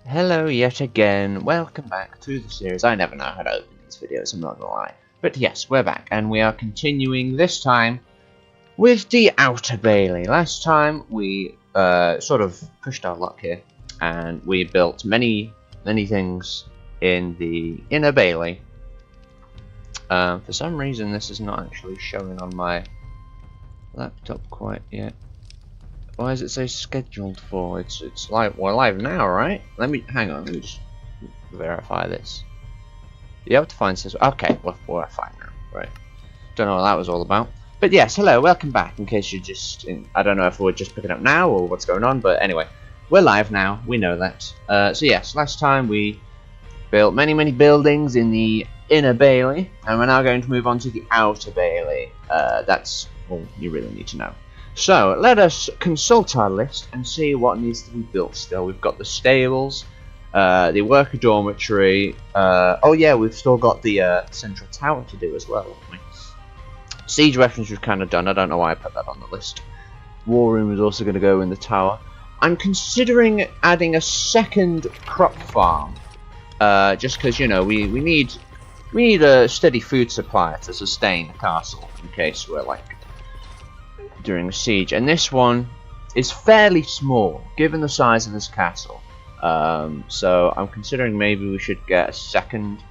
Hello yet again, welcome back to the series. I never know how to open these videos, I'm not gonna lie. But yes, we're back, and we are continuing this time with the Outer Bailey. Last time we sort of pushed our luck here, and we built many things in the Inner Bailey. For some reason this is not actually showing on my laptop quite yet. Why does it say scheduled for? It's like we're live now, right? Hang on, let me just verify this. You have to find this. Okay, we're fine now, right? Don't know what that was all about. But yes, hello, welcome back. In case you're I don't know if we're just picking up now or what's going on, but anyway, we're live now. We know that. So yes, last time we built many buildings in the Inner Bailey, and we're now going to move on to the Outer Bailey. That's all you really need to know. So, let us consult our list and see what needs to be built still. We've got the stables, the worker dormitory, oh yeah, we've still got the central tower to do as well, haven't we? Siege weapons we've kind of done, I don't know why I put that on the list. War room is also going to go in the tower. I'm considering adding a second crop farm, just because, you know, we need a steady food supply to sustain the castle, in case we're like during the siege, and this one is fairly small given the size of this castle, so I'm considering maybe we should get a second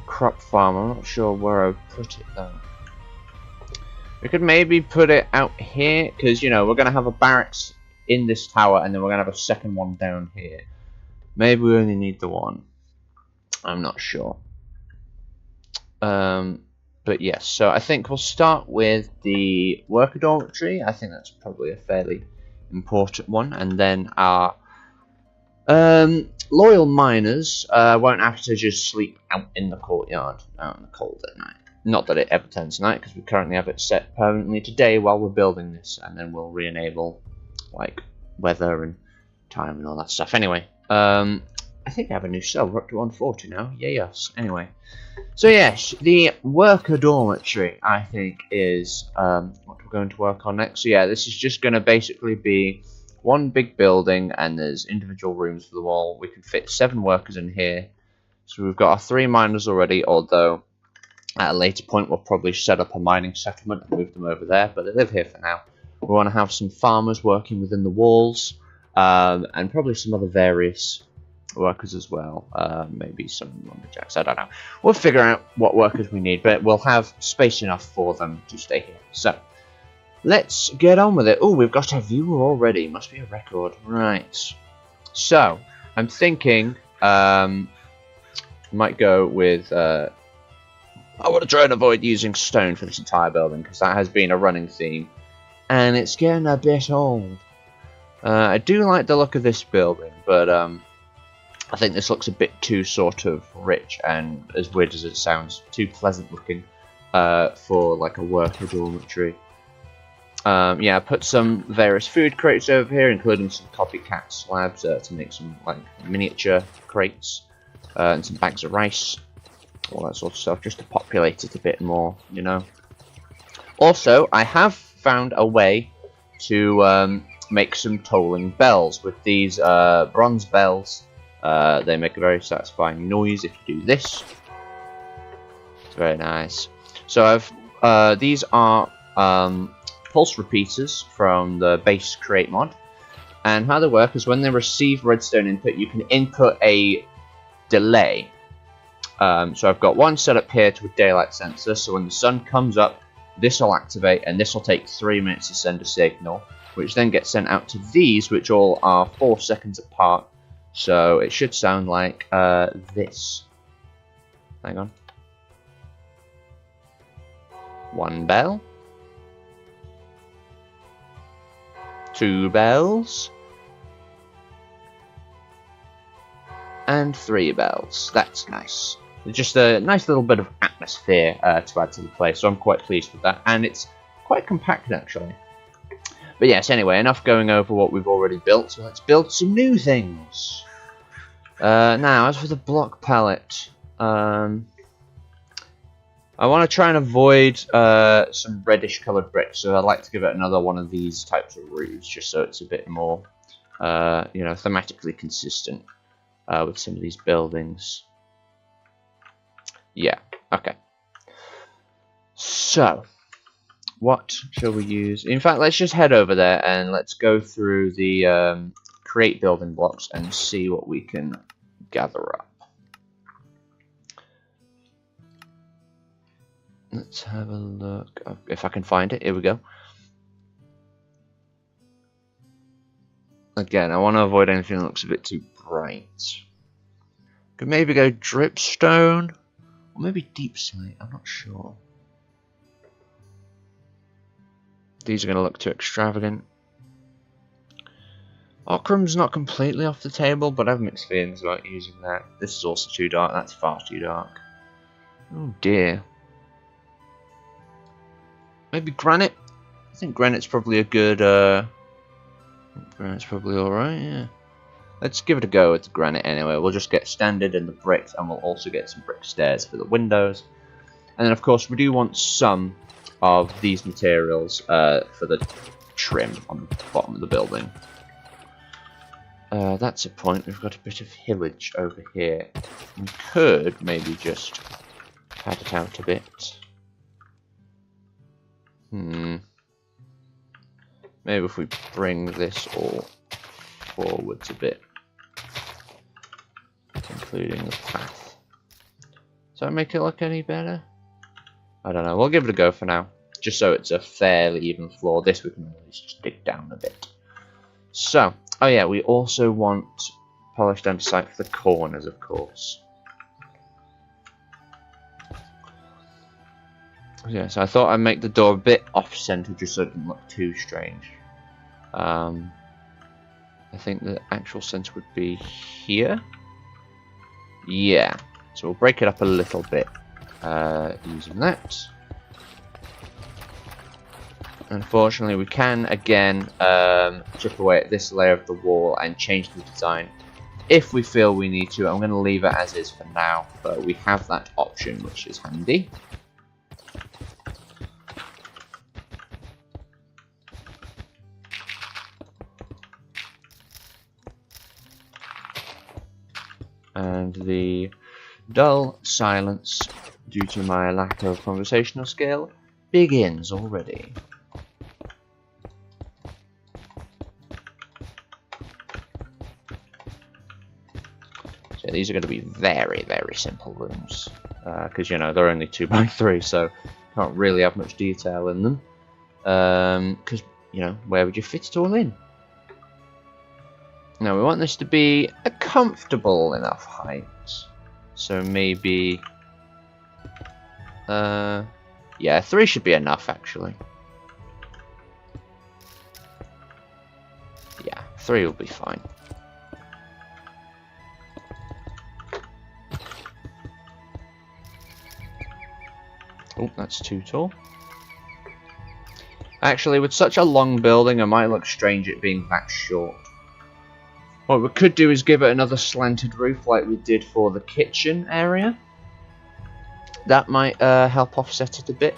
crop farm. I'm not sure where I put it though. We could maybe put it out here, because you know we're gonna have a barracks in this tower and then we're gonna have a second one down here. Maybe we only need the one, I'm not sure. But yes, so I think we'll start with the worker dormitory. I think that's probably a fairly important one, and then our loyal miners won't have to just sleep out in the courtyard, out in the cold at night. Not that it ever turns to night, because we currently have it set permanently today while we're building this, and then we'll re-enable like weather and time and all that stuff. Anyway, I think I have a new cell. We're up to 140 now. Yeah, yes. Anyway. So yes, the worker dormitory, I think, is what we're going to work on next. So yeah, this is just going to basically be one big building, and there's individual rooms for them all. We can fit 7 workers in here. So we've got our 3 miners already, although at a later point we'll probably set up a mining settlement and move them over there, but they live here for now. We want to have some farmers working within the walls, and probably some other various workers as well, maybe some lumberjacks, I don't know. We'll figure out what workers we need, but we'll have space enough for them to stay here. So, let's get on with it. Oh, we've got a viewer already, must be a record. Right, so, I'm thinking, might go with, I want to try and avoid using stone for this entire building, because that has been a running theme, and it's getting a bit old. I do like the look of this building, but, I think this looks a bit too sort of rich, and as weird as it sounds, too pleasant looking for like a worker dormitory. Yeah, I put some various food crates over here, including some copycat slabs to make some like miniature crates, and some bags of rice, all that sort of stuff, just to populate it a bit more, you know. Also, I have found a way to make some tolling bells with these bronze bells. They make a very satisfying noise if you do this. It's very nice. So these are pulse repeaters from the base create mod, and how they work is when they receive redstone input, you can input a delay. So I've got one set up here to a daylight sensor, so when the sun comes up, this will activate, and this will take 3 minutes to send a signal, which then gets sent out to these, which all are 4 seconds apart. So it should sound like this. Hang on. 1 bell. 2 bells. And 3 bells. That's nice. It's just a nice little bit of atmosphere to add to the place, so I'm quite pleased with that. And it's quite compact, actually. But yes, anyway, enough going over what we've already built, so let's build some new things. Now, as for the block palette, I want to try and avoid some reddish coloured bricks, so I'd like to give it another one of these types of roofs, just so it's a bit more, you know, thematically consistent. with some of these buildings. Yeah, okay. So, what shall we use? In fact, let's just head over there and let's go through the create building blocks and see what we can gather up. Let's have a look. If I can find it, here we go. Again, I want to avoid anything that looks a bit too bright. Could maybe go dripstone, or maybe deep slate, I'm not sure. These are going to look too extravagant. Ochre's not completely off the table, but I have mixed feelings about using that. This is also too dark, that's far too dark. Oh dear. Maybe granite? I think granite's probably a good, granite's probably alright, yeah. Let's give it a go with the granite anyway. We'll just get standard and the bricks, and we'll also get some brick stairs for the windows. And then of course we do want some of these materials for the trim on the bottom of the building. That's a point. We've got a bit of hillage over here. We could maybe just pad it out a bit. Maybe if we bring this all forwards a bit, including the path. Does that make it look any better? I don't know. We'll give it a go for now, just so it's a fairly even floor. This we can always just dig down a bit. So, oh yeah, we also want polished andesite for the corners, of course. Yeah, so I thought I'd make the door a bit off-center just so it didn't look too strange. I think the actual center would be here. Yeah, so we'll break it up a little bit using that. Unfortunately, we can again chip away at this layer of the wall and change the design if we feel we need to. I'm going to leave it as is for now, but we have that option, which is handy. And the dull silence, due to my lack of conversational skill, begins already. So these are going to be very, very simple rooms, because, you know, they're only 2 by 3, so can't really have much detail in them. Because, you know, where would you fit it all in? Now we want this to be a comfortable enough height, so maybe, yeah, 3 should be enough actually. Yeah, 3 will be fine. Oh, that's too tall. Actually, with such a long building, it might look strange it being that short. What we could do is give it another slanted roof like we did for the kitchen area. That might help offset it a bit.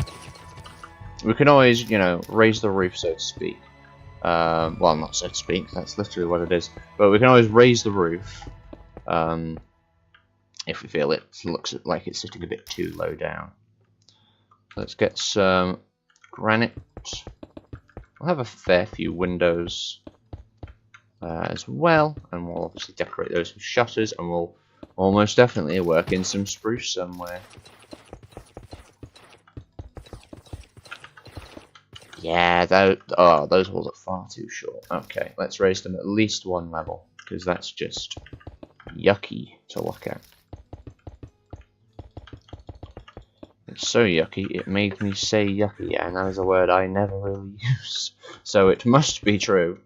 We can always, you know, raise the roof, so to speak. Well, not so to speak, that's literally what it is. But we can always raise the roof if we feel it looks like it's sitting a bit too low down. Let's get some granite. We'll have a fair few windows as well, and we'll obviously decorate those with shutters, and we'll almost definitely work in some spruce somewhere. Yeah, those walls are far too short. Okay, let's raise them at least 1 level, because that's just yucky to look at. It's so yucky, it made me say yucky, and that is a word I never really use, so it must be true.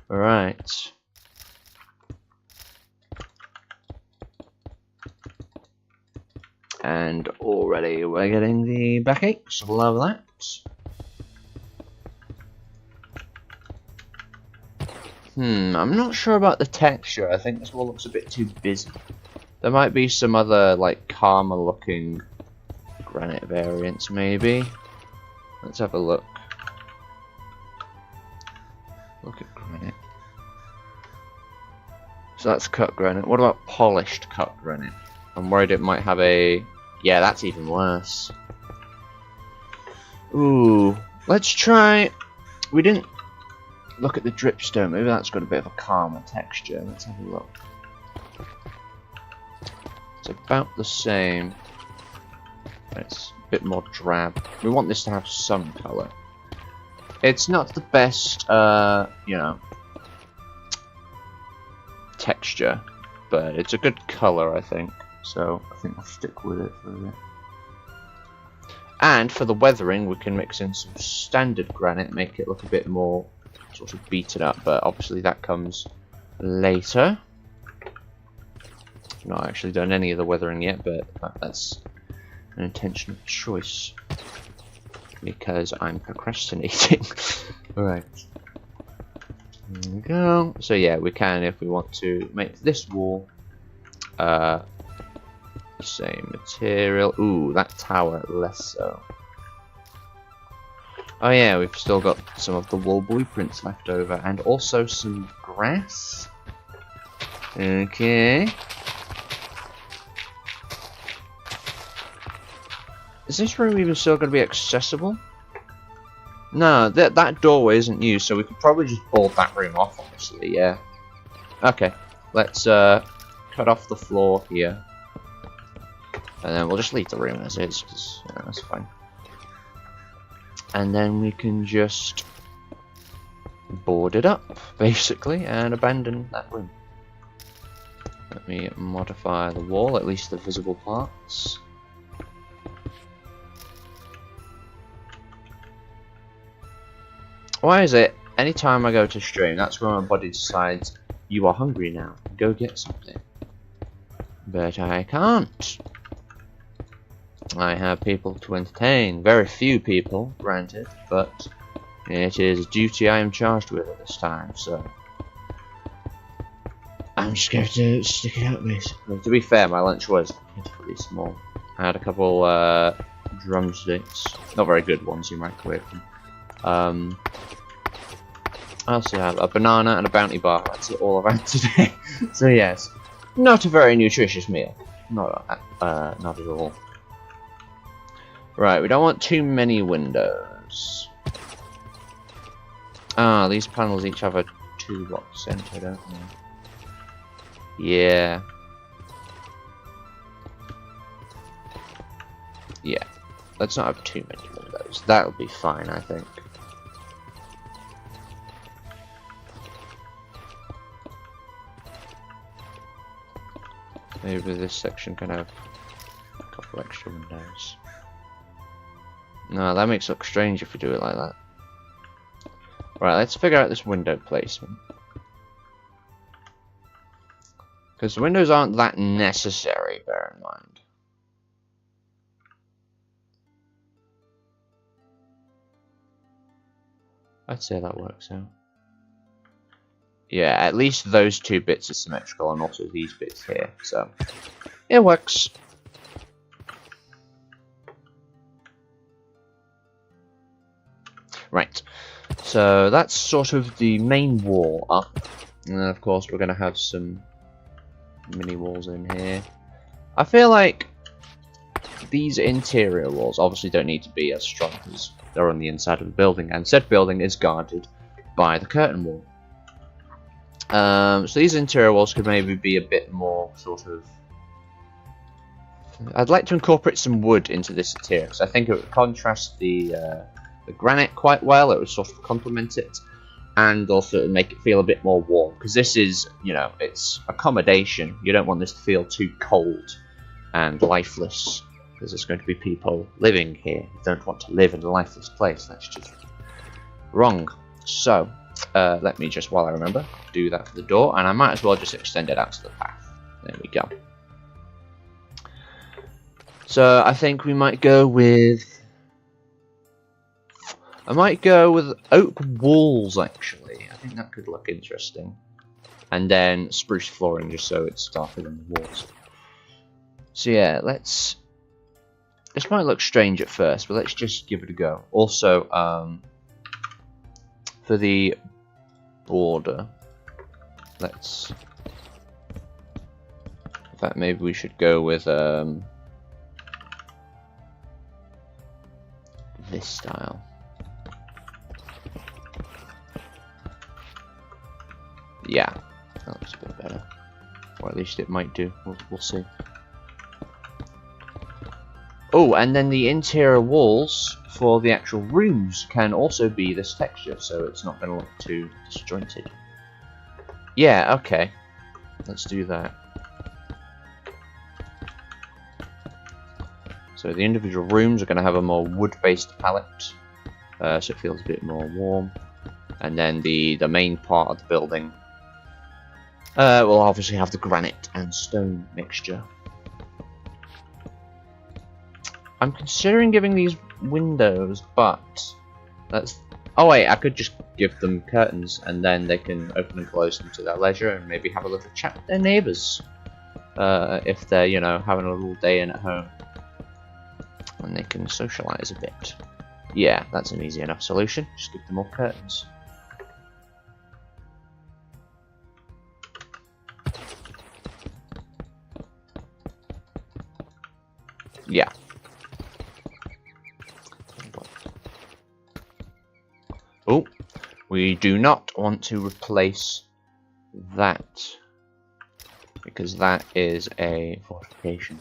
Right. And already we're getting the backaches, I love that. I'm not sure about the texture. I think this wall looks a bit too busy. There might be some other, like, calmer looking granite variants, maybe. Let's have a look. Look at granite. So that's cut granite. What about polished cut granite? I'm worried it might have a... Yeah, that's even worse. Ooh. Let's try... We didn't look at the dripstone. Maybe that's got a bit of a calmer texture. Let's have a look. It's about the same. It's a bit more drab. We want this to have some colour. It's not the best, you know, texture, but it's a good colour, I think. So I think I'll stick with it for a bit. And for the weathering, we can mix in some standard granite, make it look a bit more sort of beaten up, but obviously that comes later. I've not actually done any of the weathering yet, but that's an intentional choice because I'm procrastinating. Alright. There we go. So yeah, we can, if we want to, make this wall same material. Ooh, that tower less so. Oh yeah, we've still got some of the wall blueprints left over, and also some grass. Okay. Is this room even still going to be accessible? No, that doorway isn't used, so we could probably just board that room off, honestly, yeah. Okay, let's cut off the floor here. And then we'll just leave the room as is, because yeah, that's fine. And then we can just board it up, basically, and abandon that room. Let me modify the wall, at least the visible parts. Why is it, anytime I go to stream, that's when my body decides, you are hungry now, go get something. But I can't. I have people to entertain. Very few people, granted, but it is a duty I am charged with at this time, so I'm just going to stick it out, basically. To be fair, my lunch was pretty small. I had a couple drumsticks, not very good ones, you microwave them. I also have a banana and a bounty bar. That's all I've had today. So yes, not a very nutritious meal. Not at all. Right, we don't want too many windows. Ah, these panels each have a toolbox center, don't they? Yeah. Yeah. Let's not have too many windows. That'll be fine, I think. Maybe this section can have a couple extra windows. No, that makes it look strange if we do it like that. Right, let's figure out this window placement. Because the windows aren't that necessary, bear in mind. I'd say that works out. Yeah, at least those two bits are symmetrical, and also these bits here, so it works. Right, so that's sort of the main wall up, and then of course we're going to have some mini walls in here. I feel like these interior walls obviously don't need to be as strong as they're on the inside of the building, and said building is guarded by the curtain wall. So these interior walls could maybe be a bit more sort of... I'd like to incorporate some wood into this interior, because I think it would contrast the granite quite well. It would sort of complement it, and also make it feel a bit more warm, because this is, you know, it's accommodation. You don't want this to feel too cold and lifeless, because there's going to be people living here who don't want to live in a lifeless place. That's just wrong. So let me just, while I remember, do that for the door, and I might as well just extend it out to the path. There we go. So I think we might go with... I might go with oak walls, actually. I think that could look interesting. And then spruce flooring, just so it's darker than the walls. So yeah, let's... This might look strange at first, but let's just give it a go. Also, for the border, let's fact, maybe we should go with this style. Yeah, that looks a bit better. Or at least it might do. We'll see. Oh, and then the interior walls for the actual rooms can also be this texture, so it's not going to look too disjointed. Yeah, okay. Let's do that. So the individual rooms are going to have a more wood-based palette, so it feels a bit more warm. And then the main part of the building will obviously have the granite and stone mixture. I'm considering giving these windows, but that's... Oh wait, I could just give them curtains, and then they can open and close them to their leisure, and maybe have a little chat with their neighbours. If they're, you know, having a little day in at home. And they can socialise a bit. Yeah, that's an easy enough solution. Just give them all curtains. Yeah. Oh, we do not want to replace that, because that is a fortification.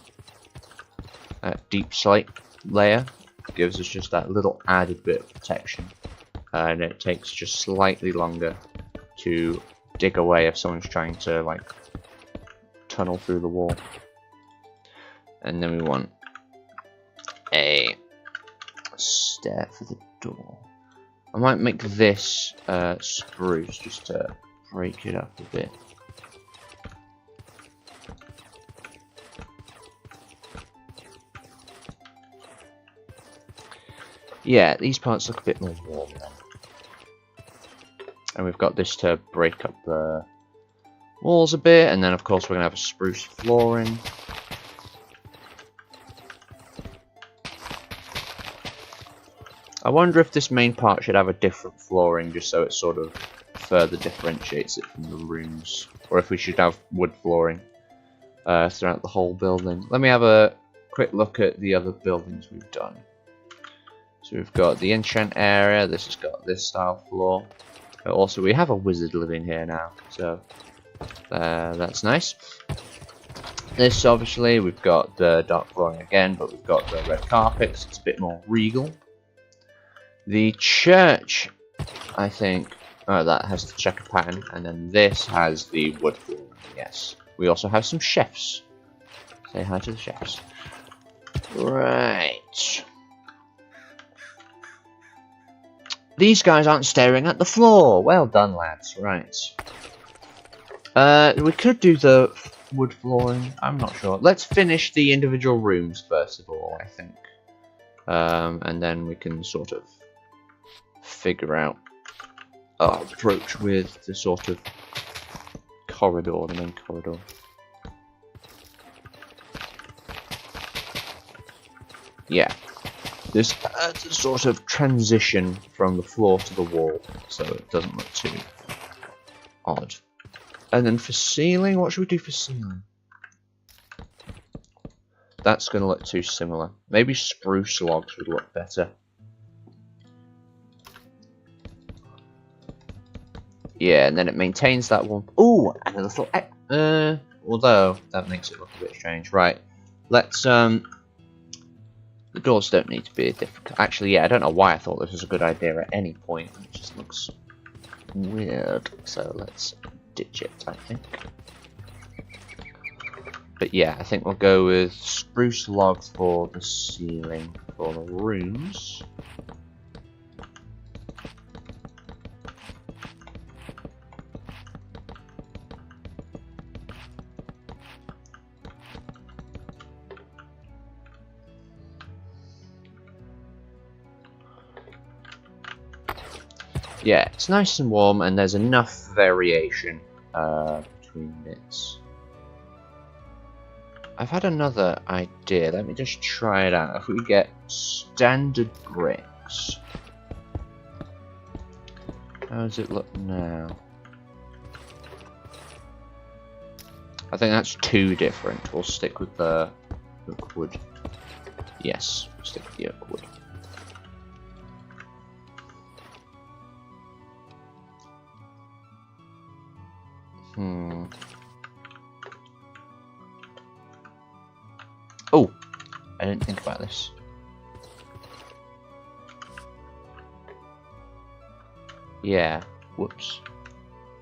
That deep slate layer gives us just that little added bit of protection, and it takes just slightly longer to dig away if someone's trying to like tunnel through the wall. And then we want a stair for the door. I might make this spruce just to break it up a bit. Yeah, these parts look a bit more warm then. And we've got this to break up the walls a bit, and then of course we're going to have a spruce flooring. I wonder if this main part should have a different flooring, just so it sort of further differentiates it from the rooms. Or if we should have wood flooring throughout the whole building. Let me have a quick look at the other buildings we've done. So we've got the enchant area, this has got this style floor. Also we have a wizard living here now, so that's nice. This obviously, we've got the dark flooring again, but we've got the red carpets, it's a bit more regal. The church, I think, that has the checker pattern, and then this has the wood flooring, yes. We also have some chefs. Say hi to the chefs. Right. These guys aren't staring at the floor. Well done, lads. Right. We could do the wood flooring. I'm not sure. Let's finish the individual rooms first of all, I think. And then we can sort of figure out our approach with the sort of corridor, the main corridor. Yeah. This adds a sort of transition from the floor to the wall, so it doesn't look too odd. And then for ceiling, what should we do for ceiling? That's going to look too similar. Maybe spruce logs would look better. Yeah, and then it maintains that one. Ooh, and a little... although, that makes it look a bit strange. Right, let's... The doors don't need to be difficult. Actually, yeah, I don't know why I thought this was a good idea at any point. It just looks weird. So let's ditch it, I think. But yeah, I think we'll go with spruce logs for the ceiling for the rooms. Yeah, it's nice and warm, and there's enough variation between bits. I've had another idea. Let me just try it out. If we get standard bricks, how does it look now? I think that's too different. We'll stick with the oak wood. Yes, stick with the oak wood. Oh, I didn't think about this. Yeah, whoops.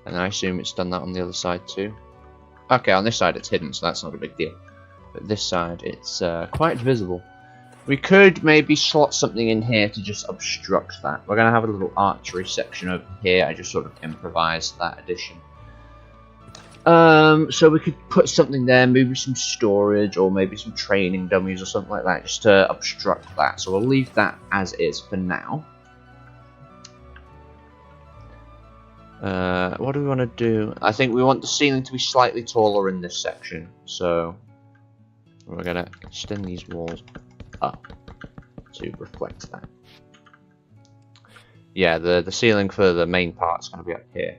And I assume it's done that on the other side too. Okay, on this side it's hidden, so that's not a big deal. But this side, it's quite visible. We could maybe slot something in here to just obstruct that. We're going to have a little archery section over here. I just sort of improvised that addition. So we could put something there, maybe some storage, or maybe some training dummies or something like that, just to obstruct that. So we'll leave that as is for now. What do we want to do? I think we want the ceiling to be slightly taller in this section, so we're going to extend these walls up to reflect that. Yeah, the ceiling for the main part is going to be up here.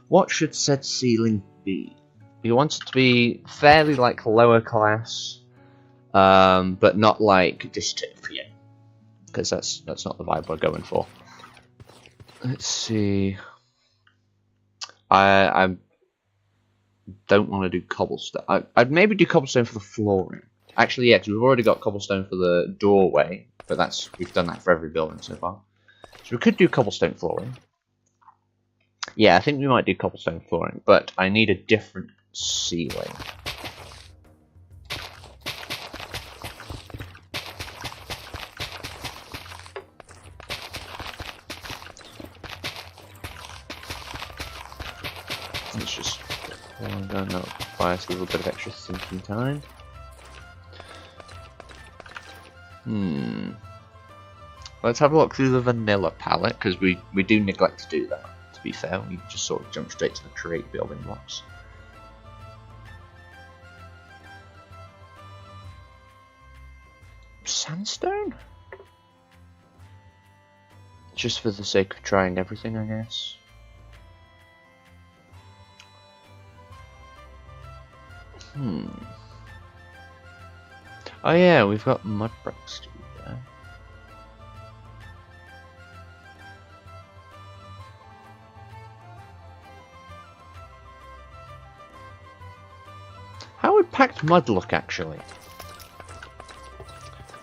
What should said ceiling be? We want it to be fairly like lower class, but not like dystopian, because that's not the vibe we're going for. Let's see. I don't want to do cobblestone. I'd maybe do cobblestone for the flooring. Actually, yeah, because we've already got cobblestone for the doorway, but we've done that for every building so far. So we could do cobblestone flooring. Yeah, I think we might do cobblestone flooring, but I need a different ceiling. Let's just buy us a little bit of extra thinking time. Let's have a look through the vanilla palette, because we do neglect to do that, to be fair. We just sort of jump straight to the create building blocks. Sandstone? Just for the sake of trying everything, I guess. Oh yeah, we've got mud bricks to be there. How would packed mud look, actually?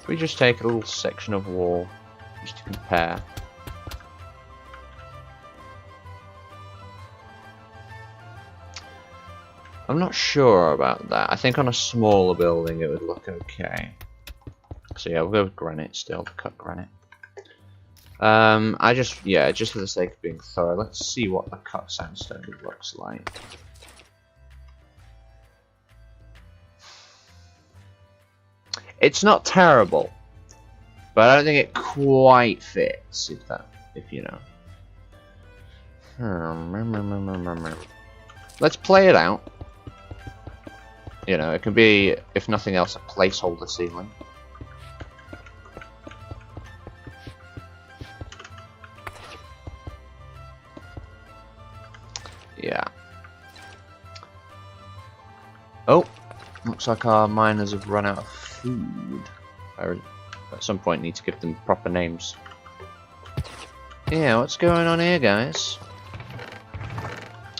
If we just take a little section of wall, just to compare. I'm not sure about that. I think on a smaller building it would look okay. So yeah, we'll go with granite still, cut granite. Just for the sake of being thorough, let's see what the cut sandstone looks like. It's not terrible, but I don't think it quite fits, if you know. Let's play it out. You know, it can be, if nothing else, a placeholder ceiling. Yeah. Oh, looks like our miners have run out of food. I at some point need to give them proper names. Yeah, what's going on here, guys?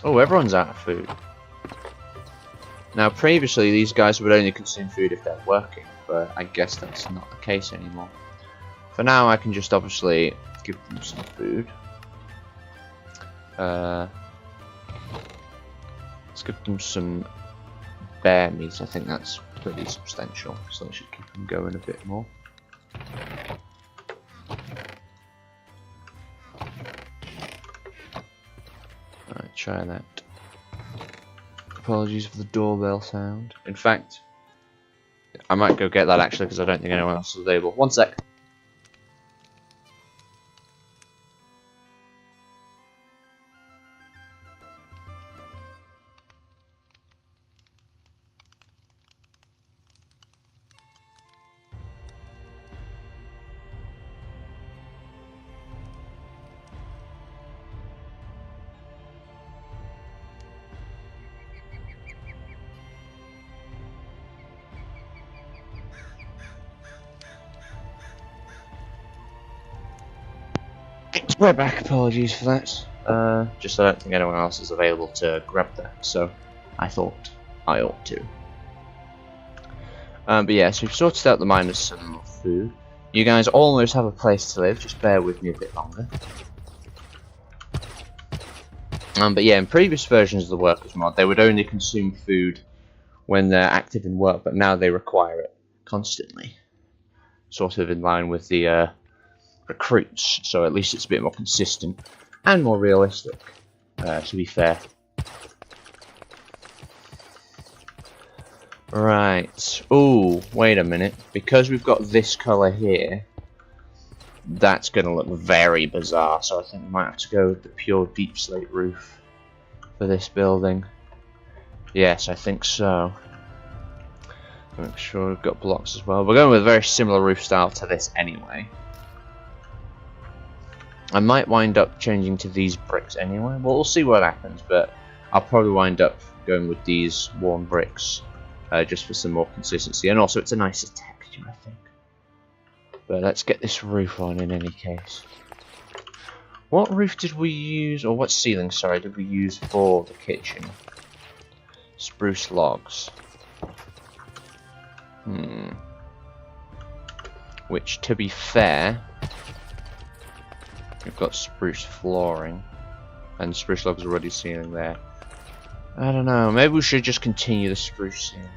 Oh, everyone's out of food. Now, previously, these guys would only consume food if they're working, but I guess that's not the case anymore. For now, I can just obviously give them some food. Let's give them some bear meat. I think that's pretty substantial, so I should keep them going a bit more. Alright, try that. Apologies for the doorbell sound. In fact, I might go get that actually because I don't think anyone else is able. One sec. We're back, apologies for that. Just I don't think anyone else is available to grab that, so I thought I ought to. But yeah, so we've sorted out the miners some food. You guys almost have a place to live, just bear with me a bit longer. But yeah, in previous versions of the workers mod, they would only consume food when they're active in work, but now they require it constantly. Sort of in line with the recruits, so at least it's a bit more consistent and more realistic, to be fair. Right. Ooh, wait a minute. Because we've got this colour here, that's going to look very bizarre, so I think we might have to go with the pure deep slate roof for this building. Yes, I think so. Make sure we've got blocks as well. We're going with a very similar roof style to this anyway. I might wind up changing to these bricks anyway. Well, we'll see what happens, but I'll probably wind up going with these worn bricks just for some more consistency. And also, it's a nicer texture, I think. But let's get this roof on in any case. What roof did we use, or what ceiling, sorry, did we use for the kitchen? Spruce logs. Which, to be fair, we've got spruce flooring, and spruce logs are already ceiling there. I don't know, maybe we should just continue the spruce ceiling.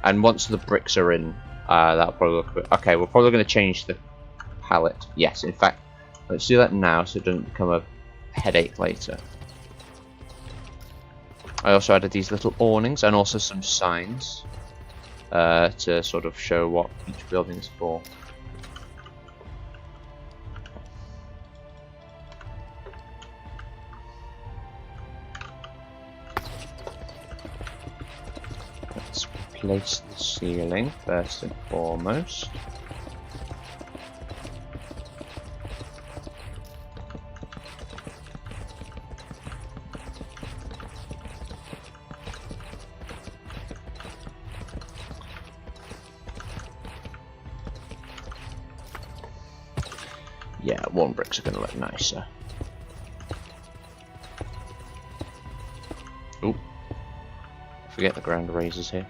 And once the bricks are in, that'll probably look a bit... Okay, we're probably going to change the palette. Yes, in fact, let's do that now so it doesn't become a headache later. I also added these little awnings and also some signs to sort of show what each building is for. Let's replace the ceiling first and foremost. Yeah, worn bricks are going to look nicer. Oop. Forget the ground razors here.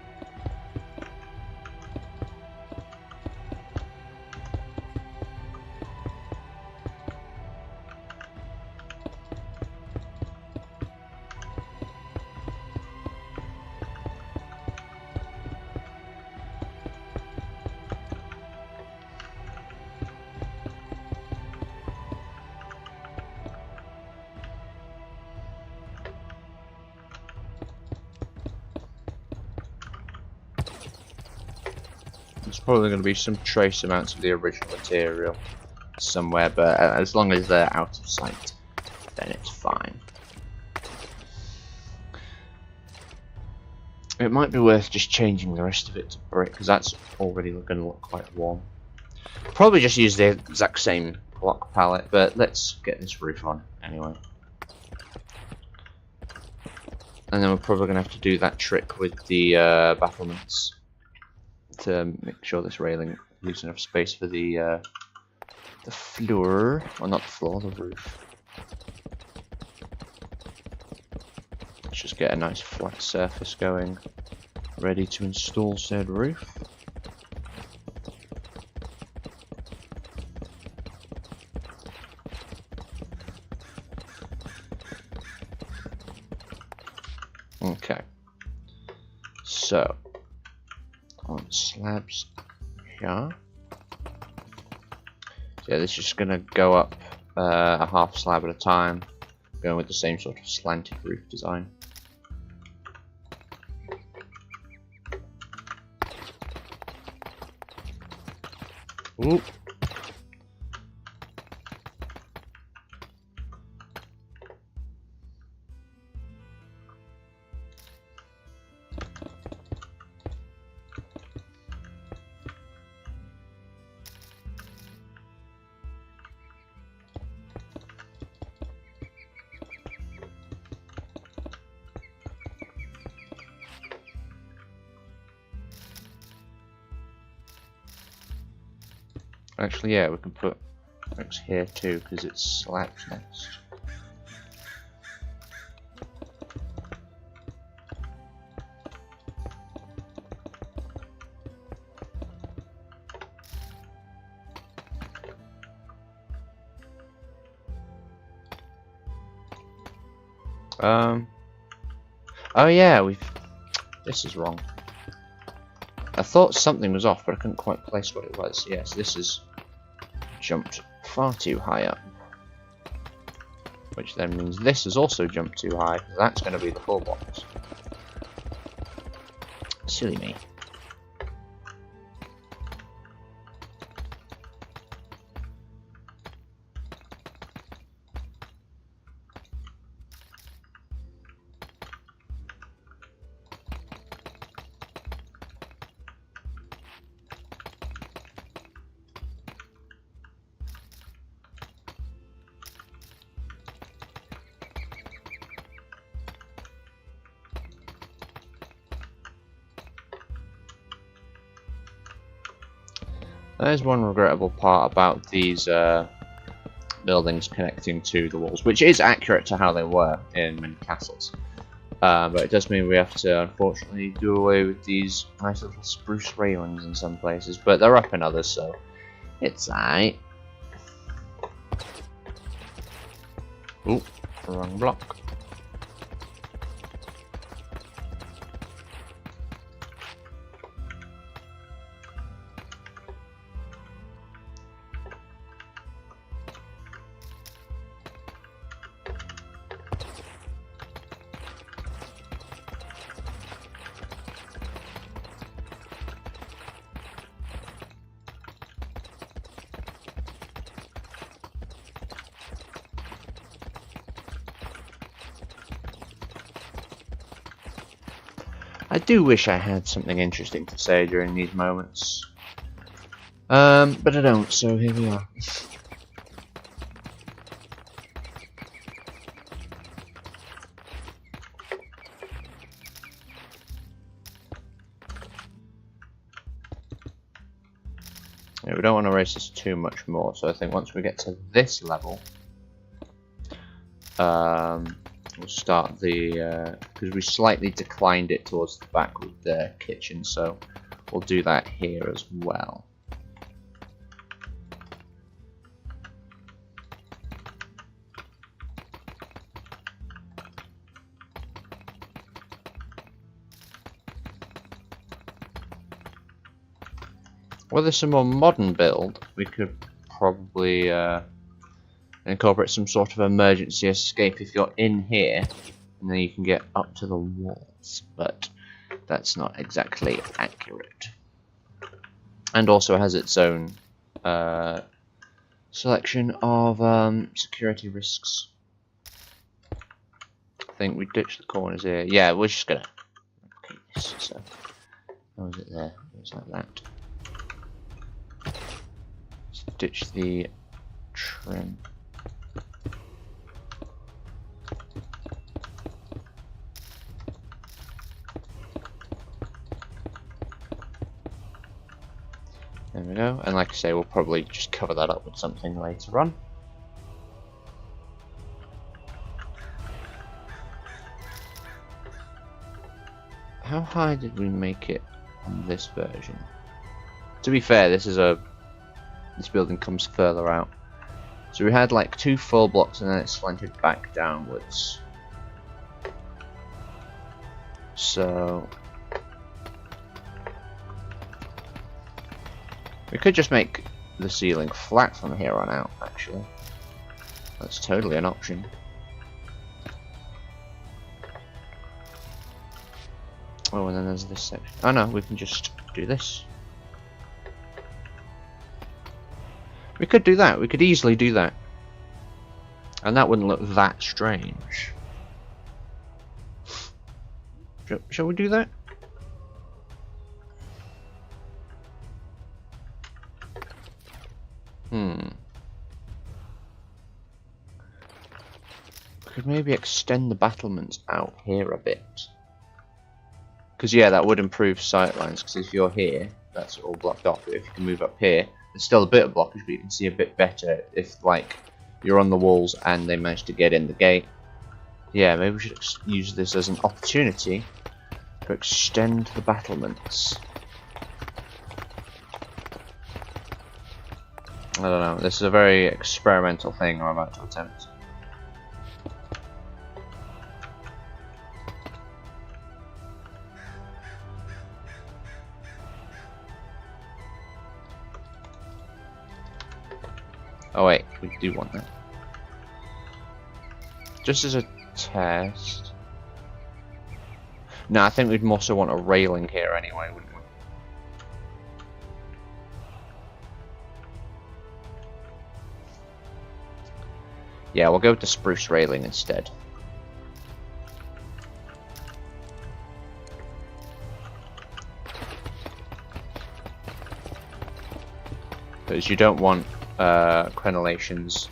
There's probably going to be some trace amounts of the original material somewhere, but as long as they're out of sight, then it's fine. It might be worth just changing the rest of it to brick, because that's already going to look quite warm. Probably just use the exact same block palette, but let's get this roof on anyway. And then we're probably going to have to do that trick with the battlements to make sure this railing leaves enough space for the floor, well, not the floor, the roof. Let's just get a nice flat surface going, ready to install said roof. Okay, so on slabs here. So yeah, this is just gonna go up a half slab at a time, going with the same sort of slanted roof design. Ooh. Actually, yeah, we can put bricks here too, because it's slouch next. Oh yeah, this is wrong. I thought something was off, but I couldn't quite place what it was. Yes, this is jumped far too high up. Which then means this has also jumped too high, because that's going to be the full box. Silly me. There's one regrettable part about these buildings connecting to the walls, which is accurate to how they were in many castles. But it does mean we have to, unfortunately, do away with these nice little spruce railings in some places, but they're up in others, so it's alright. Ooh, wrong block. I do wish I had something interesting to say during these moments. But I don't, so here we are. Yeah, we don't want to race this too much more, so I think once we get to this level, we'll start the, because we slightly declined it towards the back with the kitchen, so we'll do that here as well. With this a more modern build, we could probably incorporate some sort of emergency escape if you're in here, and then you can get up to the walls, but that's not exactly accurate. And also has its own selection of security risks. I think we ditched the corners here. Yeah, we're just gonna keep this. So, how was it there? It was like that. Let's ditch the trim. There we go, and like I say, we'll probably just cover that up with something later on. How high did we make it on this version? To be fair, this building comes further out. So we had like 2 full blocks and then it slanted back downwards. So we could just make the ceiling flat from here on out, actually. That's totally an option. Oh, and then there's this section. Oh no, we can just do this. We could do that. We could easily do that. And that wouldn't look that strange. Shall we do that? We could maybe extend the battlements out here a bit. Because yeah, that would improve sight lines, because if you're here, that's all blocked off. But if you can move up here, there's still a bit of blockage, but you can see a bit better if, like, you're on the walls and they manage to get in the gate. Yeah, maybe we should use this as an opportunity to extend the battlements. I don't know, this is a very experimental thing I'm about to attempt. Oh wait, we do want that. Just as a test. No, I think we'd also want a railing here anyway, wouldn't we? Yeah, we'll go with the spruce railing instead. Because you don't want crenellations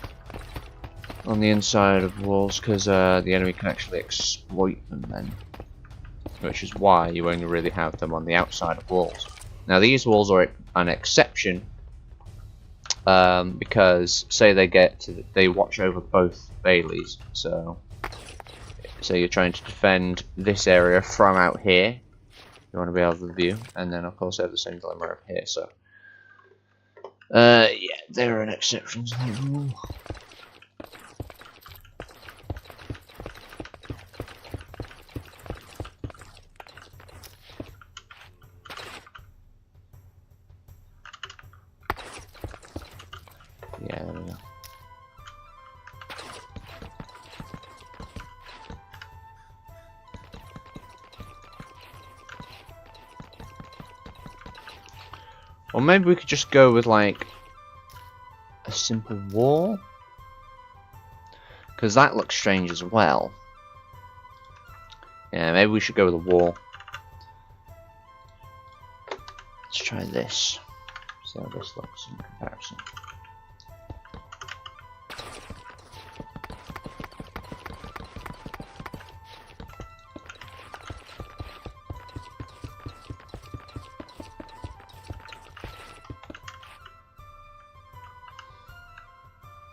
on the inside of walls, because the enemy can actually exploit them then. Which is why you only really have them on the outside of walls. Now these walls are an exception, because say they watch over both baileys. So you're trying to defend this area from out here. You want to be able to view, and then of course they have the same dilemma up here. So yeah, they're an exception to that rule. Yeah, there we go. Or maybe we could just go with like a simple wall, because that looks strange as well. Yeah, maybe we should go with a wall. Let's try this. See how this looks in comparison.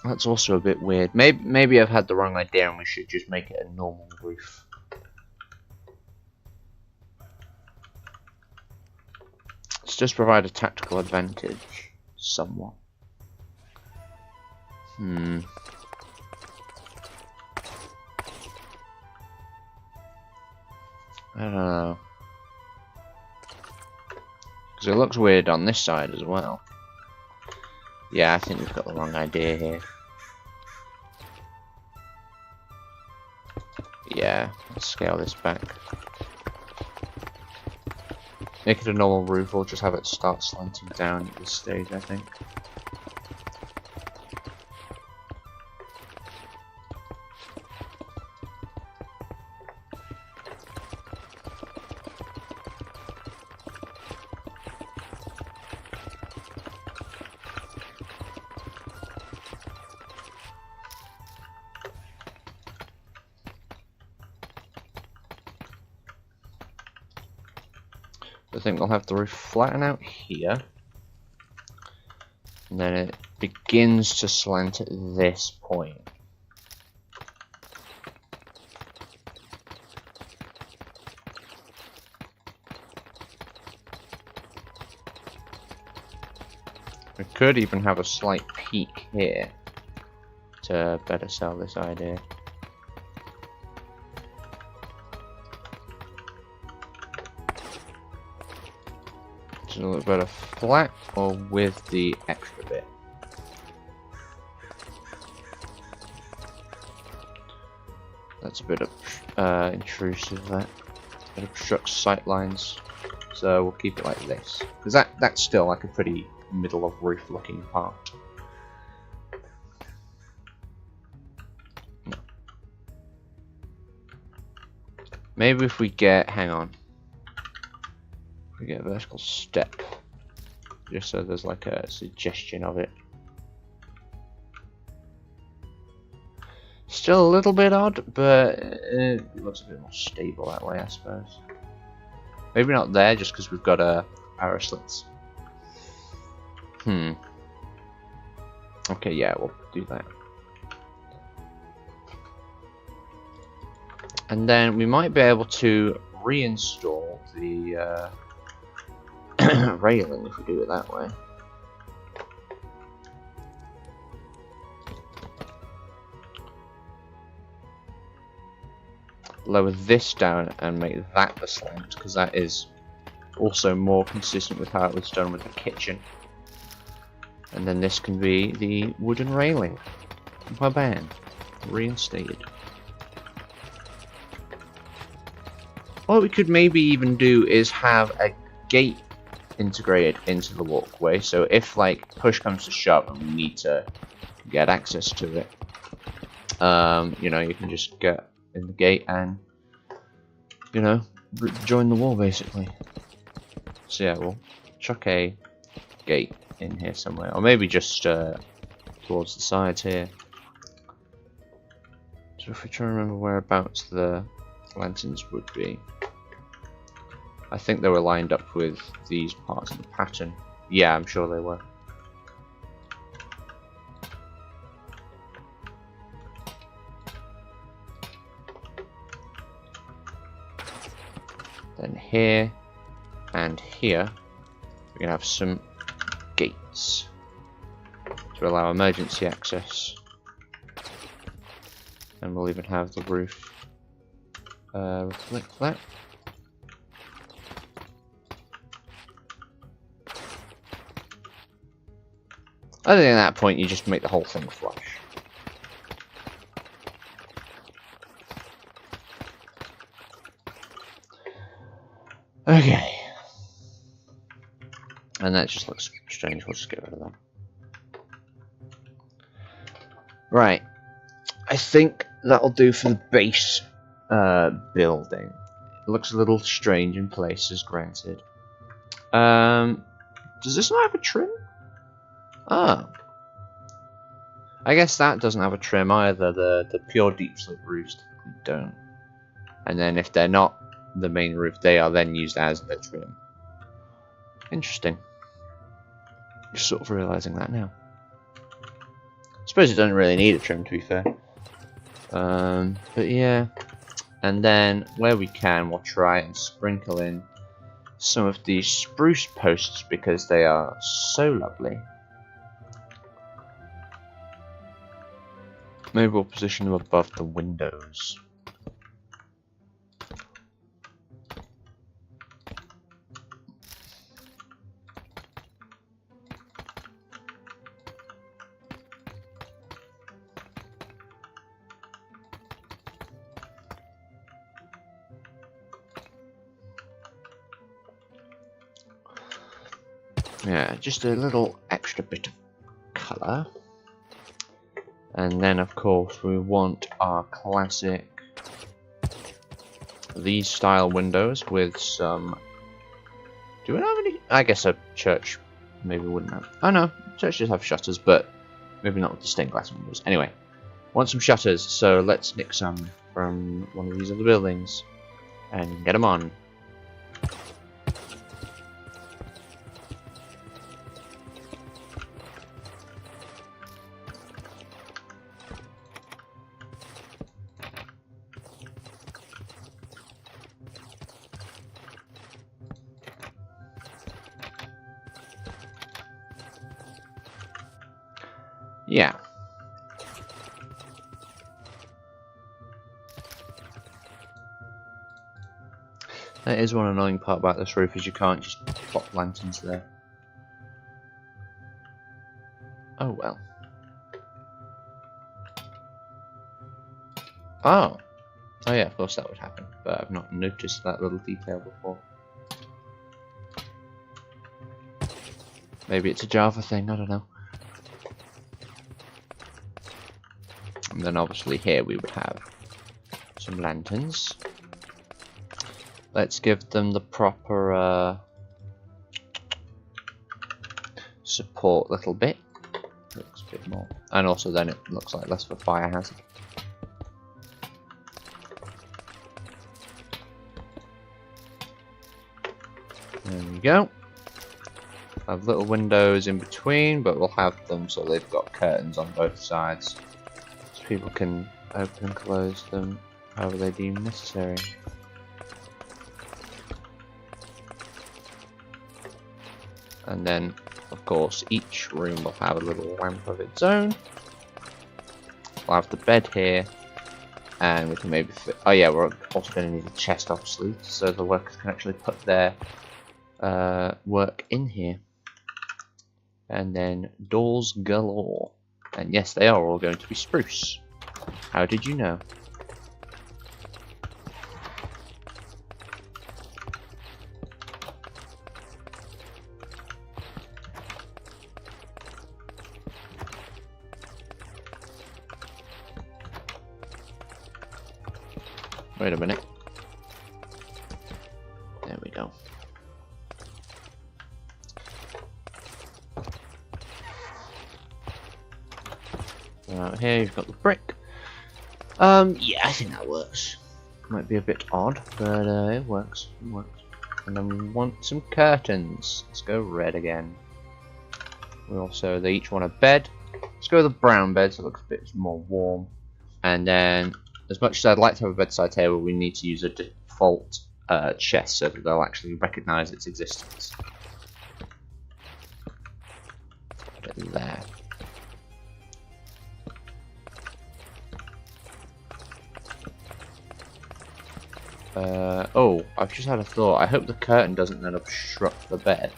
That's also a bit weird. Maybe I've had the wrong idea and we should just make it a normal roof. Let's just provide a tactical advantage, somewhat. I don't know. Because it looks weird on this side as well. Yeah, I think we've got the wrong idea here. Yeah, let's scale this back. Make it a normal roof, or just have it start slanting down at this stage, I think. I think we'll have the roof flatten out here, and then it begins to slant at this point. We could even have a slight peak here to better sell this idea. Does it look better flat or with the extra bit? That's a bit of intrusive, that. It obstructs sight lines, so we'll keep it like this. Because that's still like a pretty middle of roof looking part. No. Maybe if we get, hang on. We get a vertical step, just so there's like a suggestion of it. Still a little bit odd, but it looks a bit more stable that way, I suppose. Maybe not there, just because we've got arrow slits. Okay, yeah, we'll do that. And then we might be able to reinstall the railing if we do it that way. Lower this down and make that the slant, because that is also more consistent with how it was done with the kitchen. And then this can be the wooden railing. Bam, reinstated. What we could maybe even do is have a gate integrated into the walkway, so if like push comes to shove and we need to get access to it, you know, you can just get in the gate and, you know, join the wall basically. So yeah, we'll chuck a gate in here somewhere, or maybe just towards the sides here. So if we try to remember whereabouts the lanterns would be, I think they were lined up with these parts of the pattern. Yeah, I'm sure they were. Then here and here we're going to have some gates to allow emergency access, and we'll even have the roof reflect that. I think at that point you just make the whole thing flush. Okay. And that just looks strange, we'll just get rid of that. Right. I think that'll do for the base building. It looks a little strange in places, granted. Does this not have a trim? Oh. I guess that doesn't have a trim either. The pure deep slope roofs don't. And then if they're not the main roof, they are then used as the trim. Interesting. Just sort of realizing that now. I suppose it doesn't really need a trim, to be fair. But yeah. And then where we can, we'll try and sprinkle in some of these spruce posts because they are so lovely. Maybe we'll position them above the windows. Yeah, just a little extra bit of colour. And then of course we want our classic these style windows with some, do we have any? I guess a church maybe wouldn't have. Oh no, churches have shutters, but maybe not with the stained glass windows. Anyway, want some shutters, so let's nick some from one of these other buildings and get them on. Yeah. That is one annoying part about this roof, is you can't just pop lanterns there. Oh well. Oh. Oh yeah, of course that would happen, but I've not noticed that little detail before. Maybe it's a Java thing, I don't know. And then obviously here we would have some lanterns. Let's give them the proper support little bit. Looks a bit more. And also then it looks like less of a fire hazard. There we go. Have little windows in between, but we'll have them so they've got curtains on both sides, so people can open and close them however they deem necessary. And then, of course, each room will have a little lamp of its own. We'll have the bed here, and we can maybe fit... Oh yeah, we're also going to need a chest, obviously, so the workers can actually put their work in here. And then doors galore. And yes, they are all going to be spruce. How did you know? Wait a minute. There we go. Out here you've got the brick. Yeah, I think that works. Might be a bit odd, but it works. It works. And then we want some curtains. Let's go red again. We also, they each want a bed. Let's go with the brown bed so it looks a bit more warm. And then, as much as I'd like to have a bedside table, we need to use a default chest so that they'll actually recognise its existence. Put it there. Oh, I've just had a thought. I hope the curtain doesn't then obstruct the bed.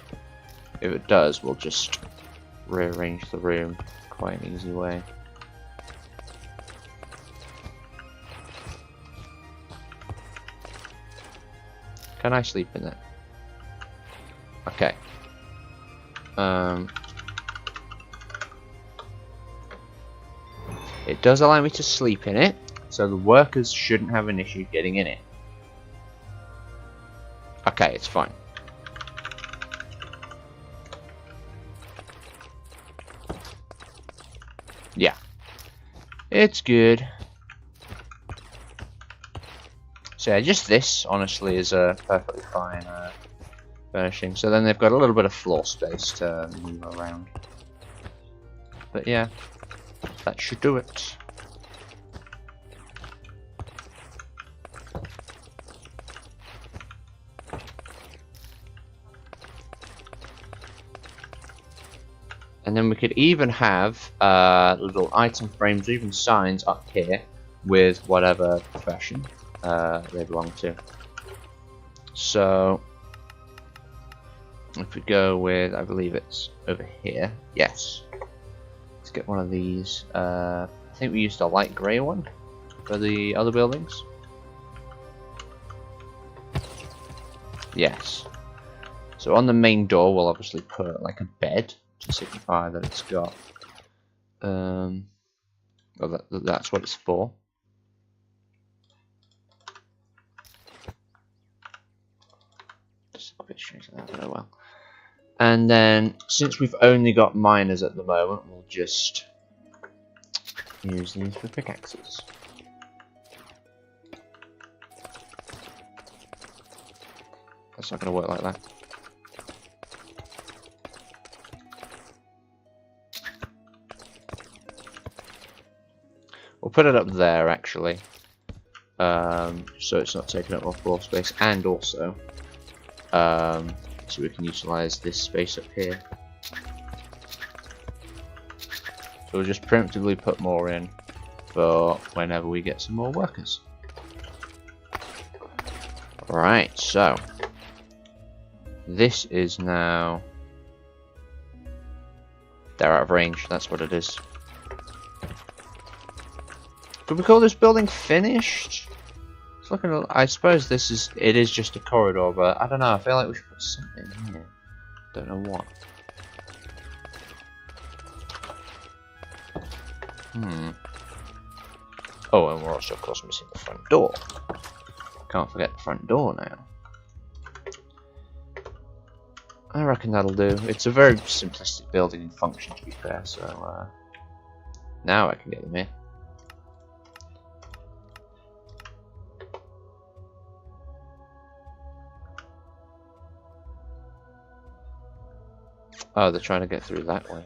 If it does, we'll just rearrange the room quite an easy way. Can I sleep in it? Okay. It does allow me to sleep in it, so the workers shouldn't have an issue getting in it. Okay, it's fine. Yeah. It's good. So yeah, just this, honestly, is a perfectly fine furnishing. So then they've got a little bit of floor space to move around. But yeah, that should do it. And then we could even have little item frames or even signs up here with whatever profession they belong to. So if we go with, I believe it's over here. Yes. Let's get one of these. I think we used a light grey one for the other buildings. Yes. So on the main door we'll obviously put like a bed to signify that it's got well, that's what it's for. Just a bit strange like that, but oh well. And then since we've only got miners at the moment, we'll just use these for pickaxes. That's not going to work like that. We'll put it up there actually, so it's not taking up more floor space, and also so we can utilize this space up here. So we'll just preemptively put more in for whenever we get some more workers. Right, so this is now, they're out of range, that's what it is. Could we call this building finished? It's looking, I suppose this is, it is just a corridor, but I don't know, I feel like we should put something here. Don't know what. Oh, and we're also of course missing the front door. Can't forget the front door now. I reckon that'll do. It's a very simplistic building in function, to be fair, so now I can get them here. Oh, they're trying to get through that way.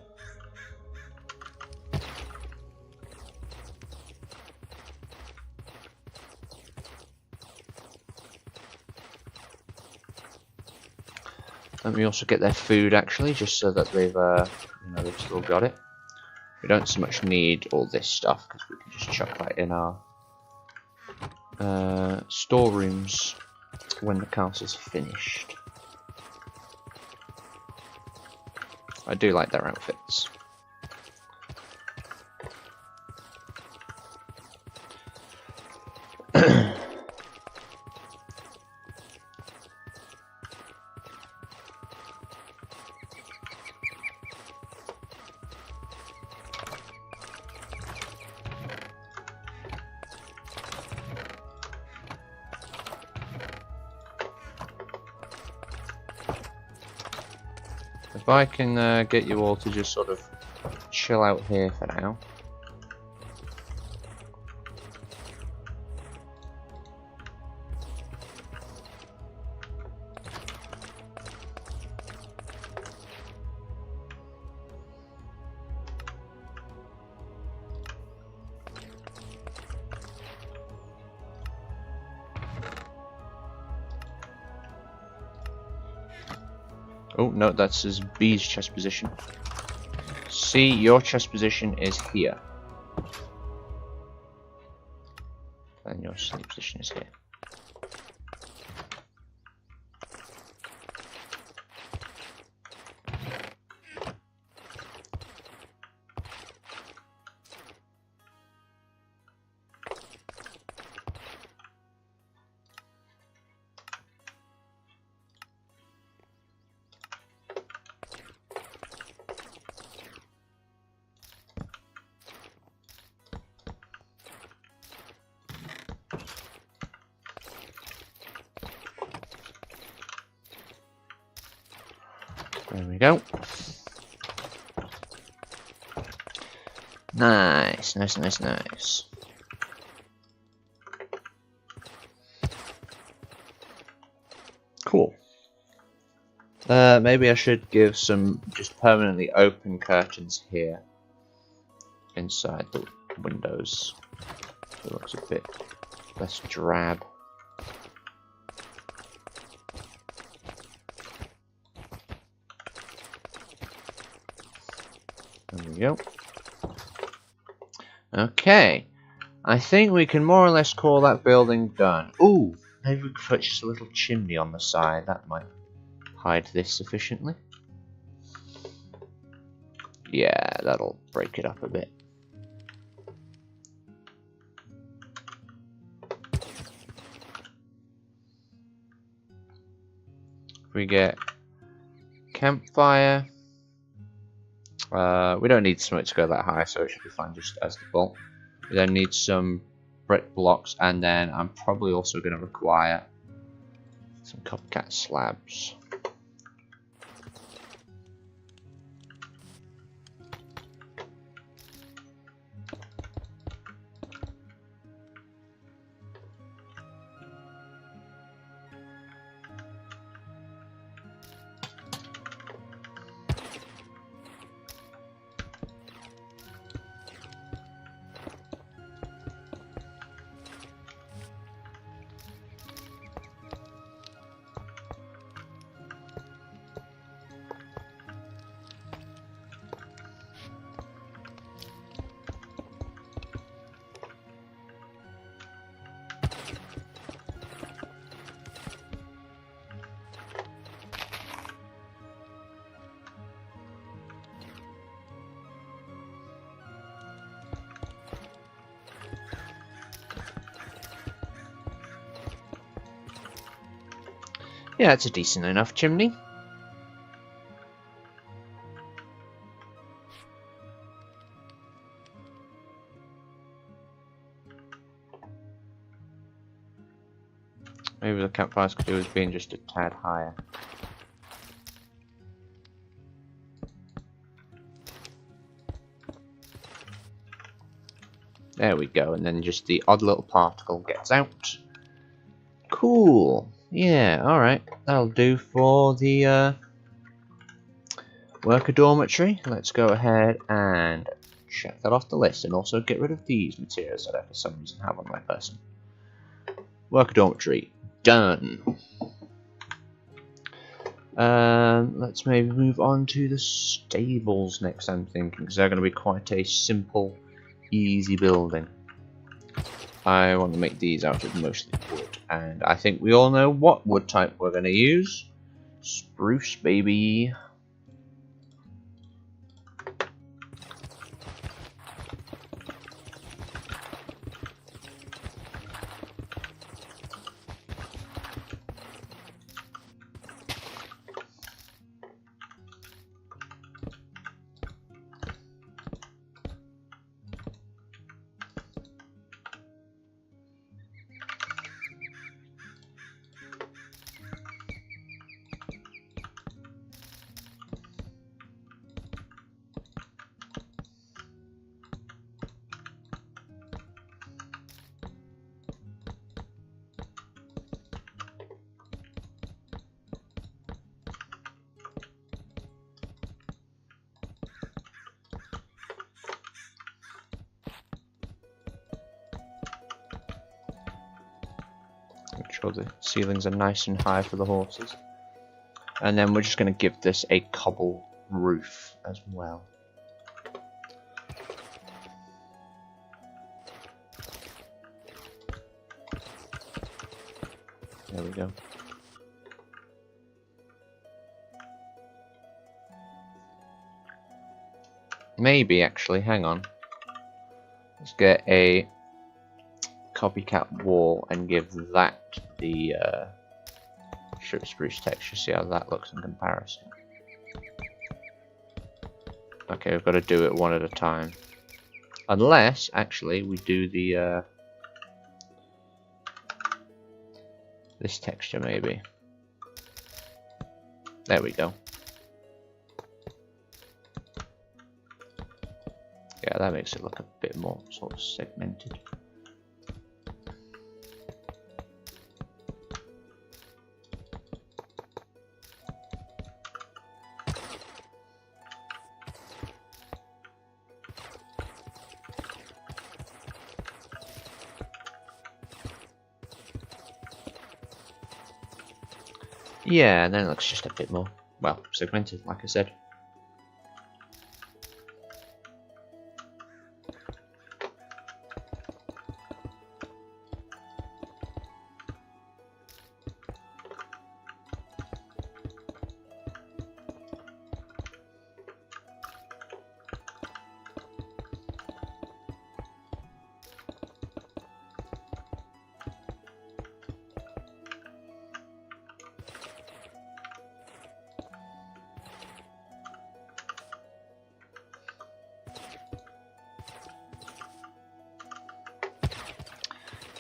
Let me also get their food, actually, just so that they've, you know, they've still got it. We don't so much need all this stuff because we can just chuck that in our storerooms when the castle's finished. I do like their outfits. If I can get you all to just sort of chill out here for now. Oh, no, that's his B's chest position. C, your chest position is here. And your sleep position is here. There we go. Nice, nice, nice, nice. Cool. Maybe I should give some just permanently open curtains here inside the windows. It looks a bit less drab. There we go. Okay, I think we can more or less call that building done. Ooh, maybe we could put just a little chimney on the side. That might hide this sufficiently. Yeah, that'll break it up a bit. We get campfire. We don't need smoke to go that high, so it should be fine just as default. We then need some brick blocks, and then I'm probably also going to require some copycat slabs. Yeah, it's a decent enough chimney. Maybe the campfires could do with being just a tad higher. There we go, and then just the odd little particle gets out. Cool. Yeah, alright. That'll do for the Worker dormitory. Let's go ahead and check that off the list, and also get rid of these materials that I for some reason have on my person. Worker dormitory. Done. Let's maybe move on to the stables next, I'm thinking, because they're going to be quite a simple, easy building. I want to make these out of mostly wood, and I think we all know what wood type we're going to use. Spruce, baby. Make sure the ceilings are nice and high for the horses. And then we're just going to give this a cobble roof as well. There we go. Maybe, actually, hang on. Let's get a copycat wall and give that the strip spruce texture. See how that looks in comparison. Okay, we've got to do it one at a time. Unless, actually, we do the this texture maybe. There we go. Yeah, that makes it look a bit more sort of segmented. Yeah, and then it looks just a bit more, well, segmented, like I said.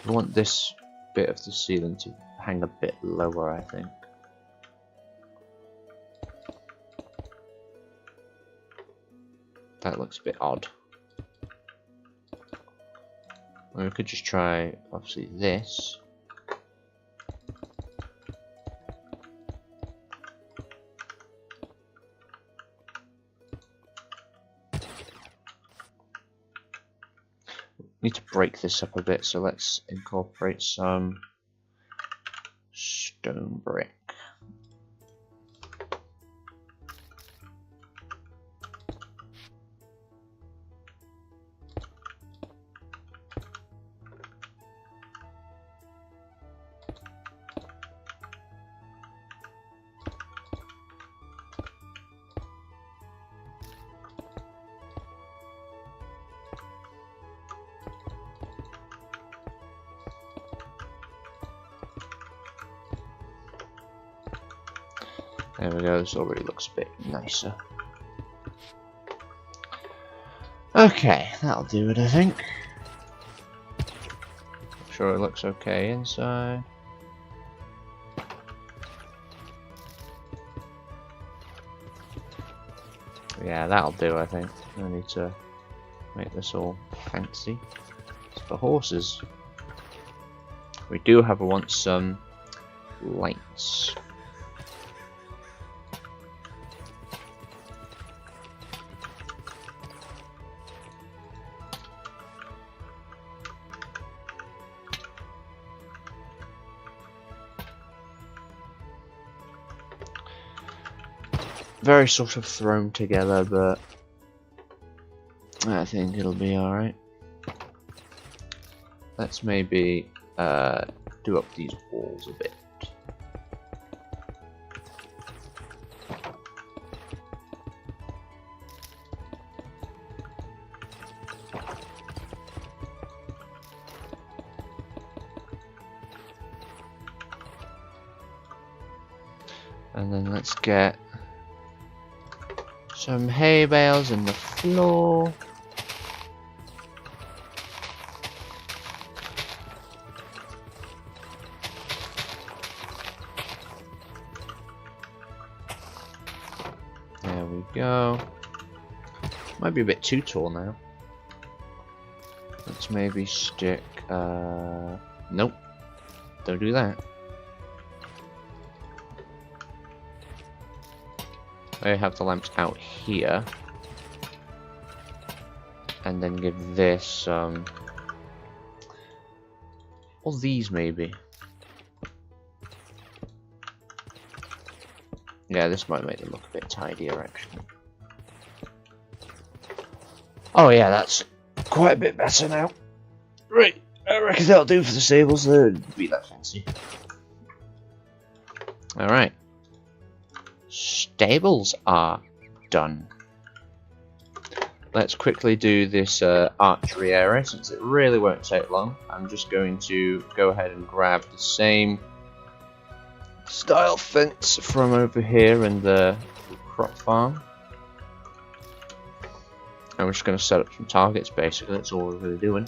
I want this bit of the ceiling to hang a bit lower, I think. That looks a bit odd. Or we could just try, obviously, this. Need to break this up a bit, so let's incorporate some stone brick. There we go, this already looks a bit nicer. Okay, that'll do it, I think. I'm sure it looks okay inside. Yeah, that'll do, I think. I need to make this all fancy. It's for horses. We do have want some lights. very sort of thrown together, but I think it'll be alright. Let's maybe do up these walls a bit. And then let's get some hay bales in the floor. There we go. Might be a bit too tall now. Let's maybe stick, nope. Don't do that. I have the lamps out here. And then give this, or these maybe. Yeah, this might make them look a bit tidier actually. Oh yeah, that's quite a bit better now. Right, I reckon that'll do for the stables. They'll be that fancy. Alright. Stables are done. Let's quickly do this archery area since it really won't take long. I'm just going to go ahead and grab the same style fence from over here in the crop farm. I'm just going to set up some targets basically, that's all we're really doing.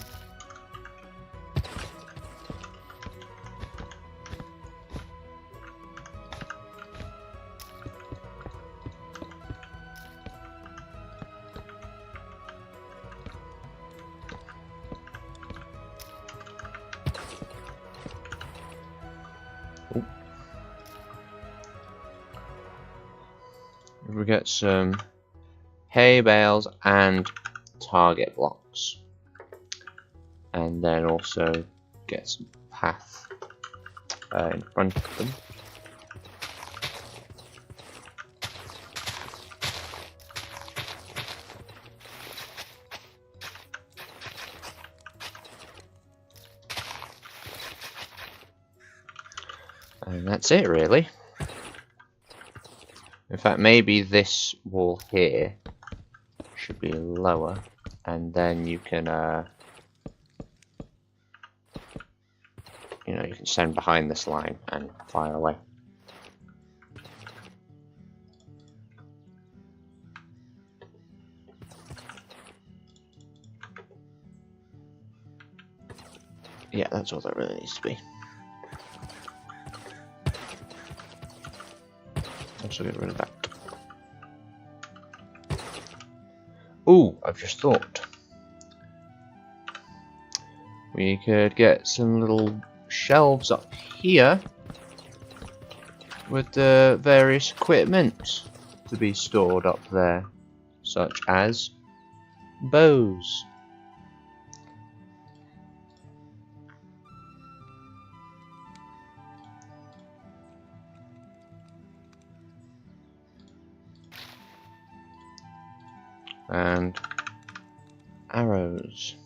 We get some hay bales and target blocks, and then also get some path in front of them. And that's it really. In fact, maybe this wall here should be lower, and then you can, you know, you can stand behind this line and fire away. Yeah, that's all that really needs to be. Also get rid of that. Ooh, I've just thought. We could get some little shelves up here with the various equipment to be stored up there, such as bows. And arrows.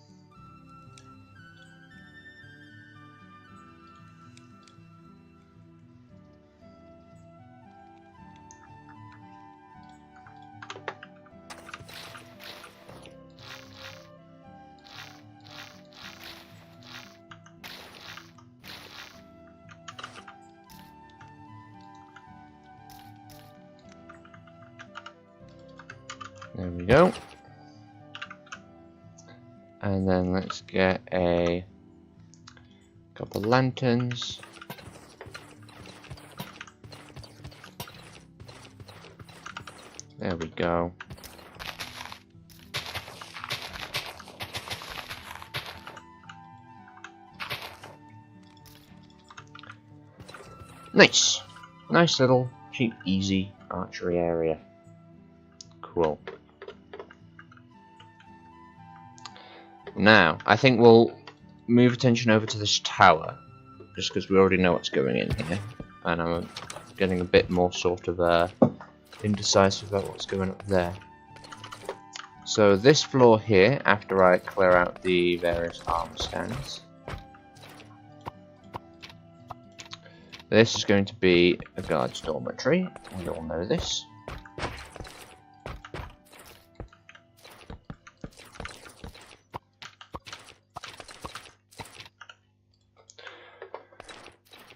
There we go. And then let's get a couple lanterns. There we go. Nice. Nice little, cheap, easy archery area. Cool. Now, I think we'll move attention over to this tower, just because we already know what's going in here, and I'm getting a bit more sort of indecisive about what's going up there. So this floor here, after I clear out the various arm stands, this is going to be a guard's dormitory. We all know this.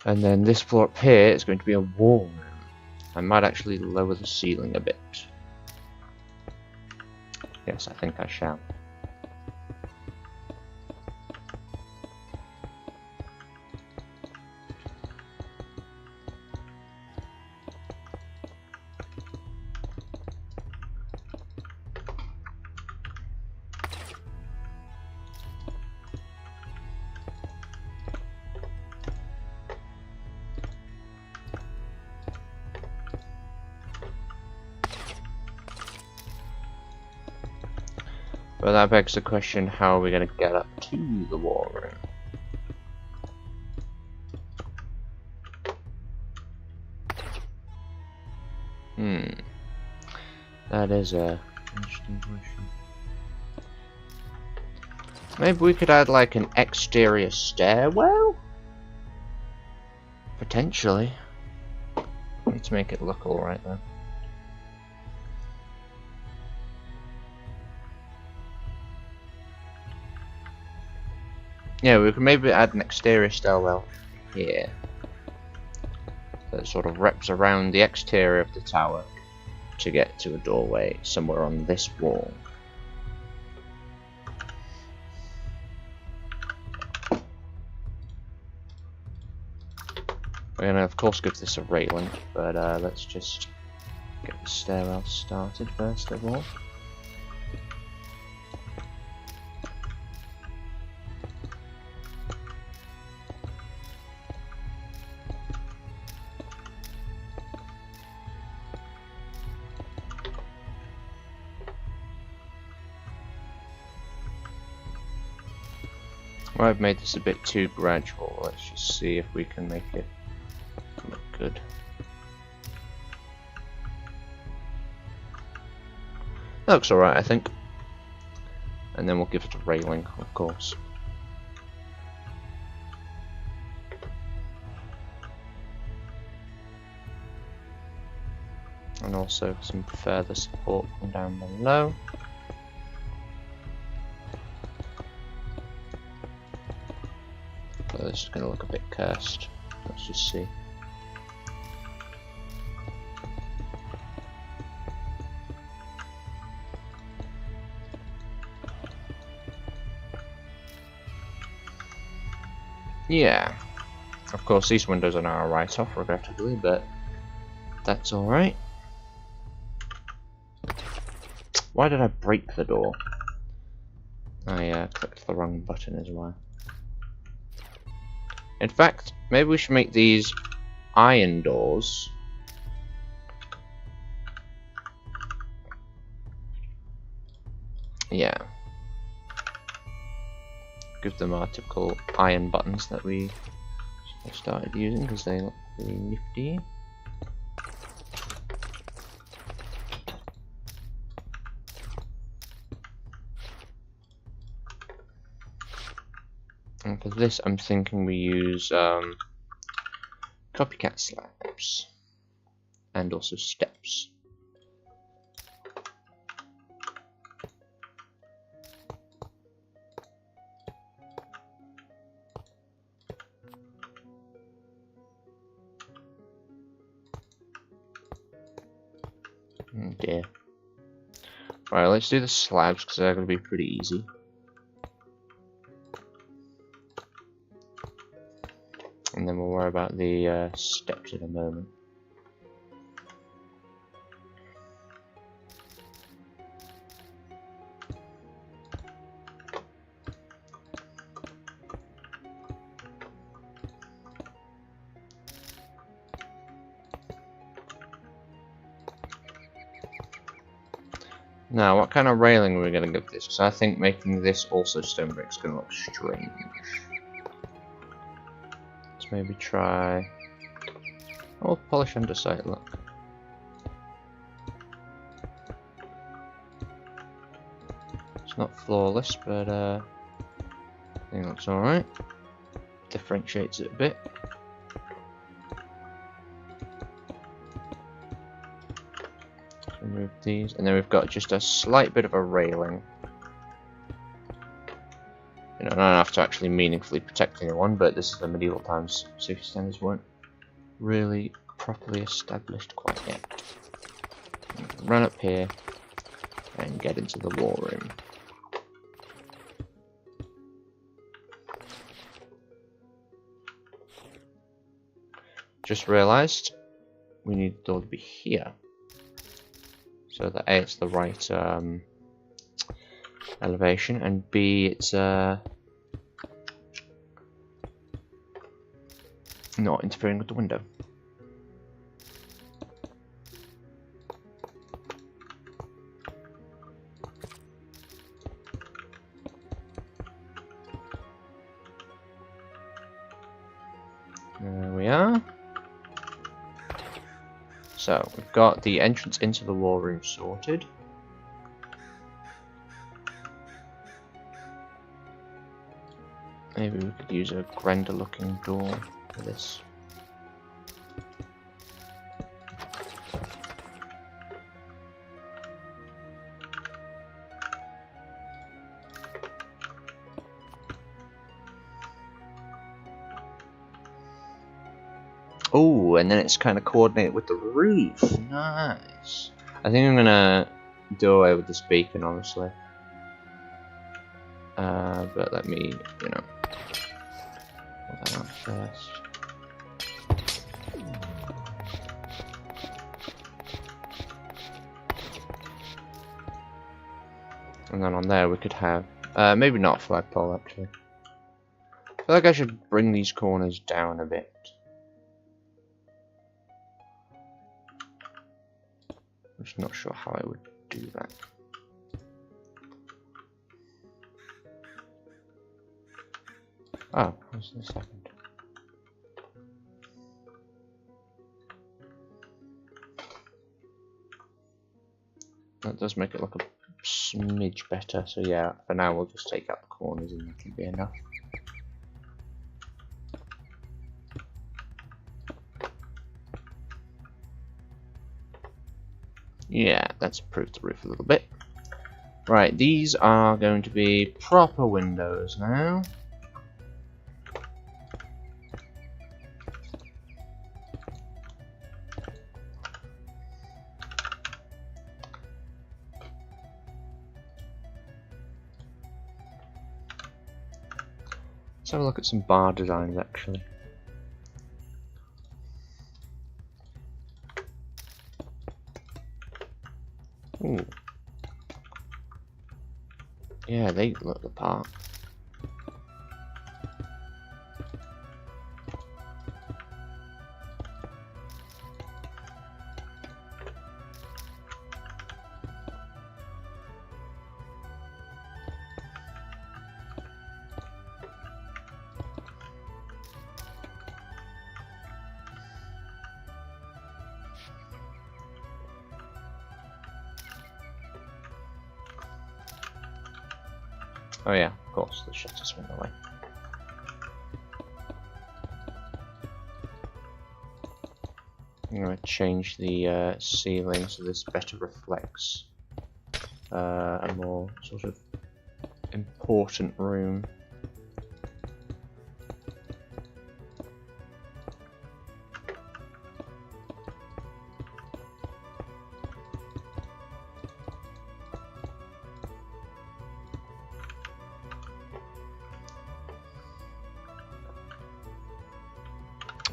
And then this floor up here is going to be a war room. I might actually lower the ceiling a bit. Yes, I think I shall. But that begs the question, how are we going to get up to the war room? That is a interesting question. Maybe we could add like an exterior stairwell? Potentially. Need to make it look alright though. Yeah, we could maybe add an exterior stairwell here that sort of wraps around the exterior of the tower to get to a doorway somewhere on this wall. We're gonna of course give this a railing, but let's just get the stairwell started first of all. I've made this a bit too gradual. Let's just see if we can make it look good. That looks alright, I think. And then we'll give it a railing, of course. And also some further support from down below. So this is going to look a bit cursed. Let's just see. Yeah. Of course, these windows are now a write-off, regrettably, but that's alright. Why did I break the door? I clicked the wrong button as well. In fact, maybe we should make these iron doors. Yeah. Give them our typical iron buttons that we started using because they look really nifty. And for this, I'm thinking we use copycat slabs and also steps. Oh dear. Right, let's do the slabs because they're going to be pretty easy. And then we'll worry about the steps in a moment. Now, what kind of railing are we going to give this? Because I think making this also stone brick is going to look strange. Let's maybe try... Oh, polish underside, look. It's not flawless, but I think that's alright. Differentiates it a bit. Remove these, and then we've got just a slight bit of a railing. You know, not enough to actually meaningfully protect anyone, but this is the medieval times. Safety standards weren't really properly established quite yet. Run up here and get into the war room. Just realised we need the door to be here, so that A, it's the right elevation, and B, it's not interfering with the window. There we are. So, we've got the entrance into the war room sorted. Maybe we could use a grander looking door for this. Oh, and then it's kind of coordinated with the roof. Nice. I think I'm gonna do away with this beacon, honestly. But let me, you know, pull that out first. And then on there we could have, maybe not a flagpole actually. I feel like I should bring these corners down a bit. I'm just not sure how I would do that. Oh, what's the second? That does make it look a smidge better, so yeah, for now we'll just take out the corners and that can be enough. Yeah, that's improved the roof a little bit. Right, these are going to be proper windows now. Let's have a look at some bar designs actually. Ooh. Yeah, they look the part. Oh yeah, of course, the shutter swing away. I'm going to change the ceiling so this better reflects a more sort of important room.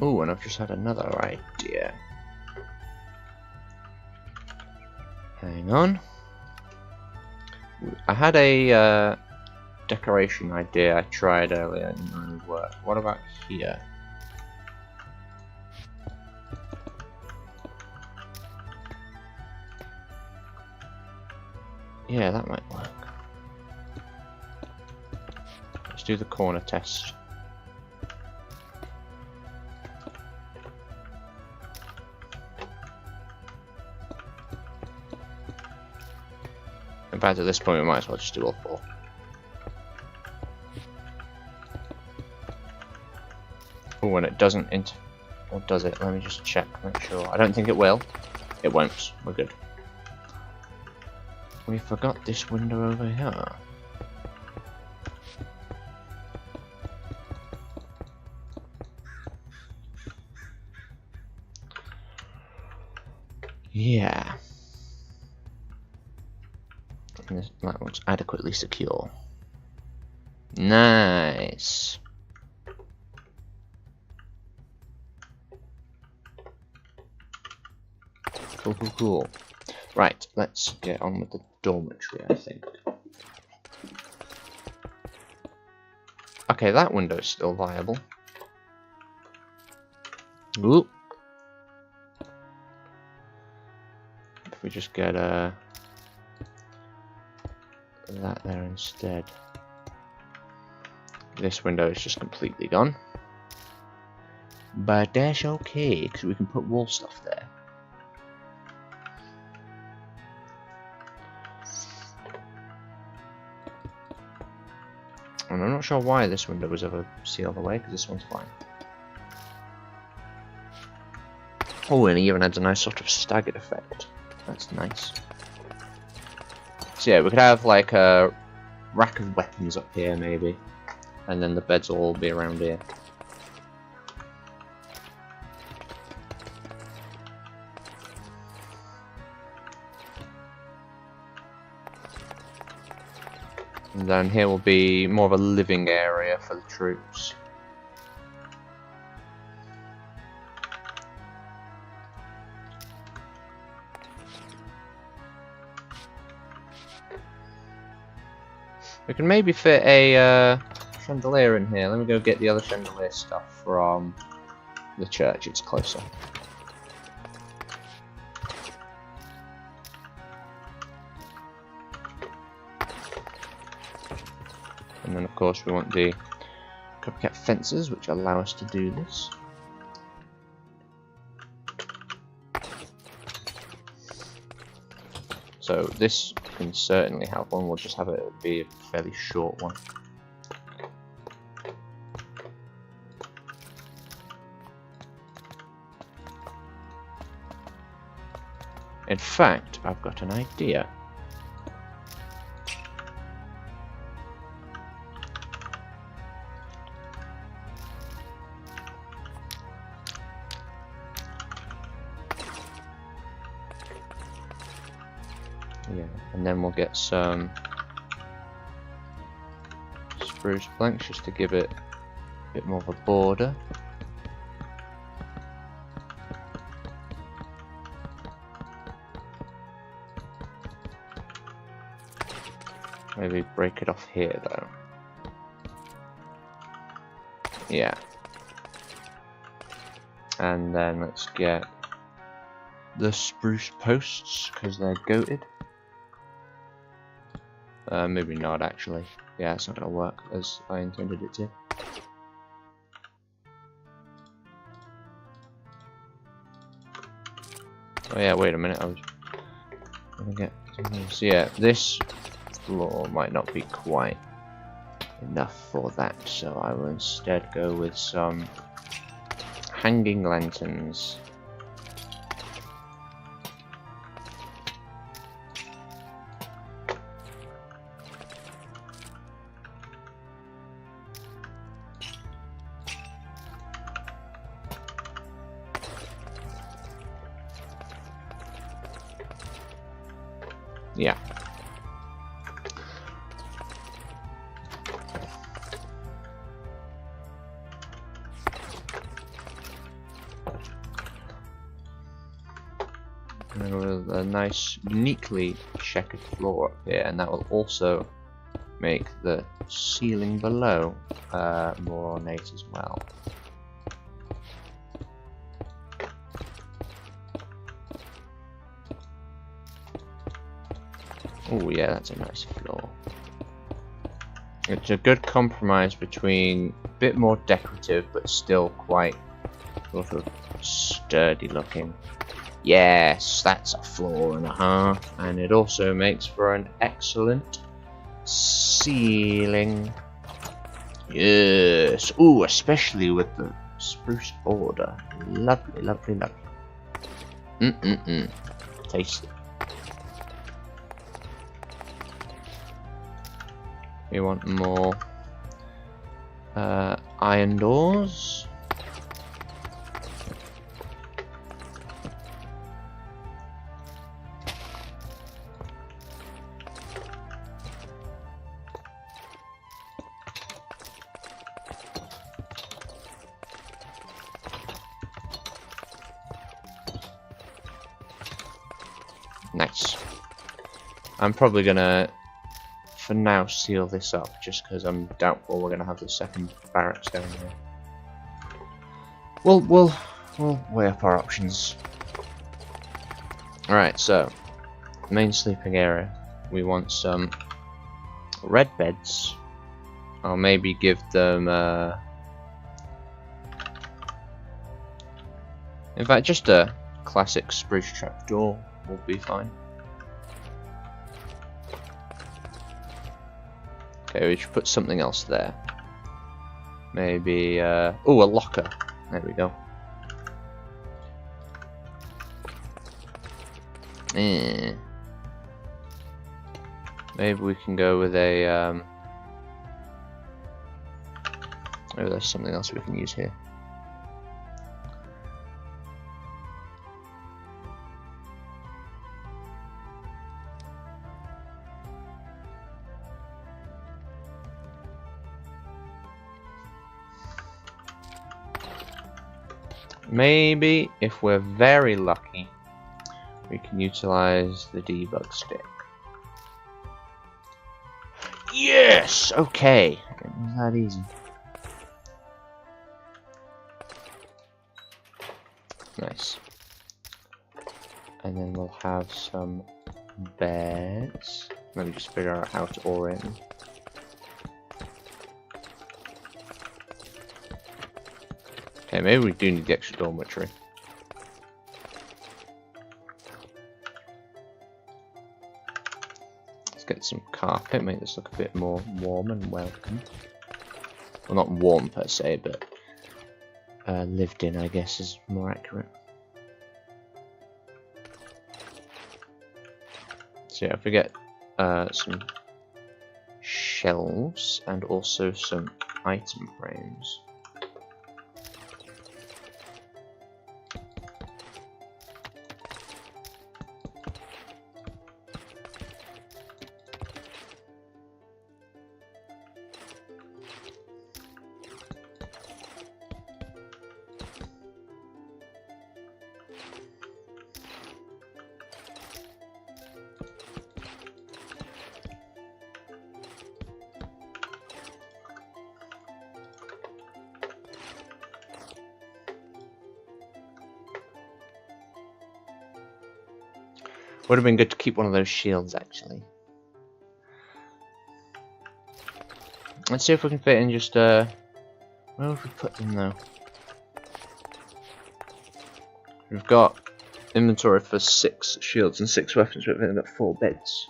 Oh, and I've just had another idea. Hang on. I had a decoration idea I tried earlier, it didn't really work. What about here? Yeah, that might work. Let's do the corner test. In fact, at this point, we might as well just do all 4. Oh, and it doesn't or does it? Let me just check, make sure. I don't think it will. It won't. We're good. We forgot this window over here. Yeah. And that one's adequately secure. Nice. Cool, cool, cool. Right, let's get on with the dormitory, I think. Okay, that window is still viable. Ooh. If we just get that there instead. This window is just completely gone. But that's okay, because we can put wall stuff there. And I'm not sure why this window was ever sealed away, because this one's fine. Oh, and it even adds a nice sort of staggered effect. That's nice. So yeah, we could have like a rack of weapons up here, maybe. And then the beds will all be around here. And down here will be more of a living area for the troops. We can maybe fit a chandelier in here. Let me go get the other chandelier stuff from the church. It's closer. And then of course we want the copycat fences, which allow us to do this. So this can certainly help one. We'll just have it be a fairly short one. In fact, I've got an idea. Yeah, and then we'll get some spruce planks just to give it a bit more of a border. Maybe break it off here though. Yeah. And then let's get the spruce posts, because they're goated. Maybe not actually. Yeah, it's not going to work as I intended it to. Oh yeah, wait a minute, I was going to get something. So yeah, this floor might not be quite enough for that, so I will instead go with some hanging lanterns. Yeah. And with a nice, uniquely checkered floor up here, and that will also make the ceiling below more ornate as well. Oh yeah, that's a nice floor. It's a good compromise between a bit more decorative but still quite sort of sturdy looking. Yes, that's a floor and a half, and it also makes for an excellent ceiling. Yes, ooh, especially with the spruce border. Lovely, lovely, lovely. Tasty. We want more iron doors. Nice. I'm probably gonna, for now, seal this up, just because I'm doubtful we're gonna have the second barracks down here. We'll weigh up our options. Alright, so main sleeping area. We want some red beds. I'll maybe give them in fact, just a classic spruce trapdoor will be fine. Okay, we should put something else there. Maybe, oh, a locker. There we go. Maybe we can go with a, maybe there's something else we can use here. Maybe, if we're very lucky, we can utilize the debug stick. Yes! Okay. It was that easy. Nice. And then we'll have some beds. Let me just figure out how to orient them. Okay, maybe we do need the extra dormitory. Let's get some carpet, make this look a bit more warm and welcome. Well, not warm per se, but lived in, I guess, is more accurate. So yeah, if we get some shelves and also some item frames. Would have been good to keep one of those shields, actually. Let's see if we can fit in just, where would we put them, though? We've got inventory for 6 shields and 6 weapons, but we've only got 4 beds.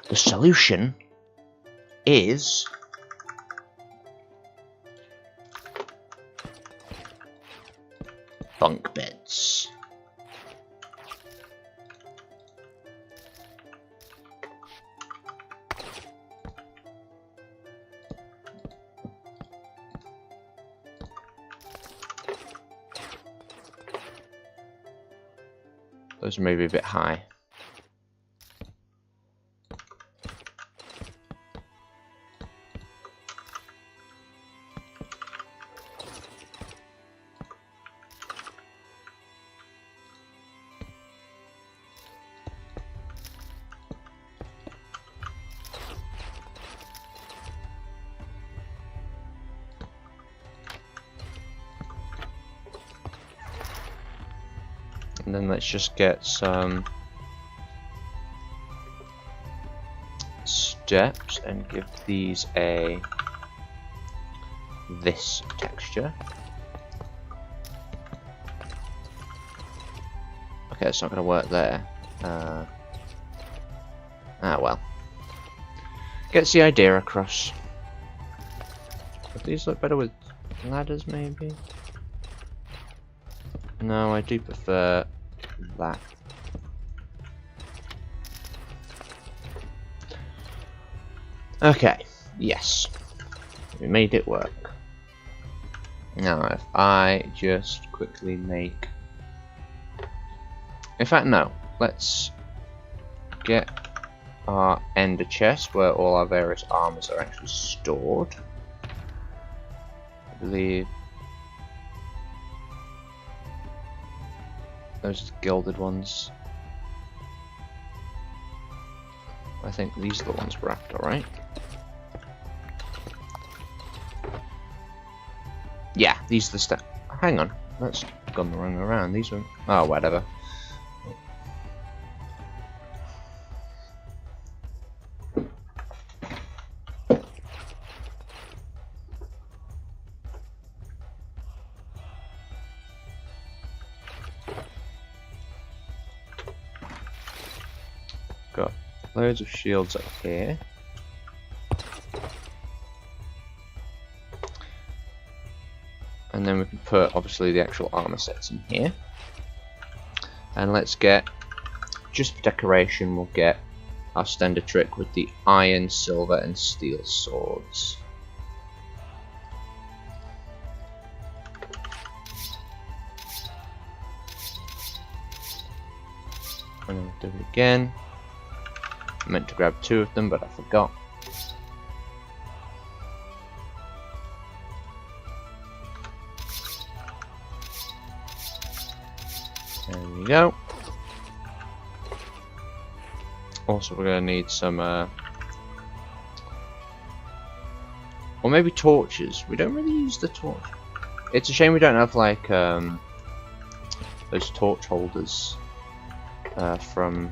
The solution is bunk beds. Those may be a bit high. And then let's just get some depth and give these this texture. Okay, it's not going to work there. Ah well. Gets the idea across. Would these look better with ladders, maybe? No, I do prefer that. Okay, yes. We made it work. Now, if I just quickly make... In fact, no. Let's get our ender chest where all our various armors are actually stored. I believe those are the gilded ones. I think these are the ones we're after, right? Yeah, these are the stuff. Hang on, that's gone the wrong way around. These are. Oh, whatever. Got loads of shields up here. And then we can put obviously the actual armor sets in here. And let's get, just for decoration, we'll get our standard trick with the iron, silver and steel swords. And I'll do it again. I meant to grab 2 of them, but I forgot. There we go. Also, we're going to need some, or maybe torches. We don't really use the torch. It's a shame we don't have like those torch holders from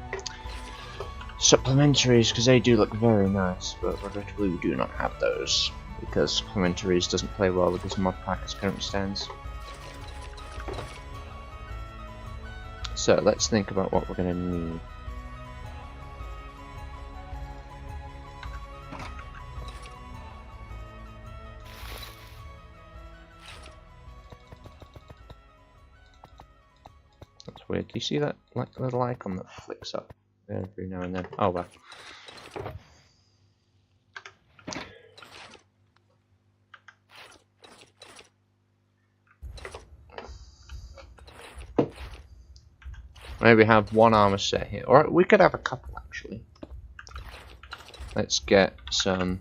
supplementaries, because they do look very nice. But regrettably, we do not have those because supplementaries doesn't play well with this mod pack as currently stands. So let's think about what we're going to need. That's weird. Do you see that like little icon that flicks up every now and then? Oh well. Maybe have one armor set here, or we could have a couple actually. Let's get some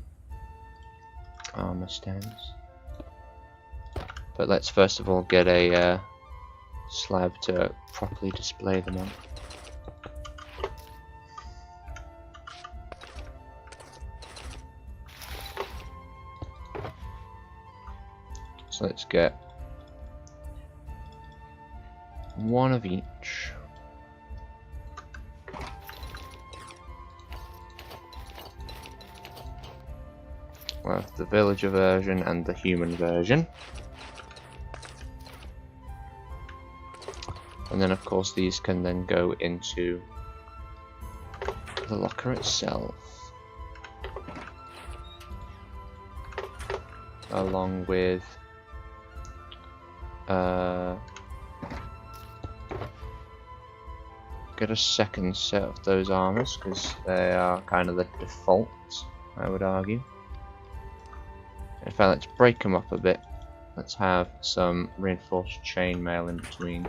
armor stands, but let's first of all get a slab to properly display them on. So let's get one of each. Well, the villager version and the human version. And then of course these can then go into the locker itself. Along with get a second set of those armors because they are kind of the default, I would argue. In fact, let's break them up a bit. Let's have some reinforced chainmail in between.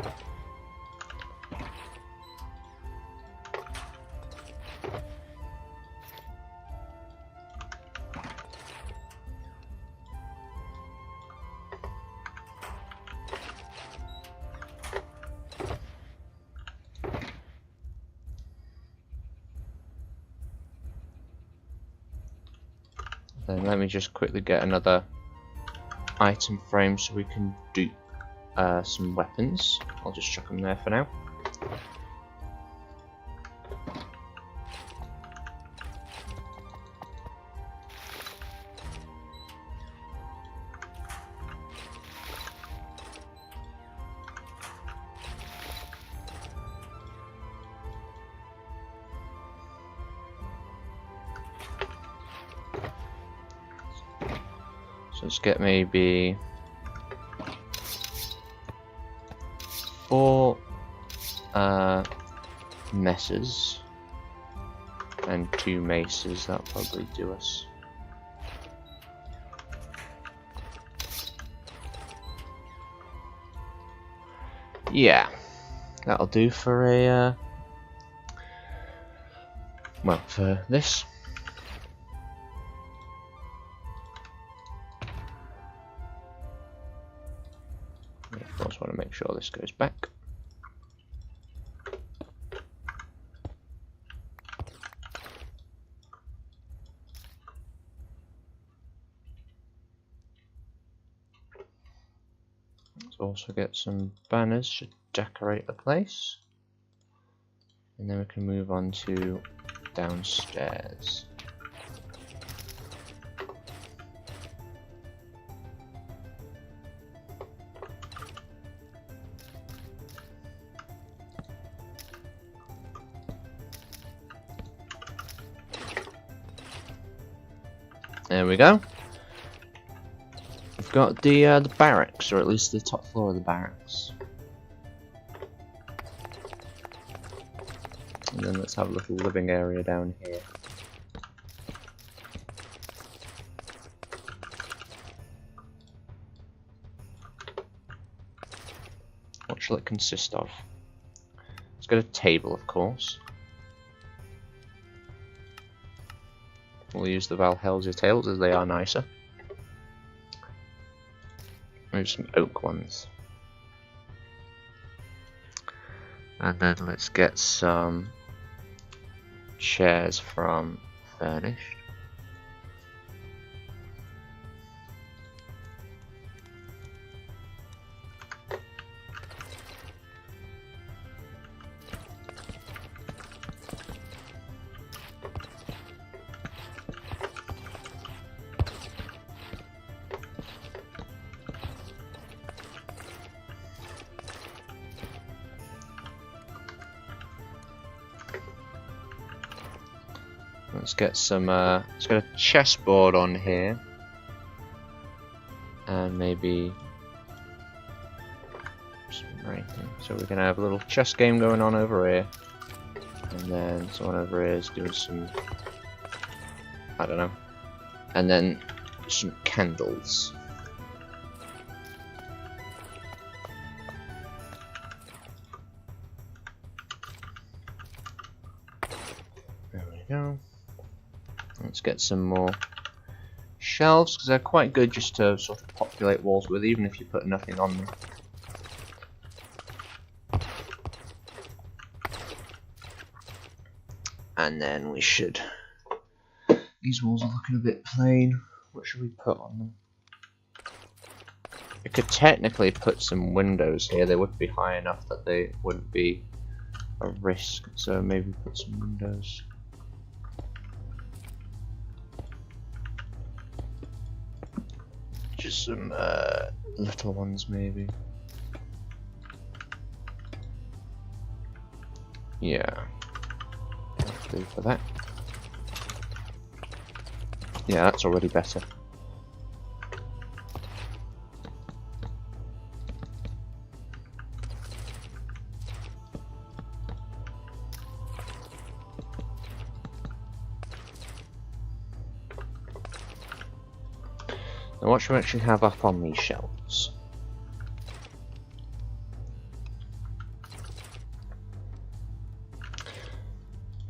Then let me just quickly get another item frame so we can do some weapons. I'll just chuck them there for now. So let's get maybe 4 messes and 2 maces. That'll probably do us. Yeah, that'll do for a well, for this. Of course, want to make sure this goes back. Let's also get some banners to decorate the place, and then we can move on to downstairs. There we go. We've got the barracks, or at least the top floor of the barracks. And then let's have a little living area down here. What shall it consist of? Let's get a table, of course. We'll use the Valhelsia tables as they are nicer. Maybe some oak ones. And then let's get some chairs from Furnished. Let's get some. Let's get a chessboard on here, and maybe some writing. So we're gonna have a little chess game going on over here, and then someone over here is doing some. I don't know, and then some candles. There we go. Let's get some more shelves, because they're quite good just to sort of populate walls with, even if you put nothing on them. And then we should... These walls are looking a bit plain. What should we put on them? We could technically put some windows here. They would be high enough that they wouldn't be a risk. So maybe put some windows. Just some little ones, maybe. Yeah. That'll do for that. Yeah, that's already better. Now what should we actually have up on these shelves?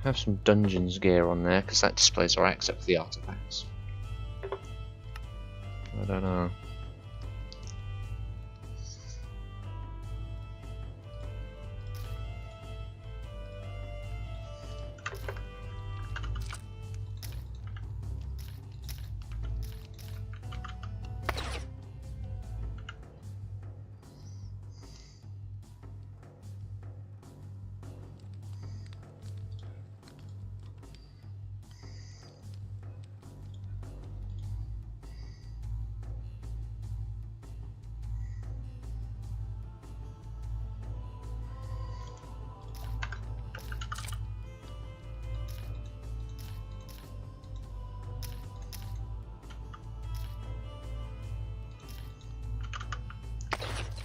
Have some dungeons gear on there, because that displays alright except for the artifacts. I don't know.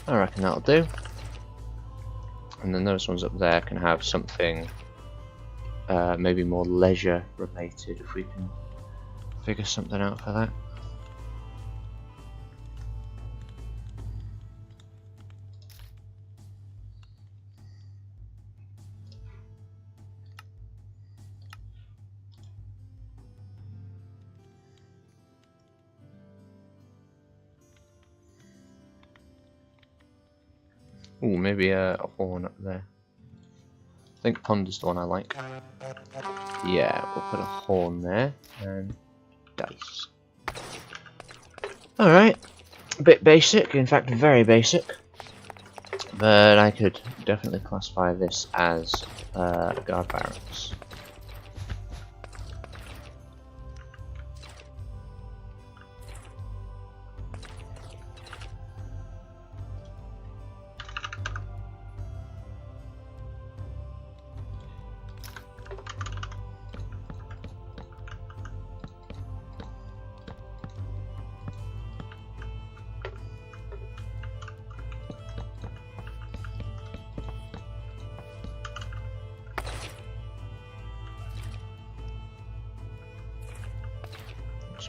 I reckon that'll do. And then those ones up there can have something maybe more leisure related, if we can figure something out for that. Ooh, maybe a horn up there. I think ponder's the one I like. Yeah, we'll put a horn there, and dice. Alright, a bit basic, in fact very basic. But I could definitely classify this as guard barracks.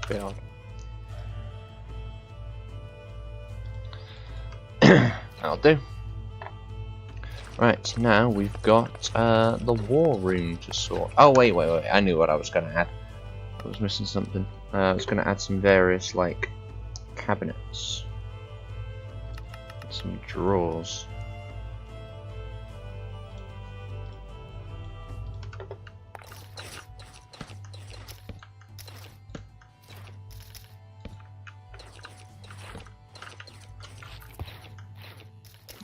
Build. That'll do. Right, now we've got the war room to sort. Oh wait, I knew what I was going to add. I was missing something. I was going to add some various, like, cabinets. Some drawers.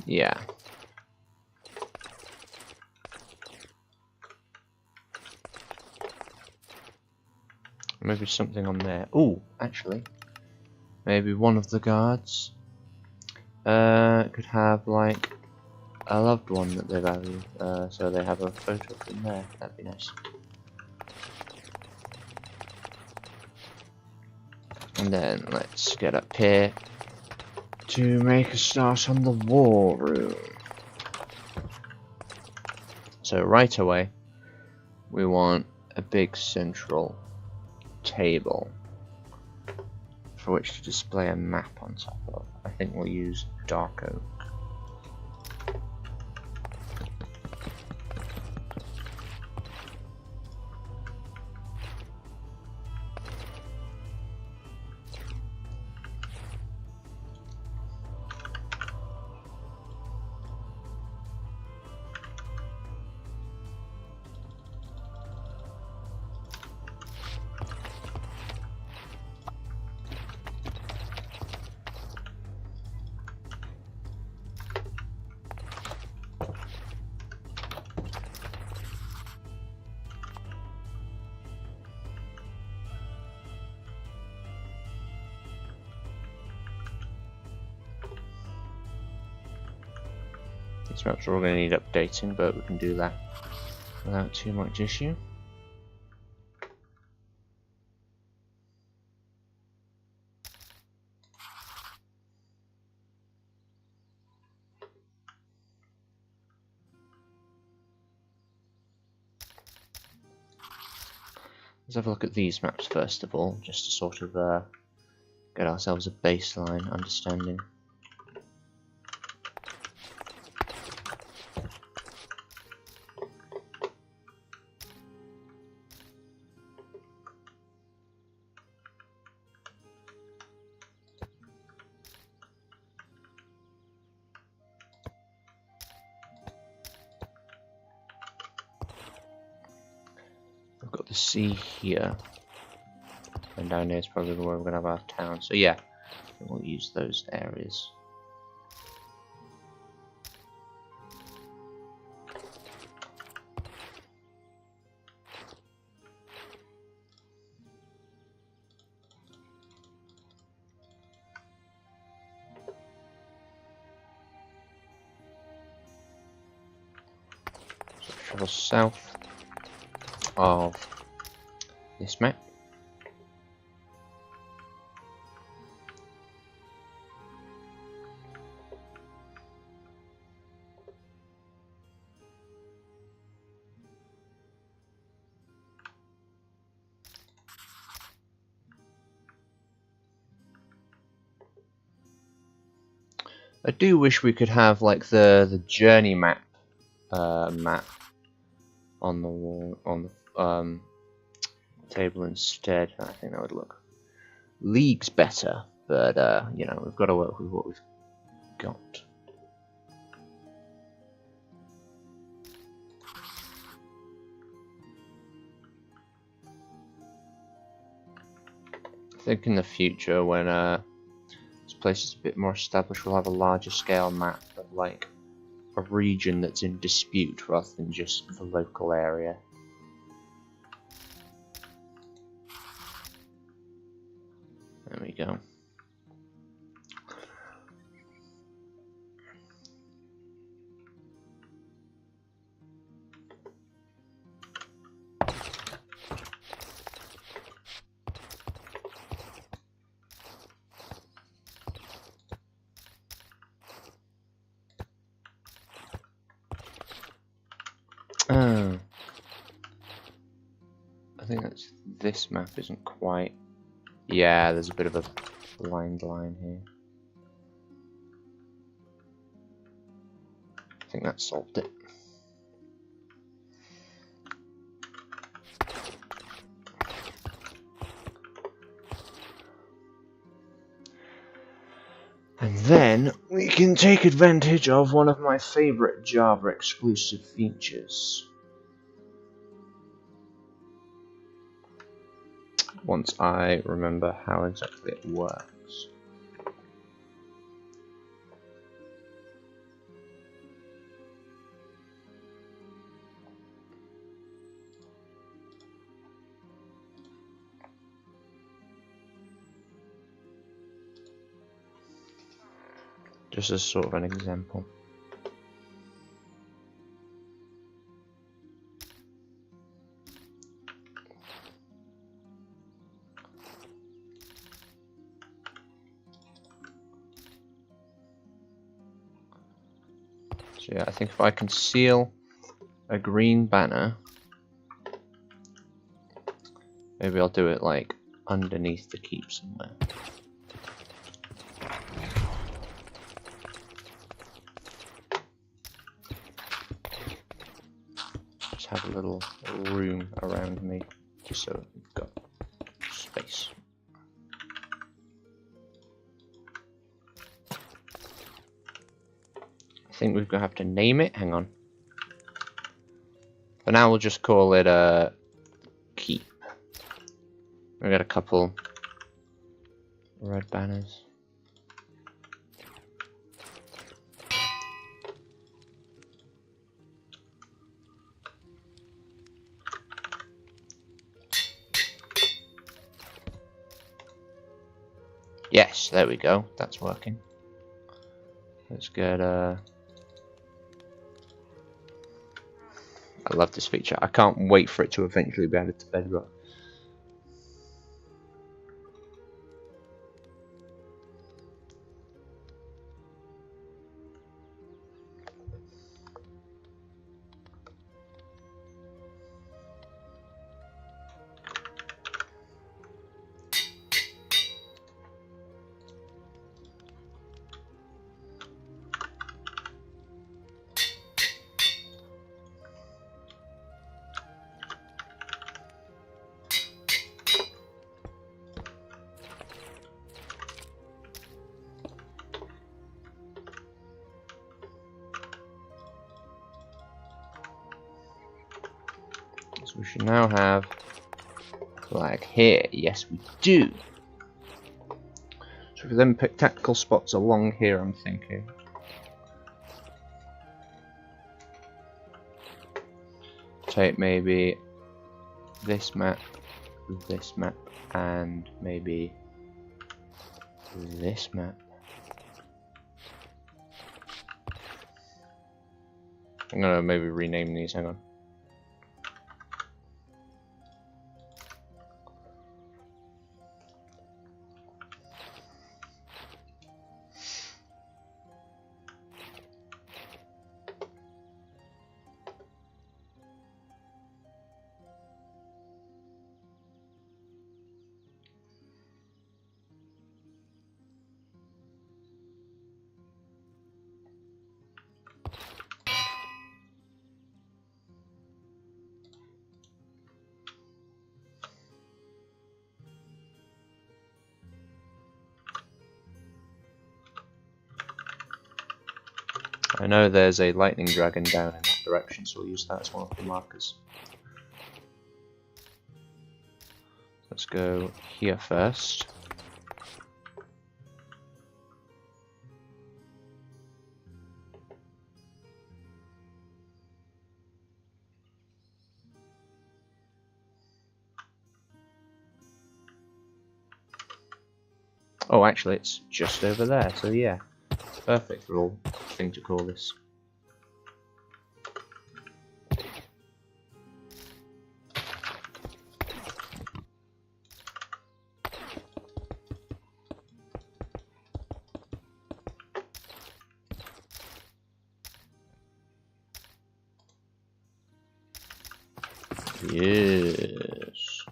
Yeah. Maybe something on there. Ooh, actually. Maybe one of the guards could have, like, a loved one that they value. So they have a photo from there. That'd be nice. And then let's get up here to make a start on the war room. So right away, we want a big central table for which to display a map on top of. I think we'll use dark oak. These maps are all going to need updating, but we can do that without too much issue. Let's have a look at these maps first of all, just to sort of get ourselves a baseline understanding. We've got the sea here, and down here is probably where we're going to have our town. So yeah, we'll use those areas. So travel south of this map. I do wish we could have like the journey map map on the wall on the table instead. I think that would look leagues better, but you know, we've got to work with what we've got. I think in the future, when this place is a bit more established, we'll have a larger scale map of like a region that's in dispute rather than just the local area. There we go. Oh. I think that's this map isn't quite. Yeah, there's a bit of a blind line here. I think that solved it. And then we can take advantage of one of my favorite Java exclusive features. Once I remember how exactly it works. Just as sort of an example. So yeah, I think if I conceal a green banner, maybe I'll do it like underneath the keep somewhere. Just have a little room around me, just so we've got space. I think we're gonna have to name it. Hang on. For now, we'll just call it a keep. We got a couple red banners. Yes, there we go. That's working. Let's get I love this feature. I can't wait for it to eventually be added to Bedrock. So we should now have a flag here. Yes, we do. So we then pick tactical spots along here, I'm thinking. Take maybe this map, and maybe this map. I'm gonna maybe rename these, hang on. I know there's a lightning dragon down in that direction, so we'll use that as one of the markers. Let's go here first. Oh, actually, it's just over there, so yeah. Perfect little thing to call this. Yes.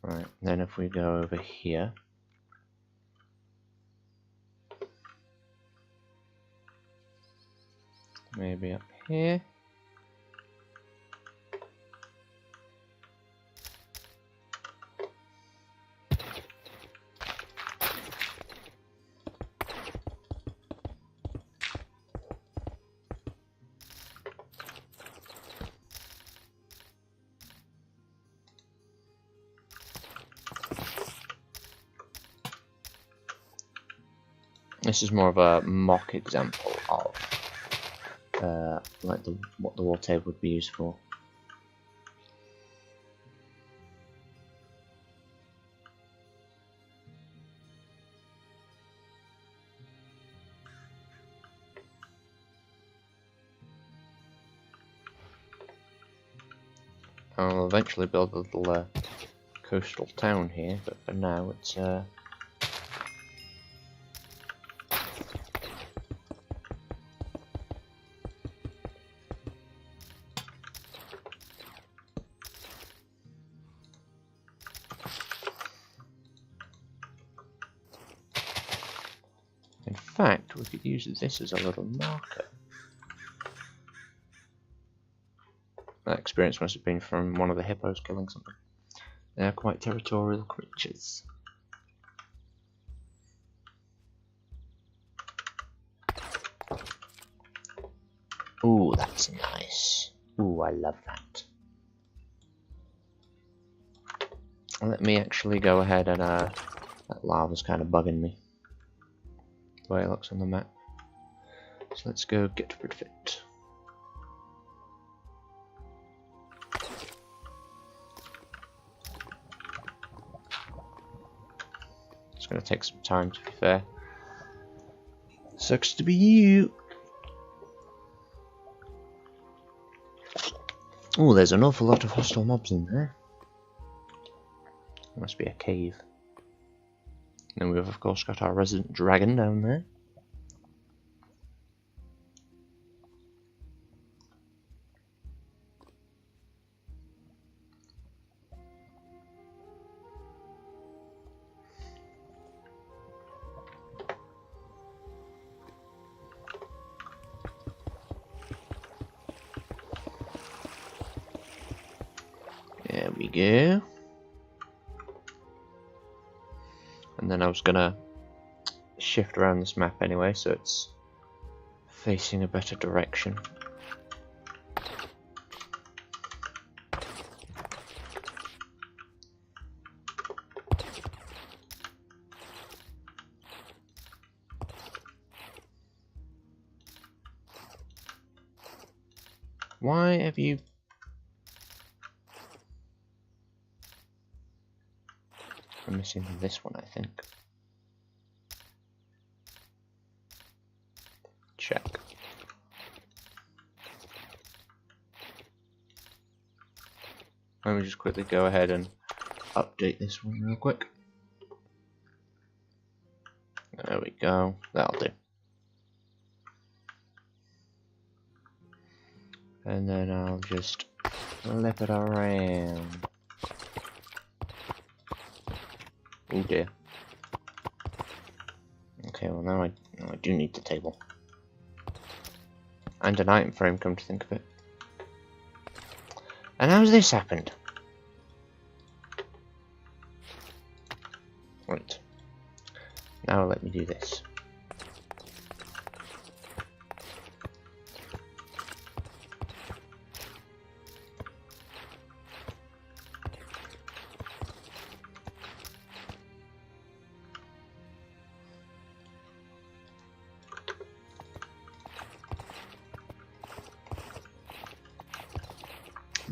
Right, then if we go over here. Maybe up here. This is more of a mock example of like what the wall table would be used for. I'll eventually build a little coastal town here, but for now it's in fact, we could use this as a little marker. That experience must have been from one of the hippos killing something. They're quite territorial creatures. Ooh, that's nice. Ooh, I love that. Let me actually go ahead and that lava's kind of bugging me. The way it looks on the map. So let's go get rid of it. It's gonna take some time, to be fair. Sucks to be you. Oh, there's an awful lot of hostile mobs in there. Must be a cave. And we've of course got our resident dragon down there. There we go. And then I was gonna shift around this map anyway, so it's facing a better direction. Why have you... I'm missing this one, I think. Check. Let me just quickly go ahead and update this one real quick. There we go. That'll do. And then I'll just flip it around. Oh dear. Okay, well now I do need the table. And an item frame, come to think of it. And how's this happened? Right. now let me do this.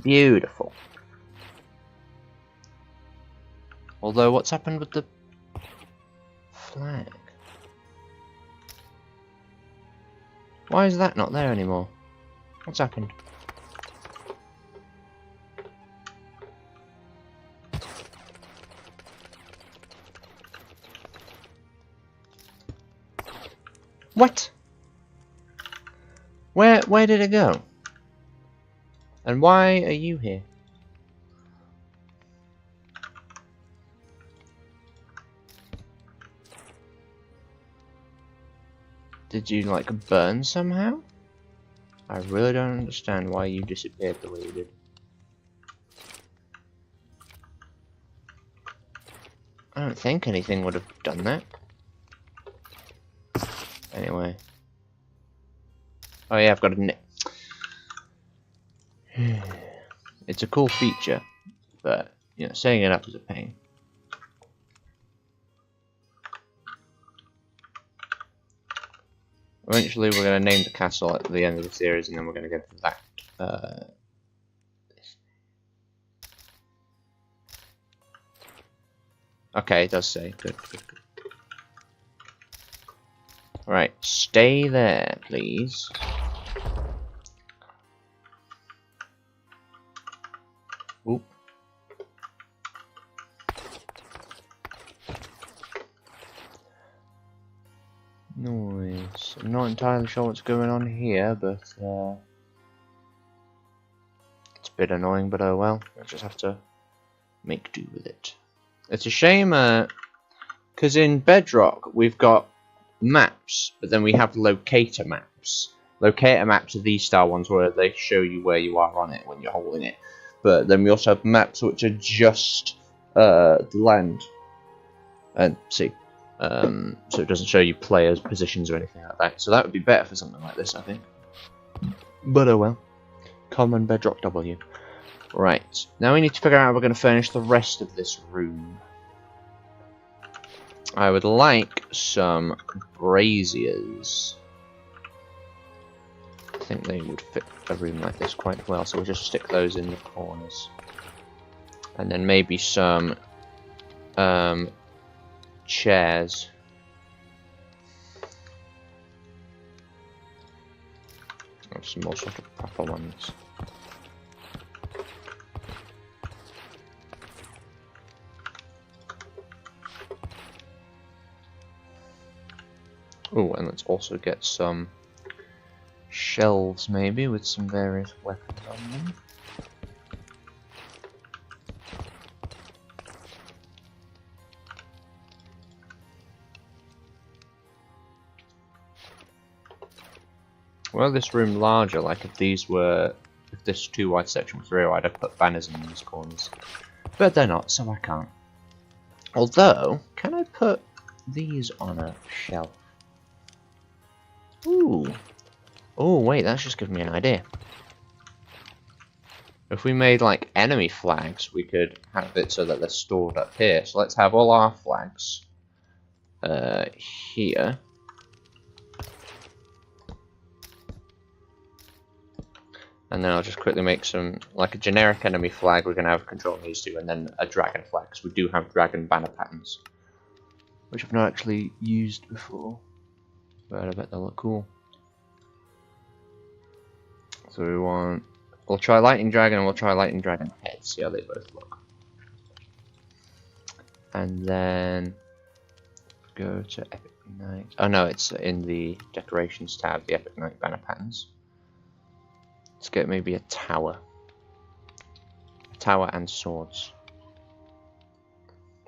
Beautiful. Although, what's happened with the flag? Why is that not there anymore? What's happened? What? Where did it go? And why are you here? Did you, like, burn somehow? I really don't understand why you disappeared the way you did. I don't think anything would have done that. Anyway. Oh yeah, I've got a nip. It's a cool feature, but, you know, setting it up is a pain. Eventually we're going to name the castle at the end of the series, and then we're going to go to that. Okay, it does say. Good, good, good. Right, stay there, please. Oop. Noise. I'm not entirely sure what's going on here, but it's a bit annoying, but oh well. I'll just have to make do with it. It's a shame, because in Bedrock we've got maps, but then we have locator maps. Locator maps are these style ones where they show you where you are on it when you're holding it. But then we also have maps which are just the land and sea. So it doesn't show you players' positions or anything like that. So that would be better for something like this, I think. But oh well. Common Bedrock W. Right. Now we need to figure out how we're going to furnish the rest of this room. I would like some braziers. I think they would fit a room like this quite well, so we'll just stick those in the corners. And then maybe some chairs. Or some more sort of proper ones. Oh, and let's also get some shelves maybe with some various weapons on them. Well, this room larger, like if this too wide section was real, I'd have put banners in these corners. But they're not, so I can't. Although, can I put these on a shelf? Ooh. Oh, wait, that's just given me an idea. If we made, like, enemy flags, we could have it so that they're stored up here. So let's have all our flags here. And then I'll just quickly make some, like a generic enemy flag we're going to have control these two, and then a dragon flag, because we do have dragon banner patterns. Which I've not actually used before. But I bet they'll look cool. So we'll try Lightning Dragon and we'll try Lightning Dragon Head, see how they both look. And then go to Epic Night. Oh no, it's in the Decorations tab, the Epic Night banner patterns. Let's get maybe a tower. A tower and swords.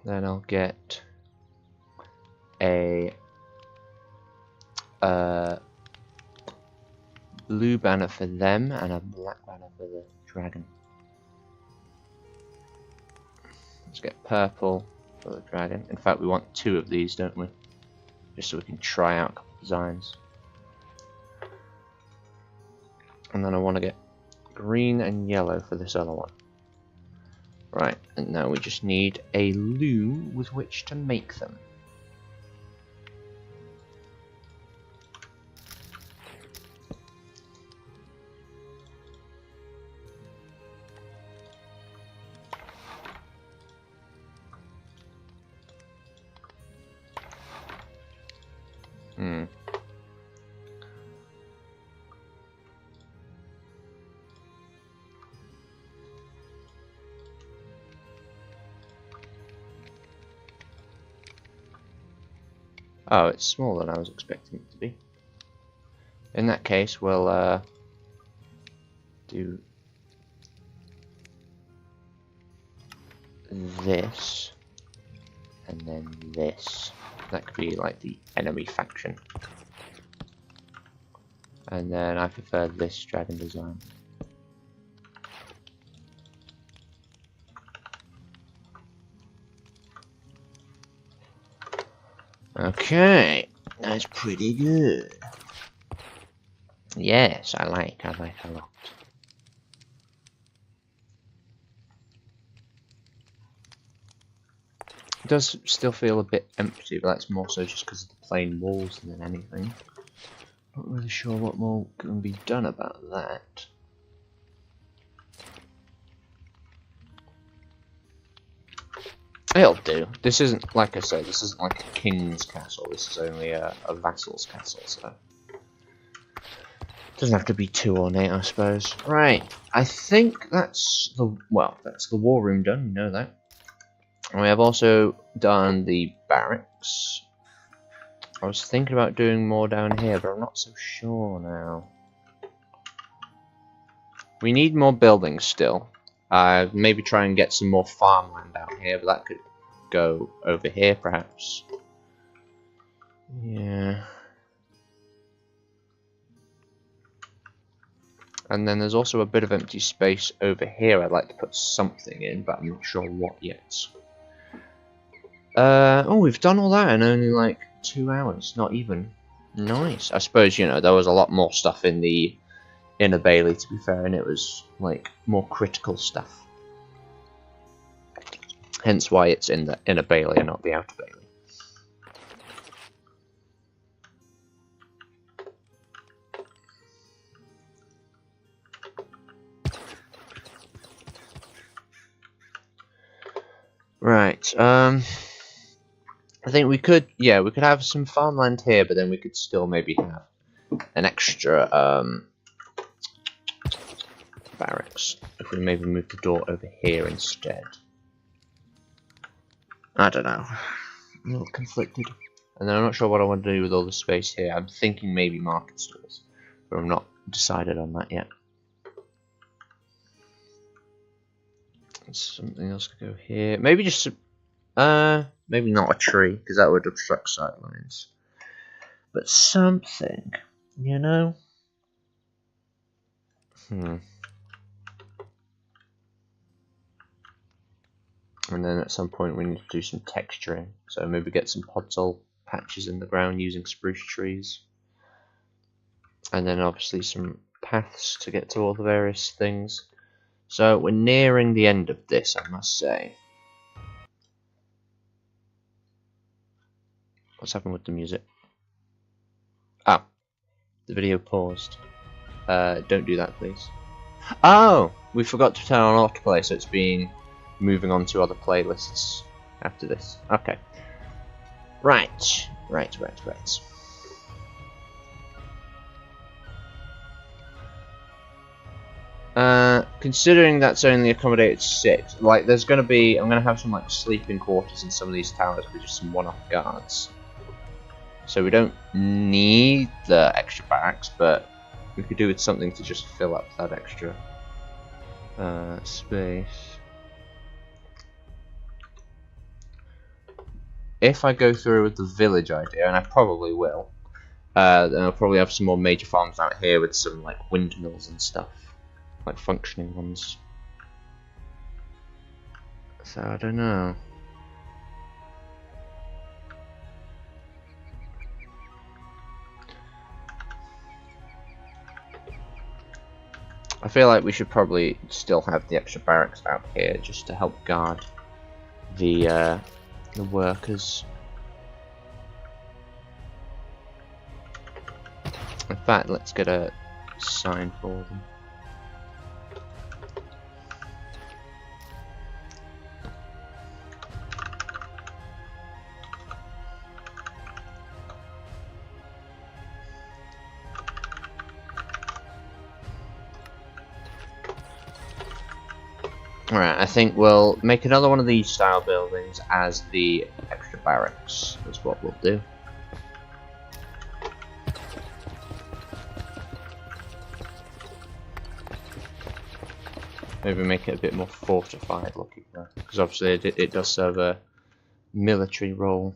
Then I'll get a blue banner for them and a black banner for the dragon. Let's get purple for the dragon. In fact, we want two of these, don't we? just so we can try out a couple of designs. And then I want to get green and yellow for this other one. Right, and now we just need a loom with which to make them. Oh, it's smaller than I was expecting it to be. In that case, we'll do this, and then this. That could be like the enemy faction. And then I prefer this dragon design. Okay, that's pretty good. Yes, I like a lot. It does still feel a bit empty, but that's more so just because of the plain walls than anything. Not really sure what more can be done about that. It'll do. This isn't, like I said, this isn't like a king's castle. This is only a vassal's castle, so doesn't have to be too ornate, I suppose. Right, I think that's the war room done. You know that. And we have also done the barracks. I was thinking about doing more down here, but I'm not so sure now. We need more buildings still. Maybe try and get some more farmland out here, but that could go over here, perhaps. Yeah. And then there's also a bit of empty space over here I'd like to put something in, but I'm not sure what yet. Oh, we've done all that in only like 2 hours, not even. Nice. I suppose, you know, there was a lot more stuff in the Inner Bailey, to be fair, and it was like more critical stuff. Hence why it's in the Inner Bailey and not the Outer Bailey. Right, I think we could have some farmland here, but then we could still maybe have an extra, barracks, if we maybe move the door over here instead. I don't know. I'm a little conflicted. And then I'm not sure what I want to do with all the space here. I'm thinking maybe market stalls, but I'm not decided on that yet. Something else could go here. Maybe just maybe not a tree, because that would obstruct sight lines. But something, you know? And then at some point we need to do some texturing. So maybe get some podzol patches in the ground using spruce trees. And then obviously some paths to get to all the various things. So we're nearing the end of this, I must say. What's happened with the music? Ah, the video paused. Don't do that, please. Oh, we forgot to turn on autoplay, so it's being moving on to other playlists after this. Okay. Right. Considering that's only accommodated 6, like there's gonna be, I'm gonna have some like sleeping quarters in some of these towers with just some one-off guards. So we don't need the extra barracks, but we could do with something to just fill up that extra space. If I go through with the village idea, and I probably will, then I'll probably have some more major farms out here with some like windmills and stuff, like functioning ones. So I don't know. feel like we should probably still have the extra barracks out here just to help guard the workers. In fact, let's get a sign for them. Alright, I think we'll make another one of these style buildings as the extra barracks, is what we'll do. Maybe make it a bit more fortified looking, because obviously it does serve a military role.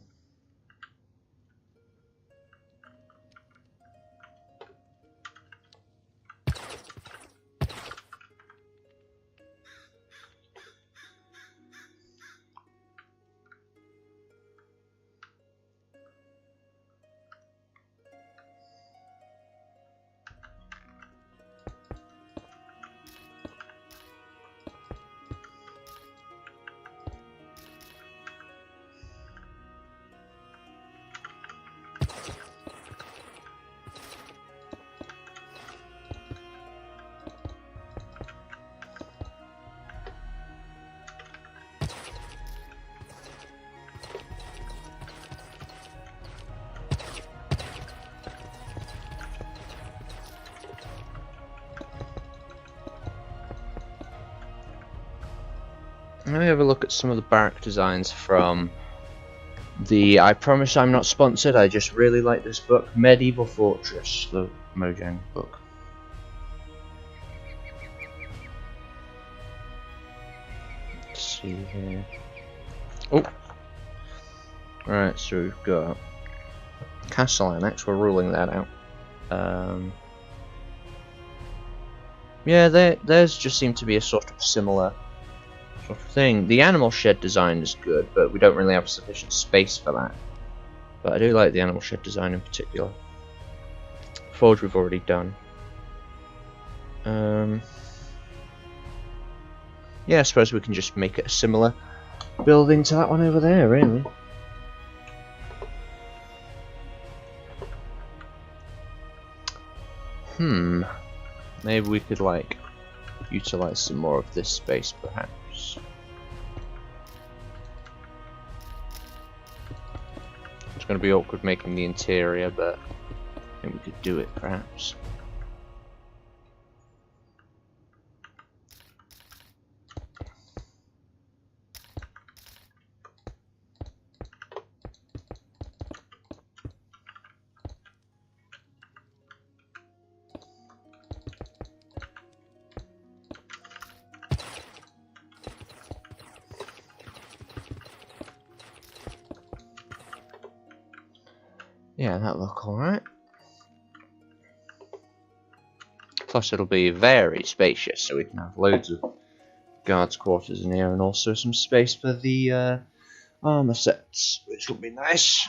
Let me have a look at some of the barrack designs from the I Promise I'm Not Sponsored, I just really like this book, Medieval Fortress, the Mojang book. Let's see here. Oh! Right, so we've got Castle Annex, we're ruling that out. Yeah, theirs just seem to be a sort of similar sort of thing. The animal shed design is good, but we don't really have sufficient space for that. But I do like the animal shed design in particular. Forge we've already done. Yeah, I suppose we can just make it a similar building to that one over there, really. Maybe we could, like, utilize some more of this space, perhaps. It's going to be awkward making the interior, but I think we could do it, perhaps. Yeah, that'll look alright. Plus it'll be very spacious, so we can have loads of guards' quarters in here, and also some space for the armor sets, which will be nice.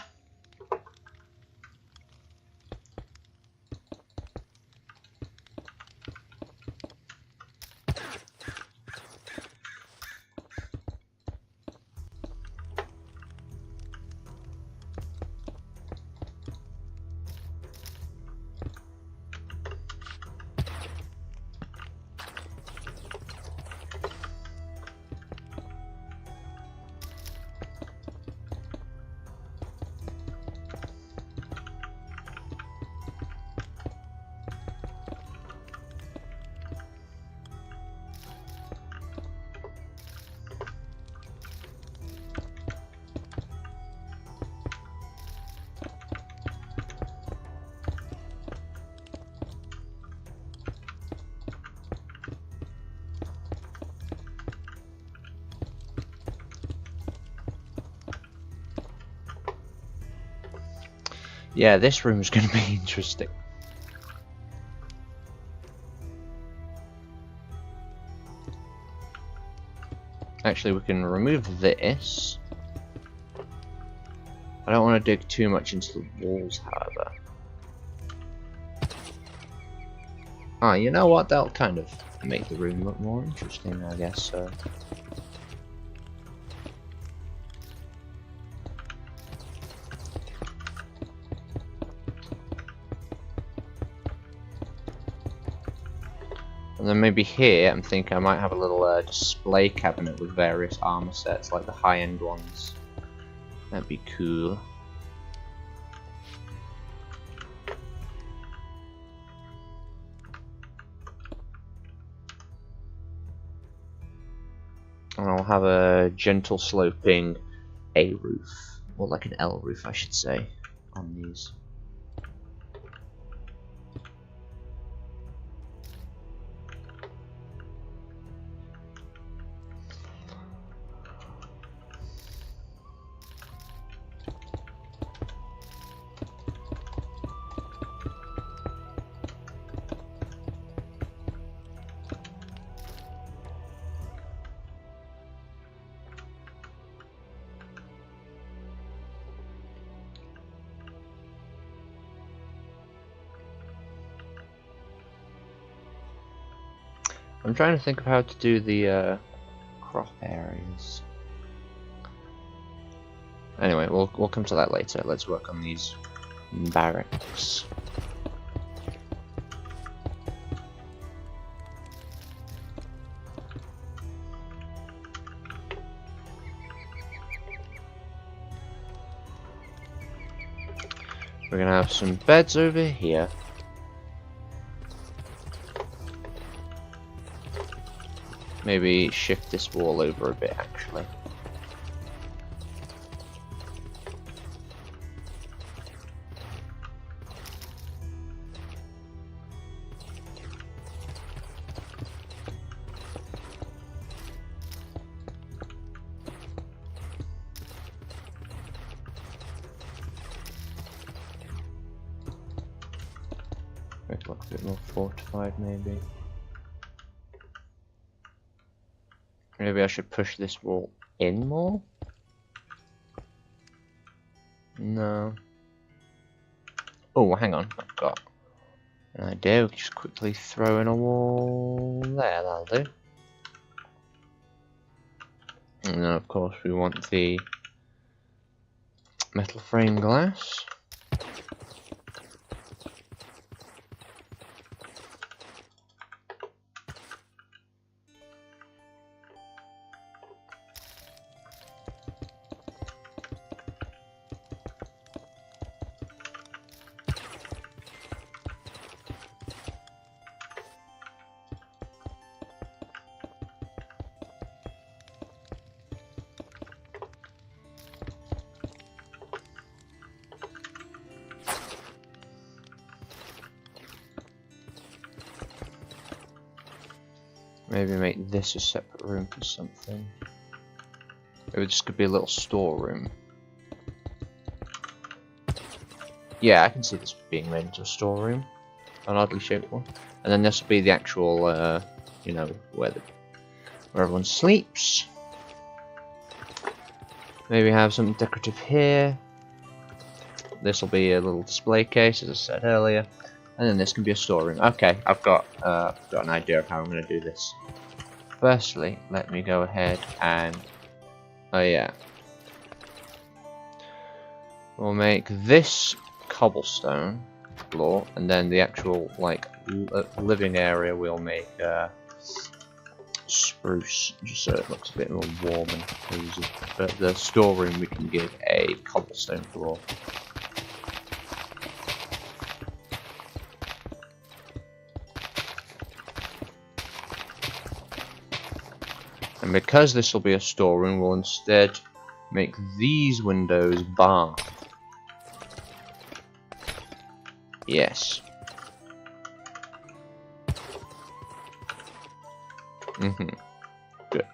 Yeah, this room is going to be interesting. Actually, we can remove this. I don't want to dig too much into the walls, however. Ah, you know what? That'll kind of make the room look more interesting, I guess. So. And then maybe here, I'm thinking I might have a little display cabinet with various armor sets, like the high-end ones. That'd be cool. And I'll have a gentle sloping A roof, or like an L roof I should say, on these. I'm trying to think of how to do the crop areas. Anyway, we'll come to that later. Let's work on these barracks. We're gonna have some beds over here. Maybe shift this wall over a bit, actually. Make it look a bit more fortified, maybe. Maybe I should push this wall in more? No. Oh, hang on. I've got an idea. We can just quickly throw in a wall there. That'll do. And then, of course, we want the metal frame glass. Maybe make this a separate room for something. Maybe this could be a little storeroom. Yeah, I can see this being made into a storeroom. An oddly shaped one. And then this will be the actual, you know, where everyone sleeps. Maybe have something decorative here. This will be a little display case, as I said earlier. And then this can be a storeroom. Okay, I've got an idea of how I'm going to do this. Firstly, let me go ahead and... oh yeah. We'll make this cobblestone floor, and then the actual, like, living area we'll make spruce, just so it looks a bit more warm and cozy. But the storeroom we can give a cobblestone floor. And because this will be a storeroom, we'll instead make these windows barred. Yes. Good.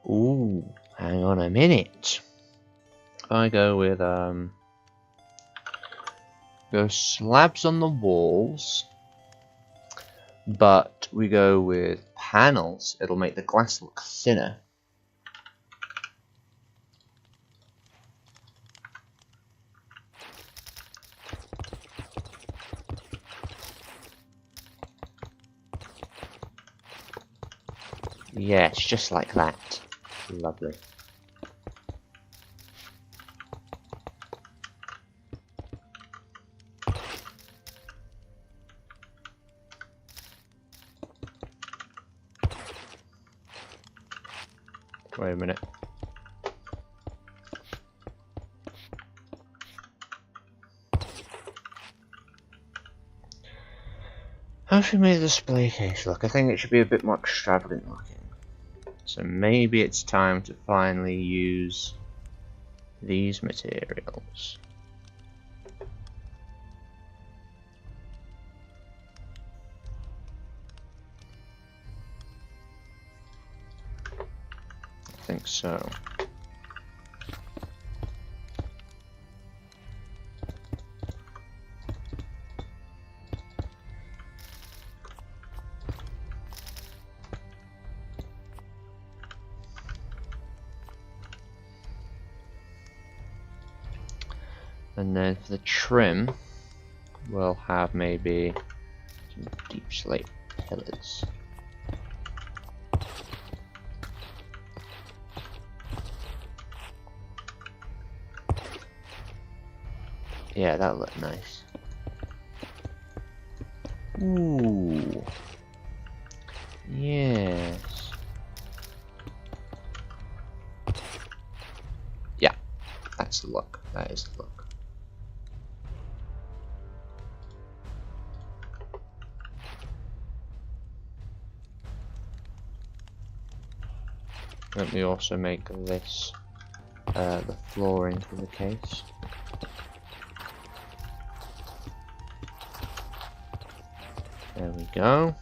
Ooh, hang on a minute. I go with go slabs on the walls, but we go with panels. It'll make the glass look thinner. Yes, just like that. Lovely. Wait a minute. How should we make the display case look? I think it should be a bit more extravagant looking. So maybe it's time to finally use these materials. I think so. And then for the trim, we'll have maybe some deep slate pillars. Yeah, that'll look nice. Ooh. Yes. Yeah, that's the look. That is the look. Let me also make this the flooring for the case. There we go.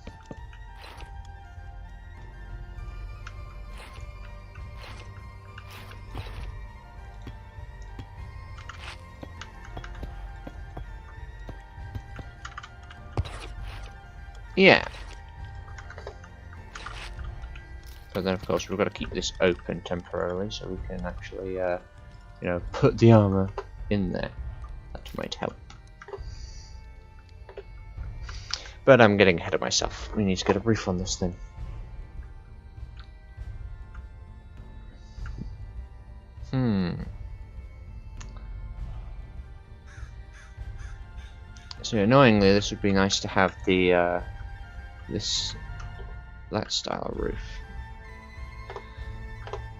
Yeah. But then of course we've got to keep this open temporarily so we can actually, you know, put the armor in there. That might help. But I'm getting ahead of myself. We need to get a brief on this thing. So annoyingly, this would be nice to have the that style of roof,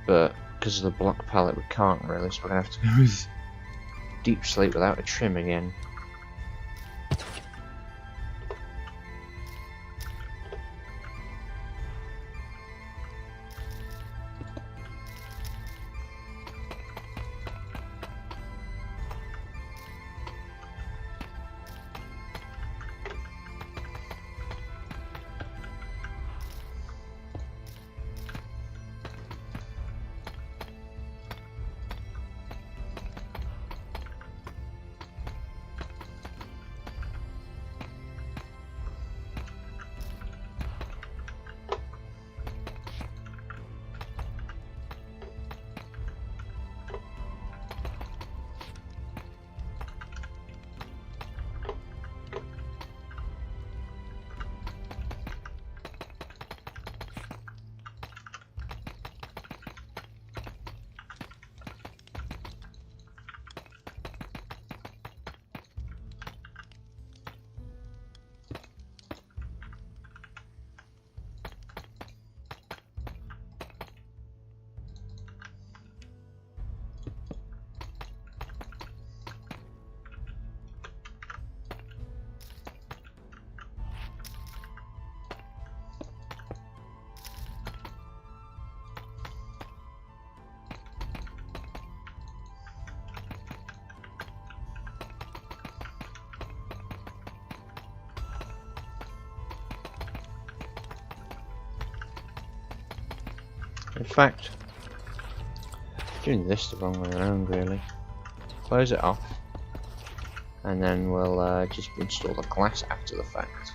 but because of the block palette, we can't really. So we're gonna have to go with deep slate without a trim again. In fact, Doing this the wrong way around, really. Close it off, and then we'll just install the glass after the fact.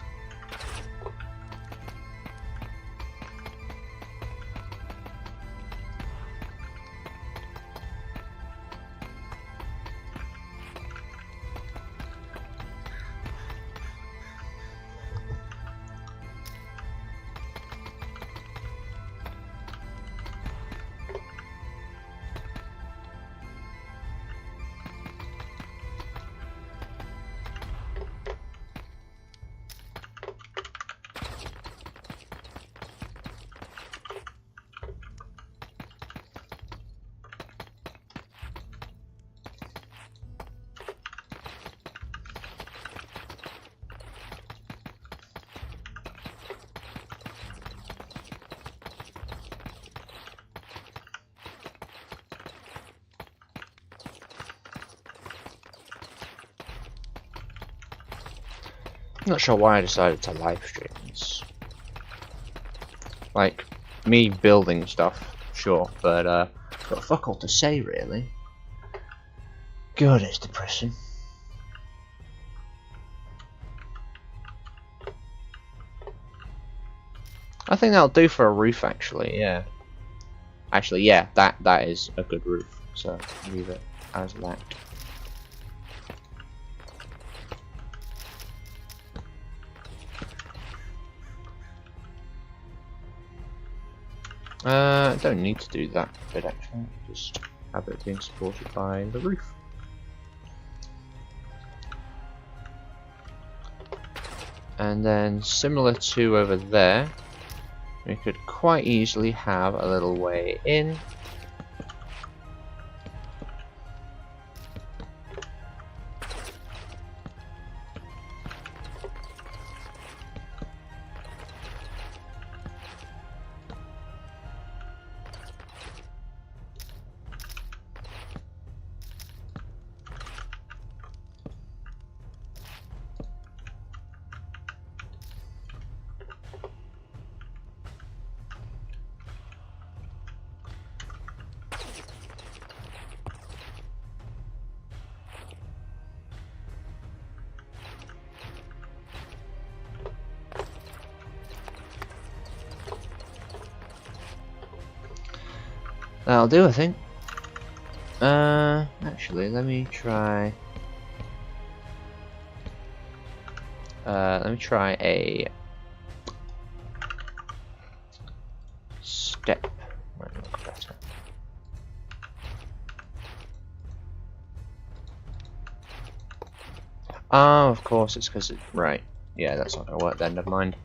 I'm not sure why I decided to live stream this. Like, me building stuff, sure, but got fuck all to say really. God, it's depressing. I think that'll do for a roof, actually. Yeah. Actually, yeah, that is a good roof. So leave it as that. I don't need to do that bit actually, just have it being supported by the roof. And then similar to over there, we could quite easily have a little way in. That'll do, I think. Actually, let me try. Let me try a step. Might look better. Oh, of course, it's because it. Right. Yeah, that's not gonna work then. Never mind.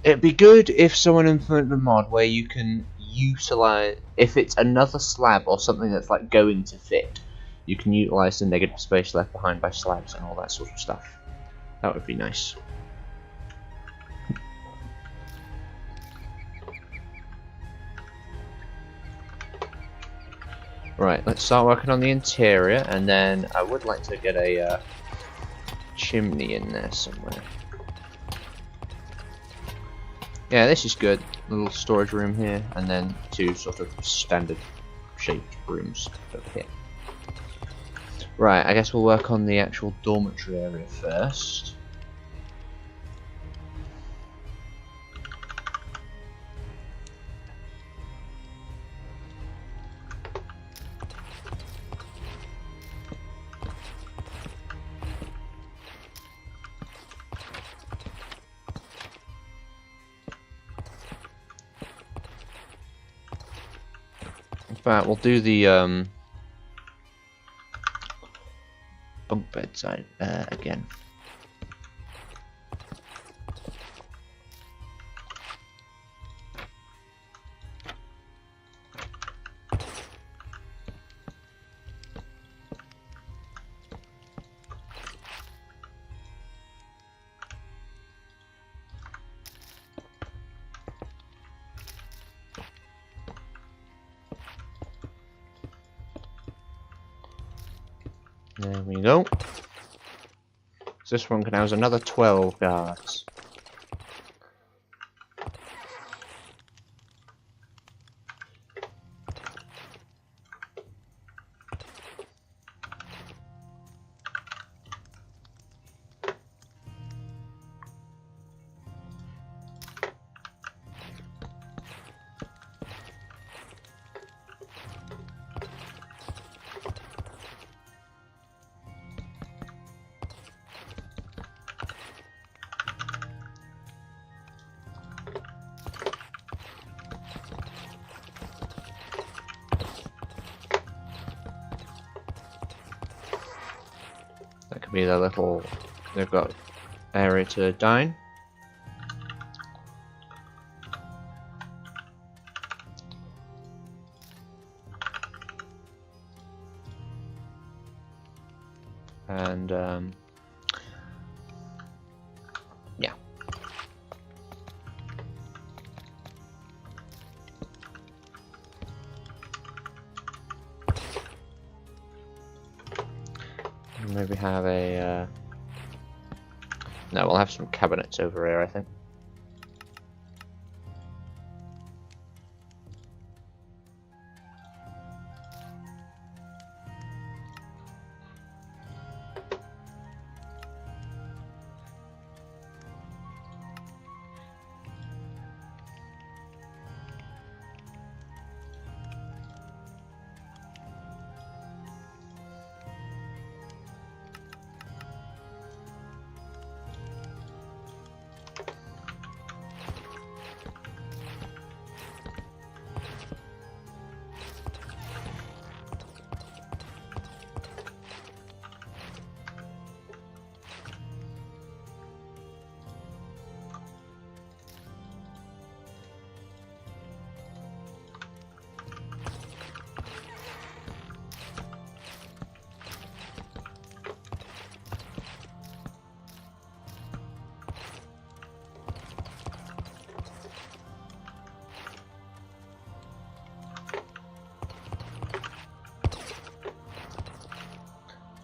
It'd be good if someone implemented a mod where you can utilize, if it's another slab or something that's like going to fit, you can utilize the negative space left behind by slabs and all that sort of stuff. That would be nice. Right, let's start working on the interior, and then I would like to get a chimney in there somewhere. Yeah, this is good. A little storage room here, and then two sort of standard shaped rooms over here. Right, I guess we'll work on the actual dormitory area first. In fact, we'll do the bunk bed side again. There we go. So this one can house another 12 guards. be their little. They've got area to dine. And yeah. Maybe have a no, we'll have some cabinets over here, I think.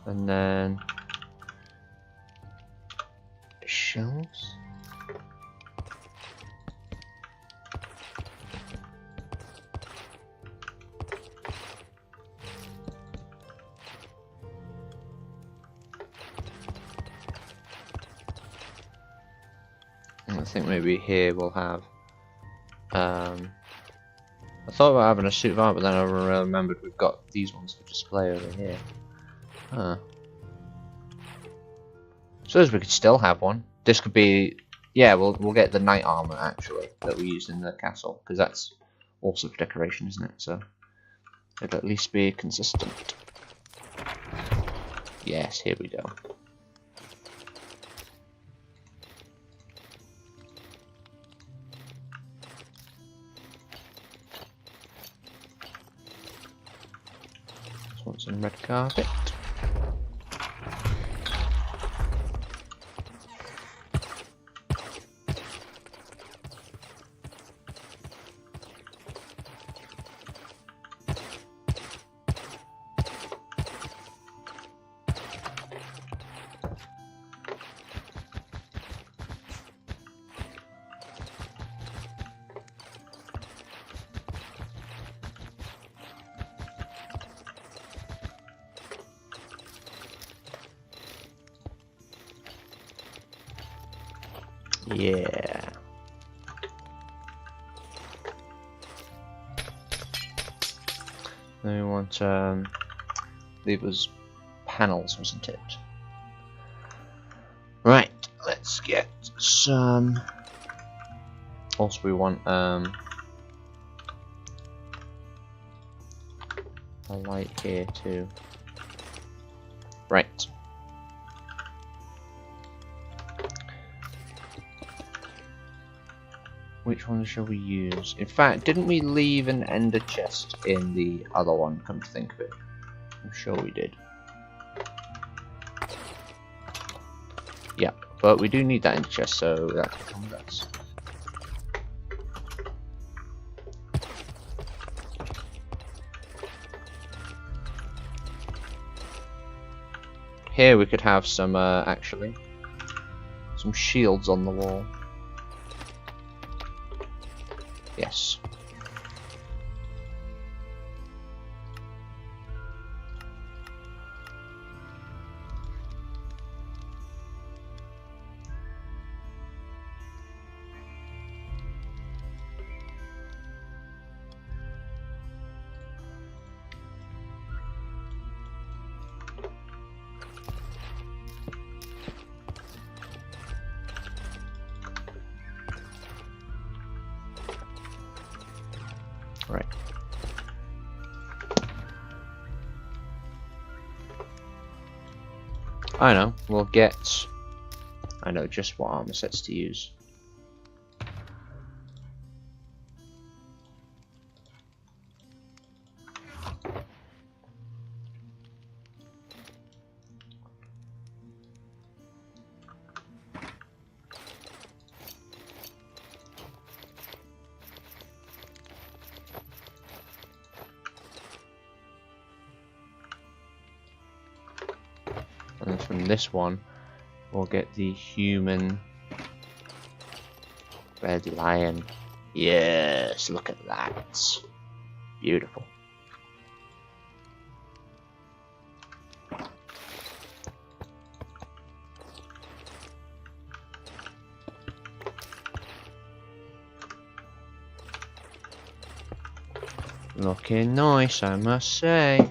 And then shelves. And I think maybe here we'll have I thought about having a suit of armor, but then I remembered we've got these ones for display over here. Huh. Suppose we could still have one. This could be, yeah. We'll get the knight armor actually that we used in the castle, because that's also for decoration, isn't it? So it'll at least be consistent. Yes, here we go. Just want some red carpet. Yeah. Then we want it was panels, wasn't it? Right, let's get some. Also we want a light here too. Right. Which one shall we use? In fact, didn't we leave an ender chest in the other one, come to think of it? I'm sure we did. Yeah, but we do need that ender chest, so that can come with us. Here we could have some, actually, some shields on the wall. Yes. Right. I know, we'll get... I know just what armor sets to use. And then from this one, we'll get the human red lion. Yes, look at that. Beautiful. Looking nice, I must say.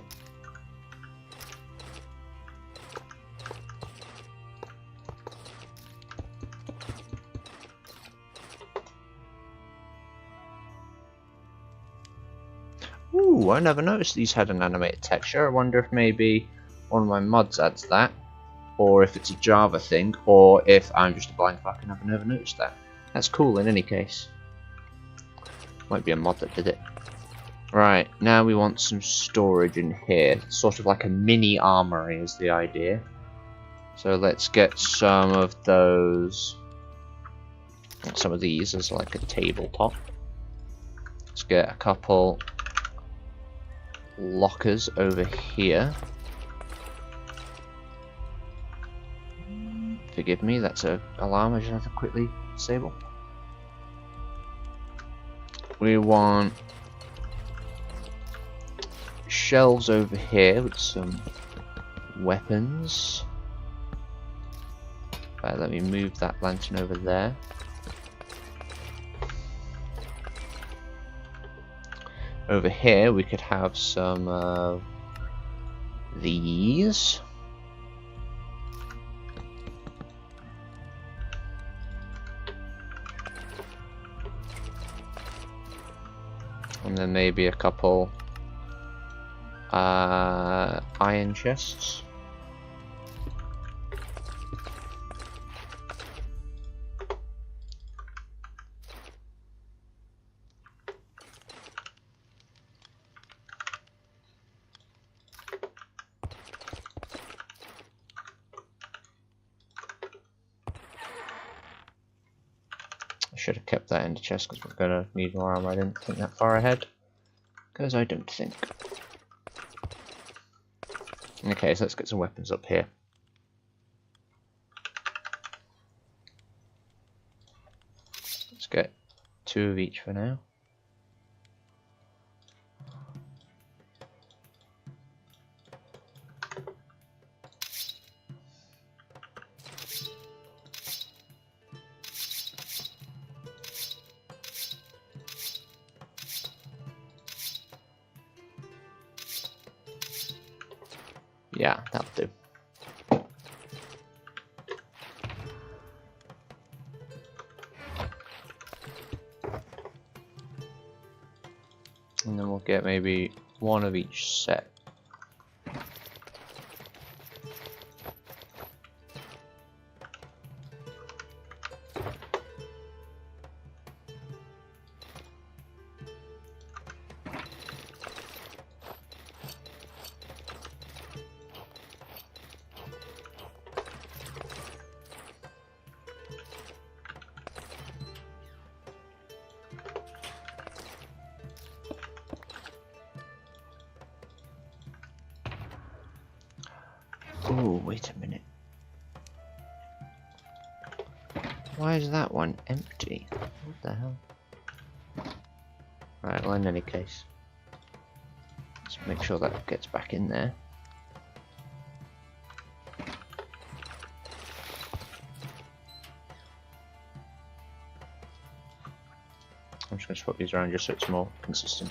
Ooh, I never noticed these had an animated texture. I wonder if maybe one of my mods adds that, or if it's a Java thing, or if I'm just a blind fuck and I've never noticed that. That's cool in any case. Might be a mod that did it. Right, now we want some storage in here. Sort of like a mini armory is the idea. So let's get some of those, some of these as like a tabletop. Let's get a couple lockers over here. Forgive me, that's an alarm I just have to quickly disable. We want shelves over here with some weapons. Right, let me move that lantern over there. Over here we could have some of these. And then maybe a couple iron chests. Should have kept that in the chest because we're gonna need more armor. I didn't think that far ahead. Because I don't think. Okay, so let's get some weapons up here. Let's get 2 of each for now. Yeah, that'll do. And then we'll get maybe 1 of each set. Oh, wait a minute. Why is that one empty? What the hell? Right, well in any case, let's make sure that gets back in there. I'm just going to swap these around just so it's more consistent.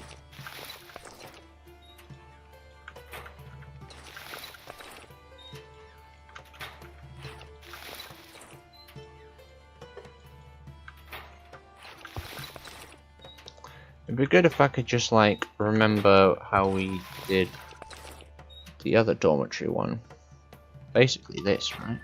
It'd be good if I could just like remember how we did the other dormitory one. basically this, right?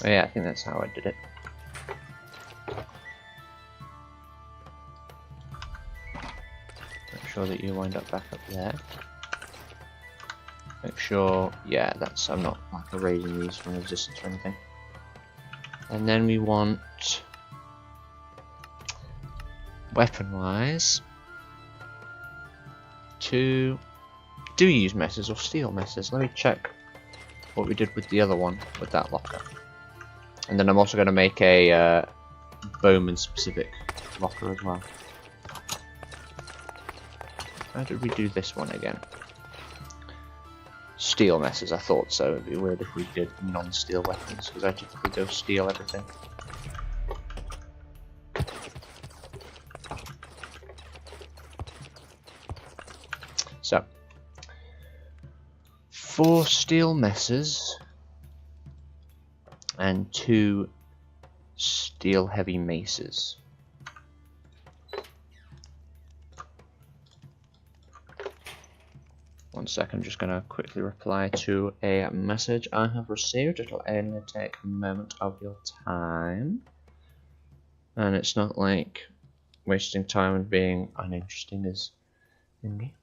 Oh, yeah, I think that's how I did it. Make sure that you wind up back up there. Make sure, yeah, that's, I'm not like erasing these from resistance or anything. And then we want, weapon-wise, to do you use messes or steel messes? Let me check what we did with the other one, with that locker. And then I'm also going to make a bowman specific locker as well. How did we do this one again? Steel messes, I thought so. It'd be weird if we did non-steel weapons, because I typically go steel everything. So, 4 steel messes and 2 steel heavy maces. One sec, I'm just going to quickly reply to a message I have received. It'll only take a moment of your time. And it's not like wasting time and being uninteresting as thingy.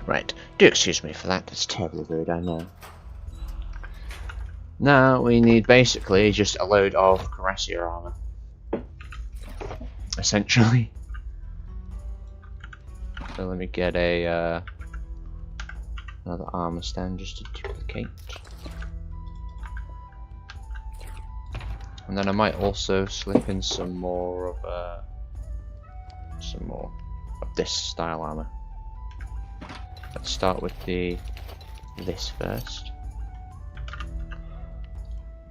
Right, do excuse me for that, that's terribly rude, I know. Now we need basically just a load of Cuirassier armor. Essentially. So let me get a another armor stand just to duplicate. And then I might also slip in some more of this style armor. Let's start with this first.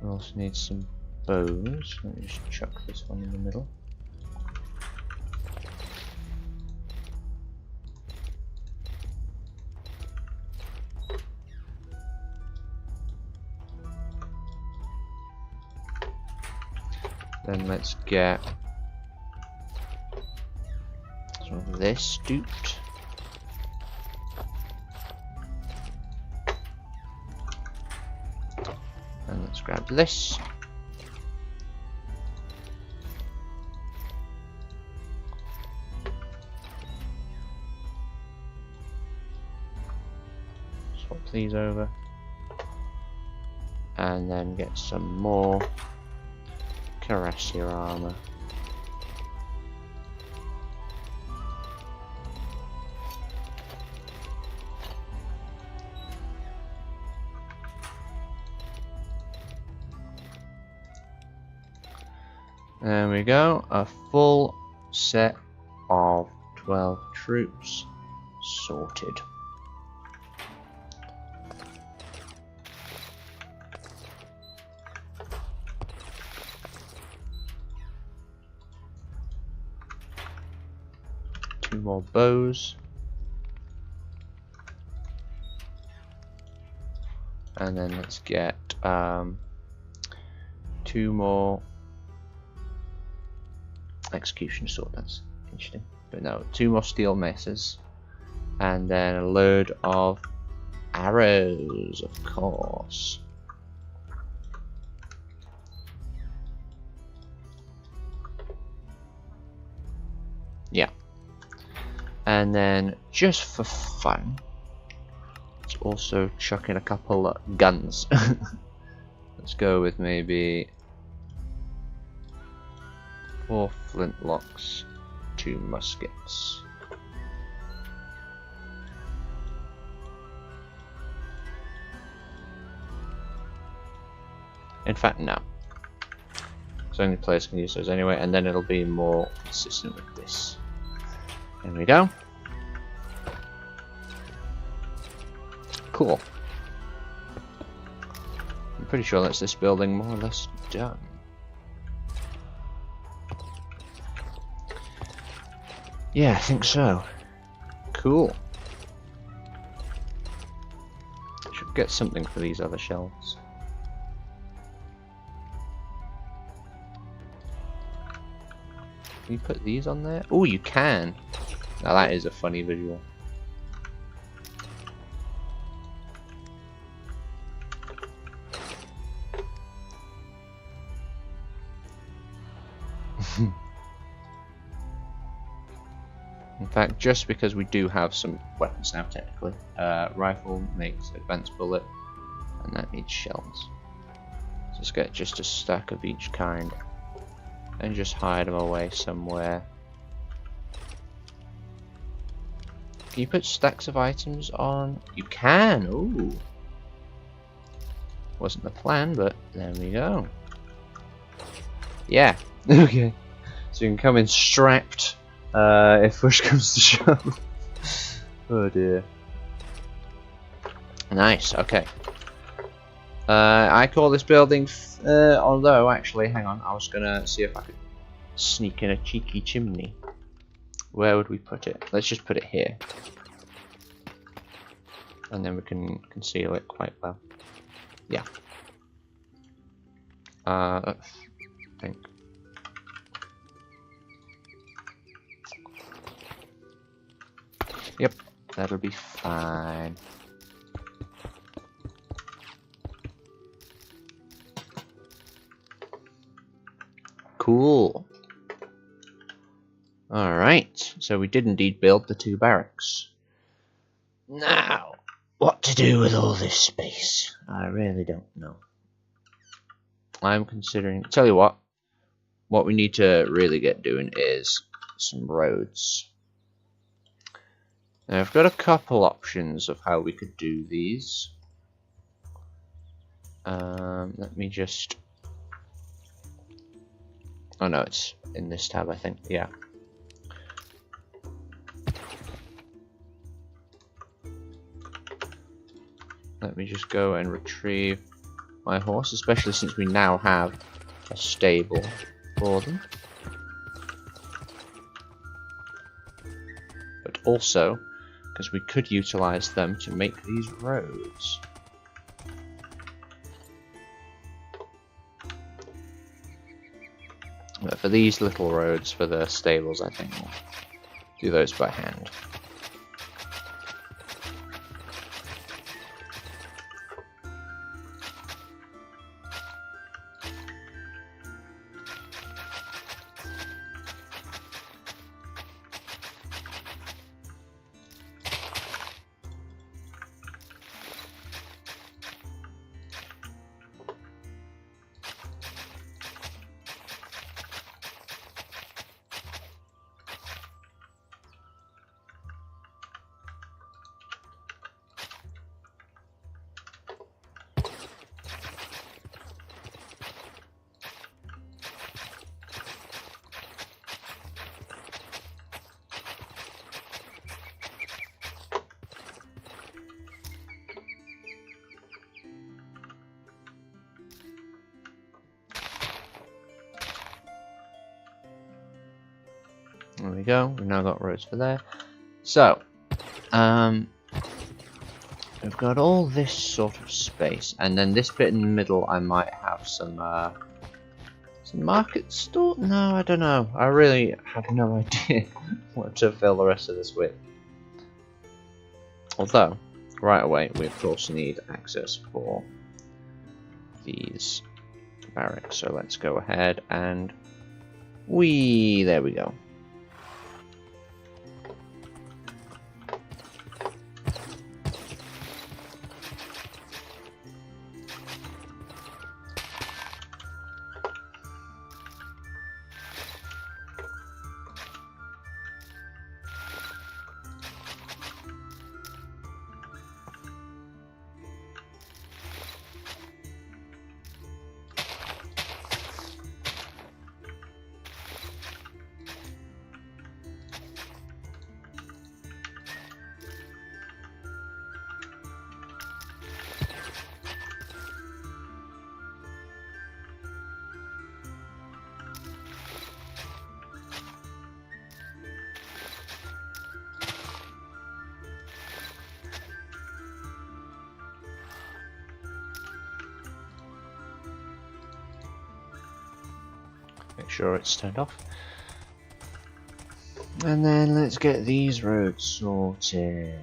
We also need some bows. Let me just chuck this one in the middle. Then let's get some of this duped. And let's grab this. Swap these over. And then get some more Cuirassier armor. There we go, a full set of 12 troops sorted. 2 more bows. And then let's get 2 more execution sword. That's interesting. But no, 2 more steel maces. And then a load of arrows, of course. Yeah. And then, just for fun, let's also chuck in a couple of guns. Let's go with maybe 4 flintlocks, 2 muskets. In fact, no. So only players can use those anyway, and then it'll be more consistent with this. There we go. Cool. I'm pretty sure that's this building more or less done. Yeah, I think so. Cool. Should get something for these other shelves. Can you put these on there? Oh, you can! Now that is a funny visual. In fact, just because we do have some weapons now, technically. Rifle makes advanced bullet, and that needs shells. So let's get just a stack of each kind. And just hide them away somewhere. Can you put stacks of items on? You can! Ooh! Wasn't the plan, but there we go. Yeah, okay. So you can come in strapped if push comes to shove. Oh dear. Nice, okay. I call this building, although actually, hang on, I was gonna see if I could sneak in a cheeky chimney. Where would we put it? Let's just put it here. And then we can conceal it quite well. Yeah. I think. Yep, that'll be fine. Cool. Alright, so we did indeed build the 2 barracks. Now, what to do with all this space? I really don't know. I'm considering... Tell you what we need to really get doing is some roads. Now, I've got a couple options of how we could do these. Let me just... Oh no, it's in this tab, I think. Yeah. Let me just go and retrieve my horse, especially since we now have a stable for them. But also, because we could utilize them to make these roads. But for these little roads for the stables, I think we'll do those by hand. There we go. We've now got roads for there. So, we've got all this sort of space, and then this bit in the middle, I might have some market store. No, I don't know. I really have no idea what to fill the rest of this with. Although, right away, we of course need access for these barracks. So let's go ahead and there we go. Make sure it's turned off. And then let's get these roads sorted.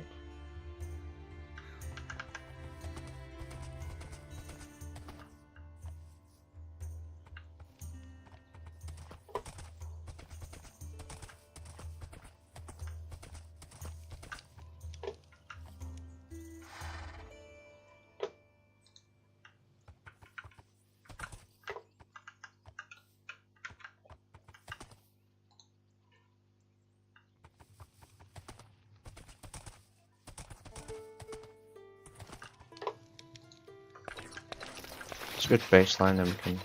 It's a good baseline, and we can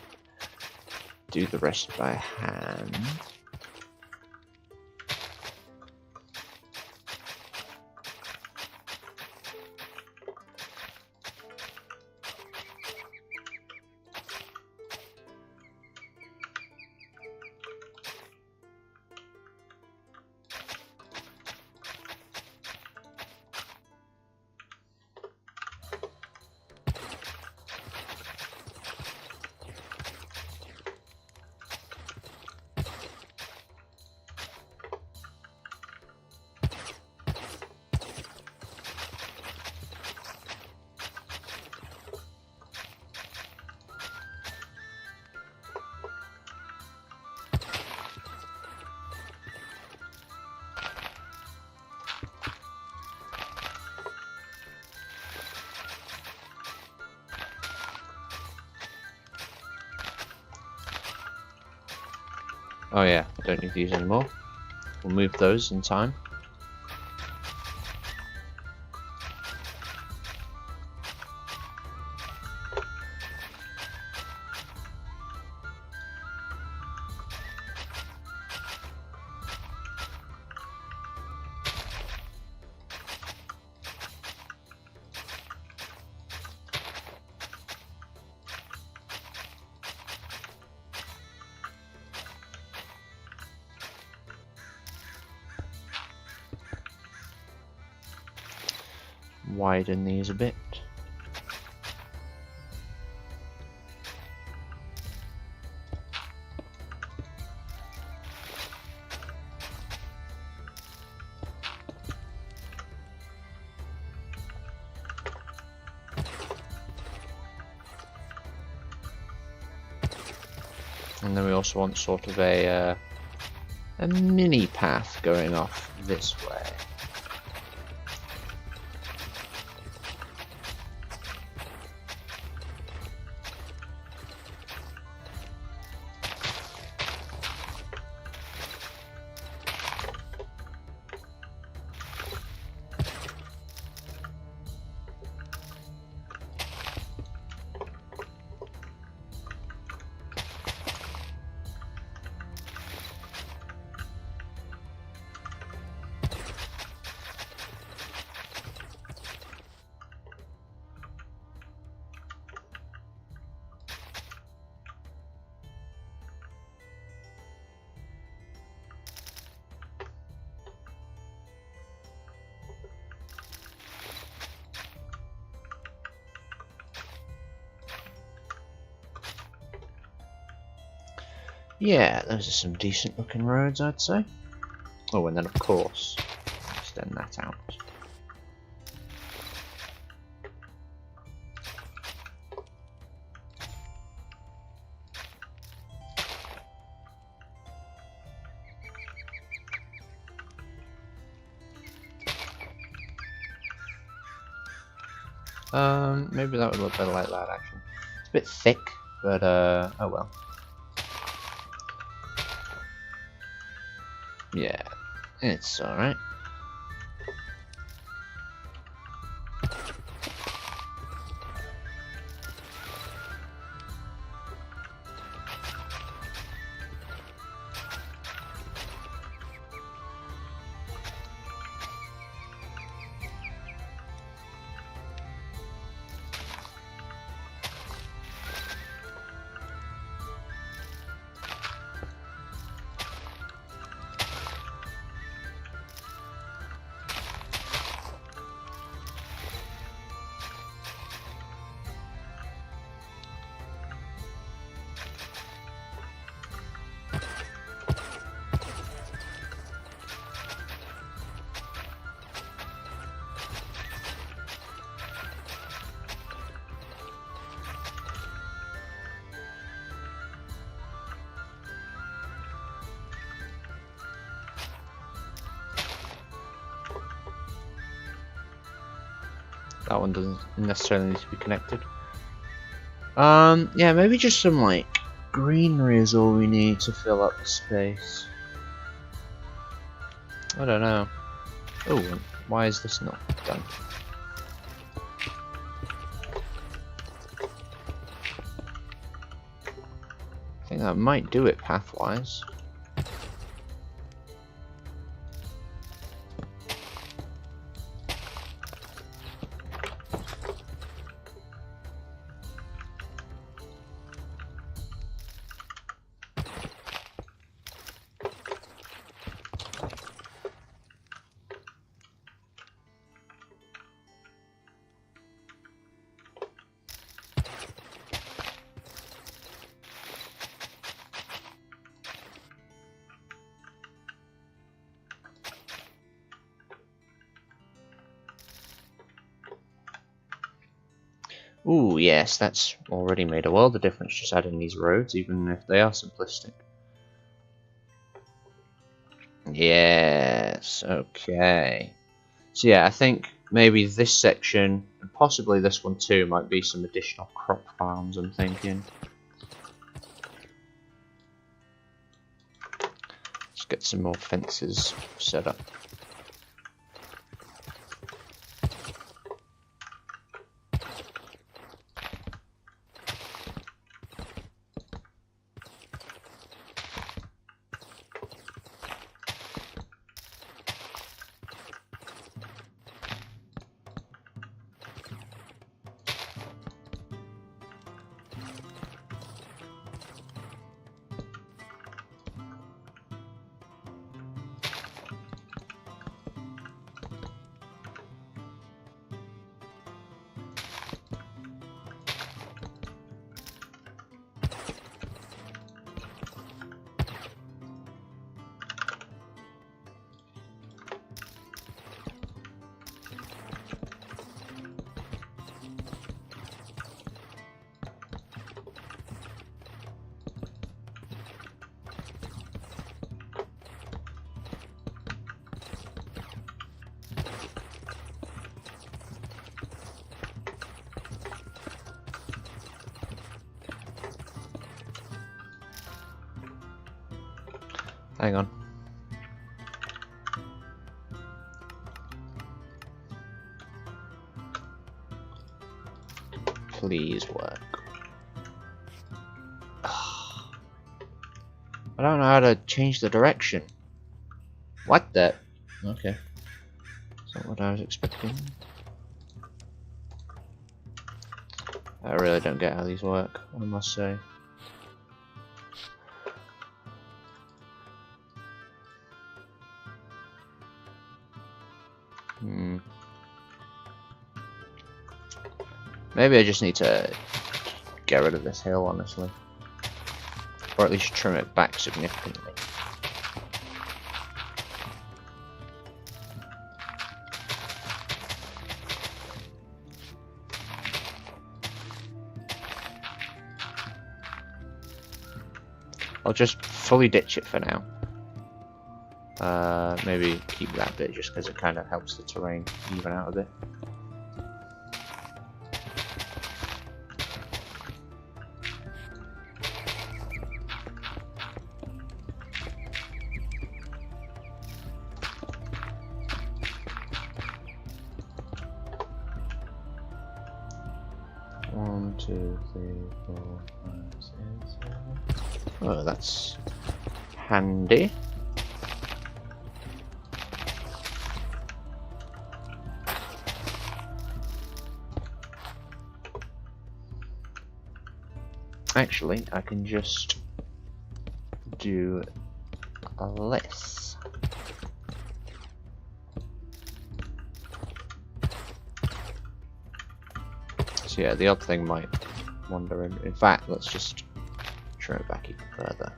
do the rest by hand. Oh yeah, I don't need these anymore. We'll move those in time. Widen these a bit. And then we also want sort of a mini path going off this way. Yeah, those are some decent looking roads, I'd say. Oh, and then of course, extend that out. Maybe that would look better like that, actually. It's a bit thick, but, oh well. Yeah, it's alright. That one doesn't necessarily need to be connected. Yeah, maybe just some, like, greenery is all we need to fill up the space. I don't know. Oh, why is this not done? I think that might do it pathwise. Ooh, yes, that's already made a world of difference, just adding these roads, even if they are simplistic. Yes, okay. So yeah, I think maybe this section, and possibly this one too, might be some additional crop farms, I'm thinking. Let's get some more fences set up. Hang on. Please work. I don't know how to change the direction. What the? Okay. That's not what I was expecting. I really don't get how these work, I must say. Maybe I just need to get rid of this hill, honestly. or at least trim it back significantly. I'll just fully ditch it for now. Maybe keep that bit just because it kind of helps the terrain even out a bit. One, two, three, 4, 5, 6, 7. Oh, that's handy. Actually, I can just do less. So yeah, the odd thing might wander in. In fact, let's just trim it back even further.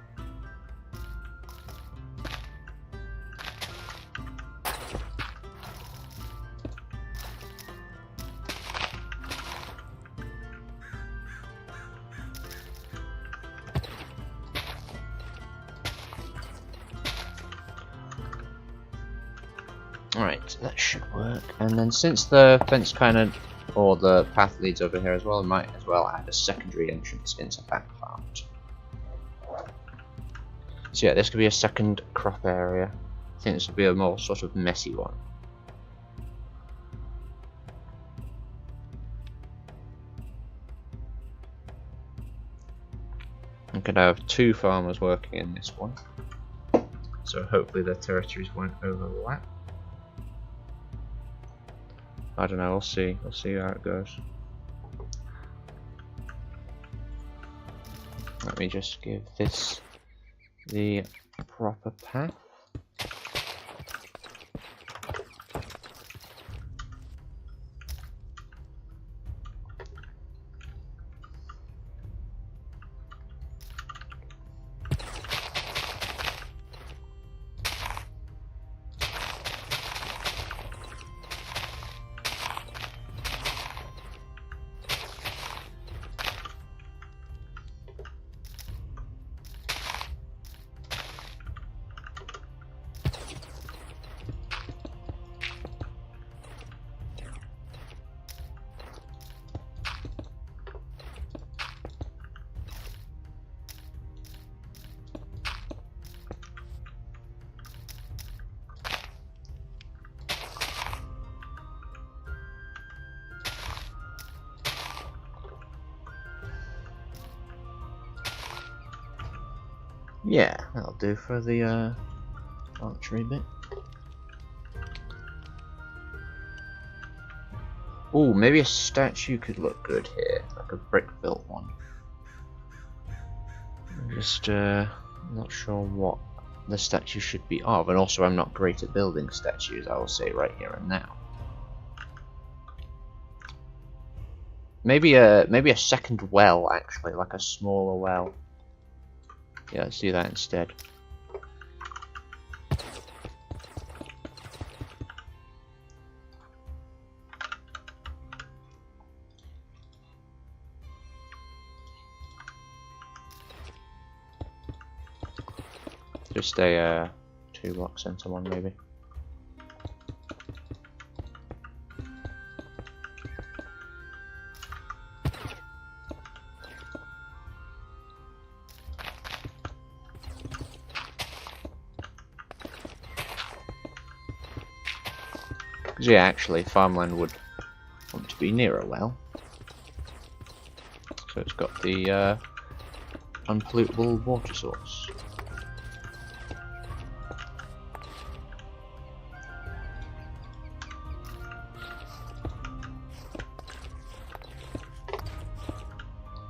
Alright, that should work. And then since the fence kind of, or the path leads over here as well, I might as well add a secondary entrance into that part. So yeah, this could be a second crop area. I think this will be a more sort of messy one. I could have 2 farmers working in this one, so hopefully their territories won't overlap. I don't know, we'll see. We'll see how it goes. Let me just give this the proper path. Yeah, that'll do for the archery bit. Oh, maybe a statue could look good here, like a brick-built one. I'm just not sure what the statue should be of, and also I'm not great at building statues, I will say right here and now. Maybe a second well, actually, like a smaller well. Yeah, let's do that instead. Just a 2-block center one, maybe. Because yeah, actually, farmland would want to be near a well. So it's got the unpollutable water source.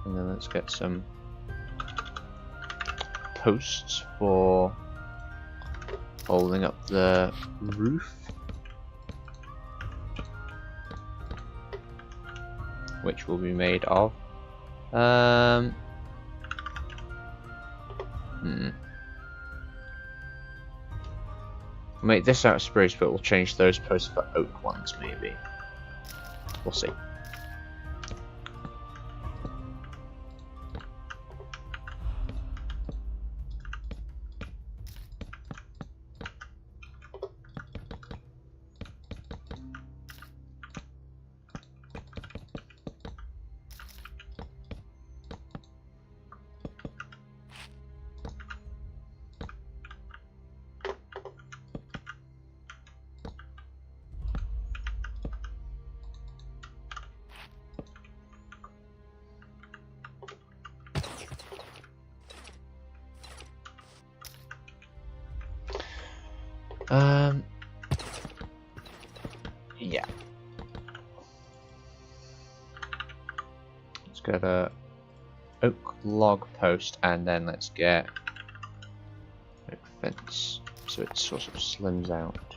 And then let's get some posts for holding up the roof, which will be made of Make this out of spruce, but we'll change those posts for oak ones, maybe. We'll see. Yeah. Let's get a oak log post, and then let's get oak fence, so it sort of slims out.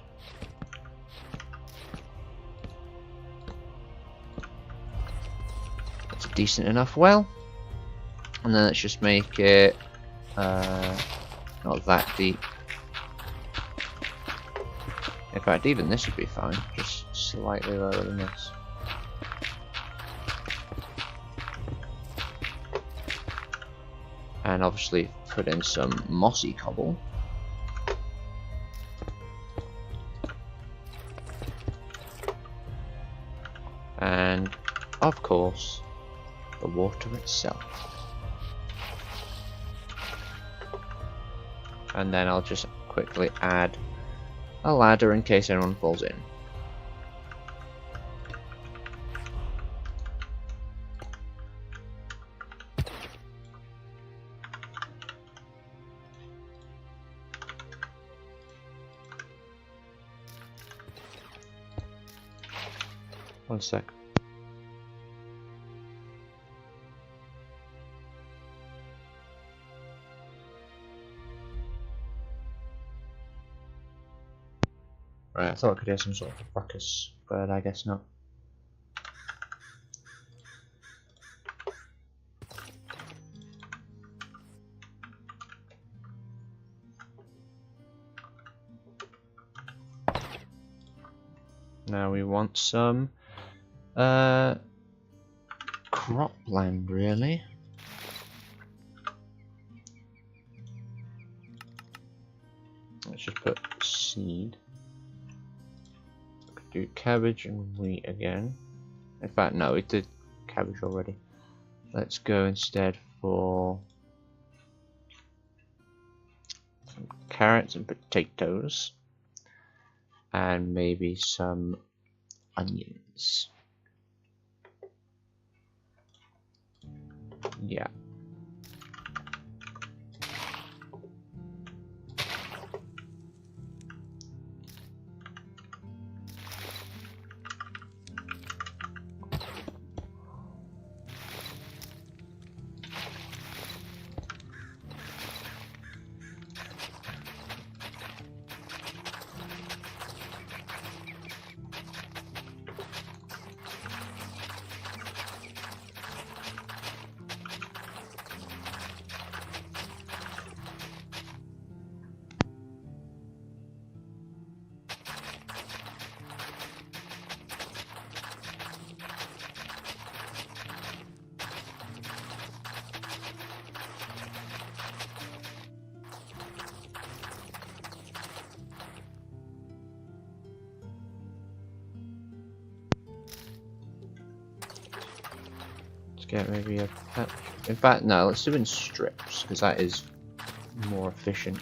That's a decent enough well, and then let's just make it not that deep. In fact, even this would be fine, just slightly lower than this. And obviously put in some mossy cobble. And, of course, the water itself. And then I'll just quickly add a ladder in case anyone falls in. One sec. Right, I thought I could hear some sort of ruckus, but I guess not. Now we want some cropland, really. Let's just put seed. Could do cabbage and wheat again. In fact, no, we did cabbage already. Let's go instead for some carrots and potatoes, and maybe some onions. Yeah. Get maybe a patch. In fact, no, let's do it in strips, because that is more efficient.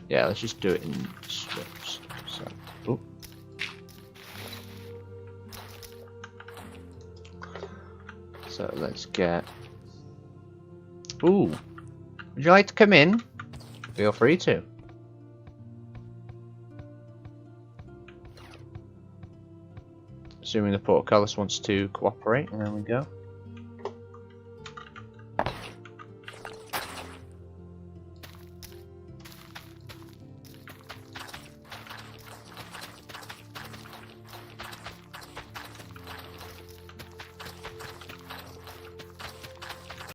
Yeah, let's just do it in strips. So, ooh. So let's get. Ooh, would you like to come in? Feel free to. Assuming the portcullis wants to cooperate, and there we go.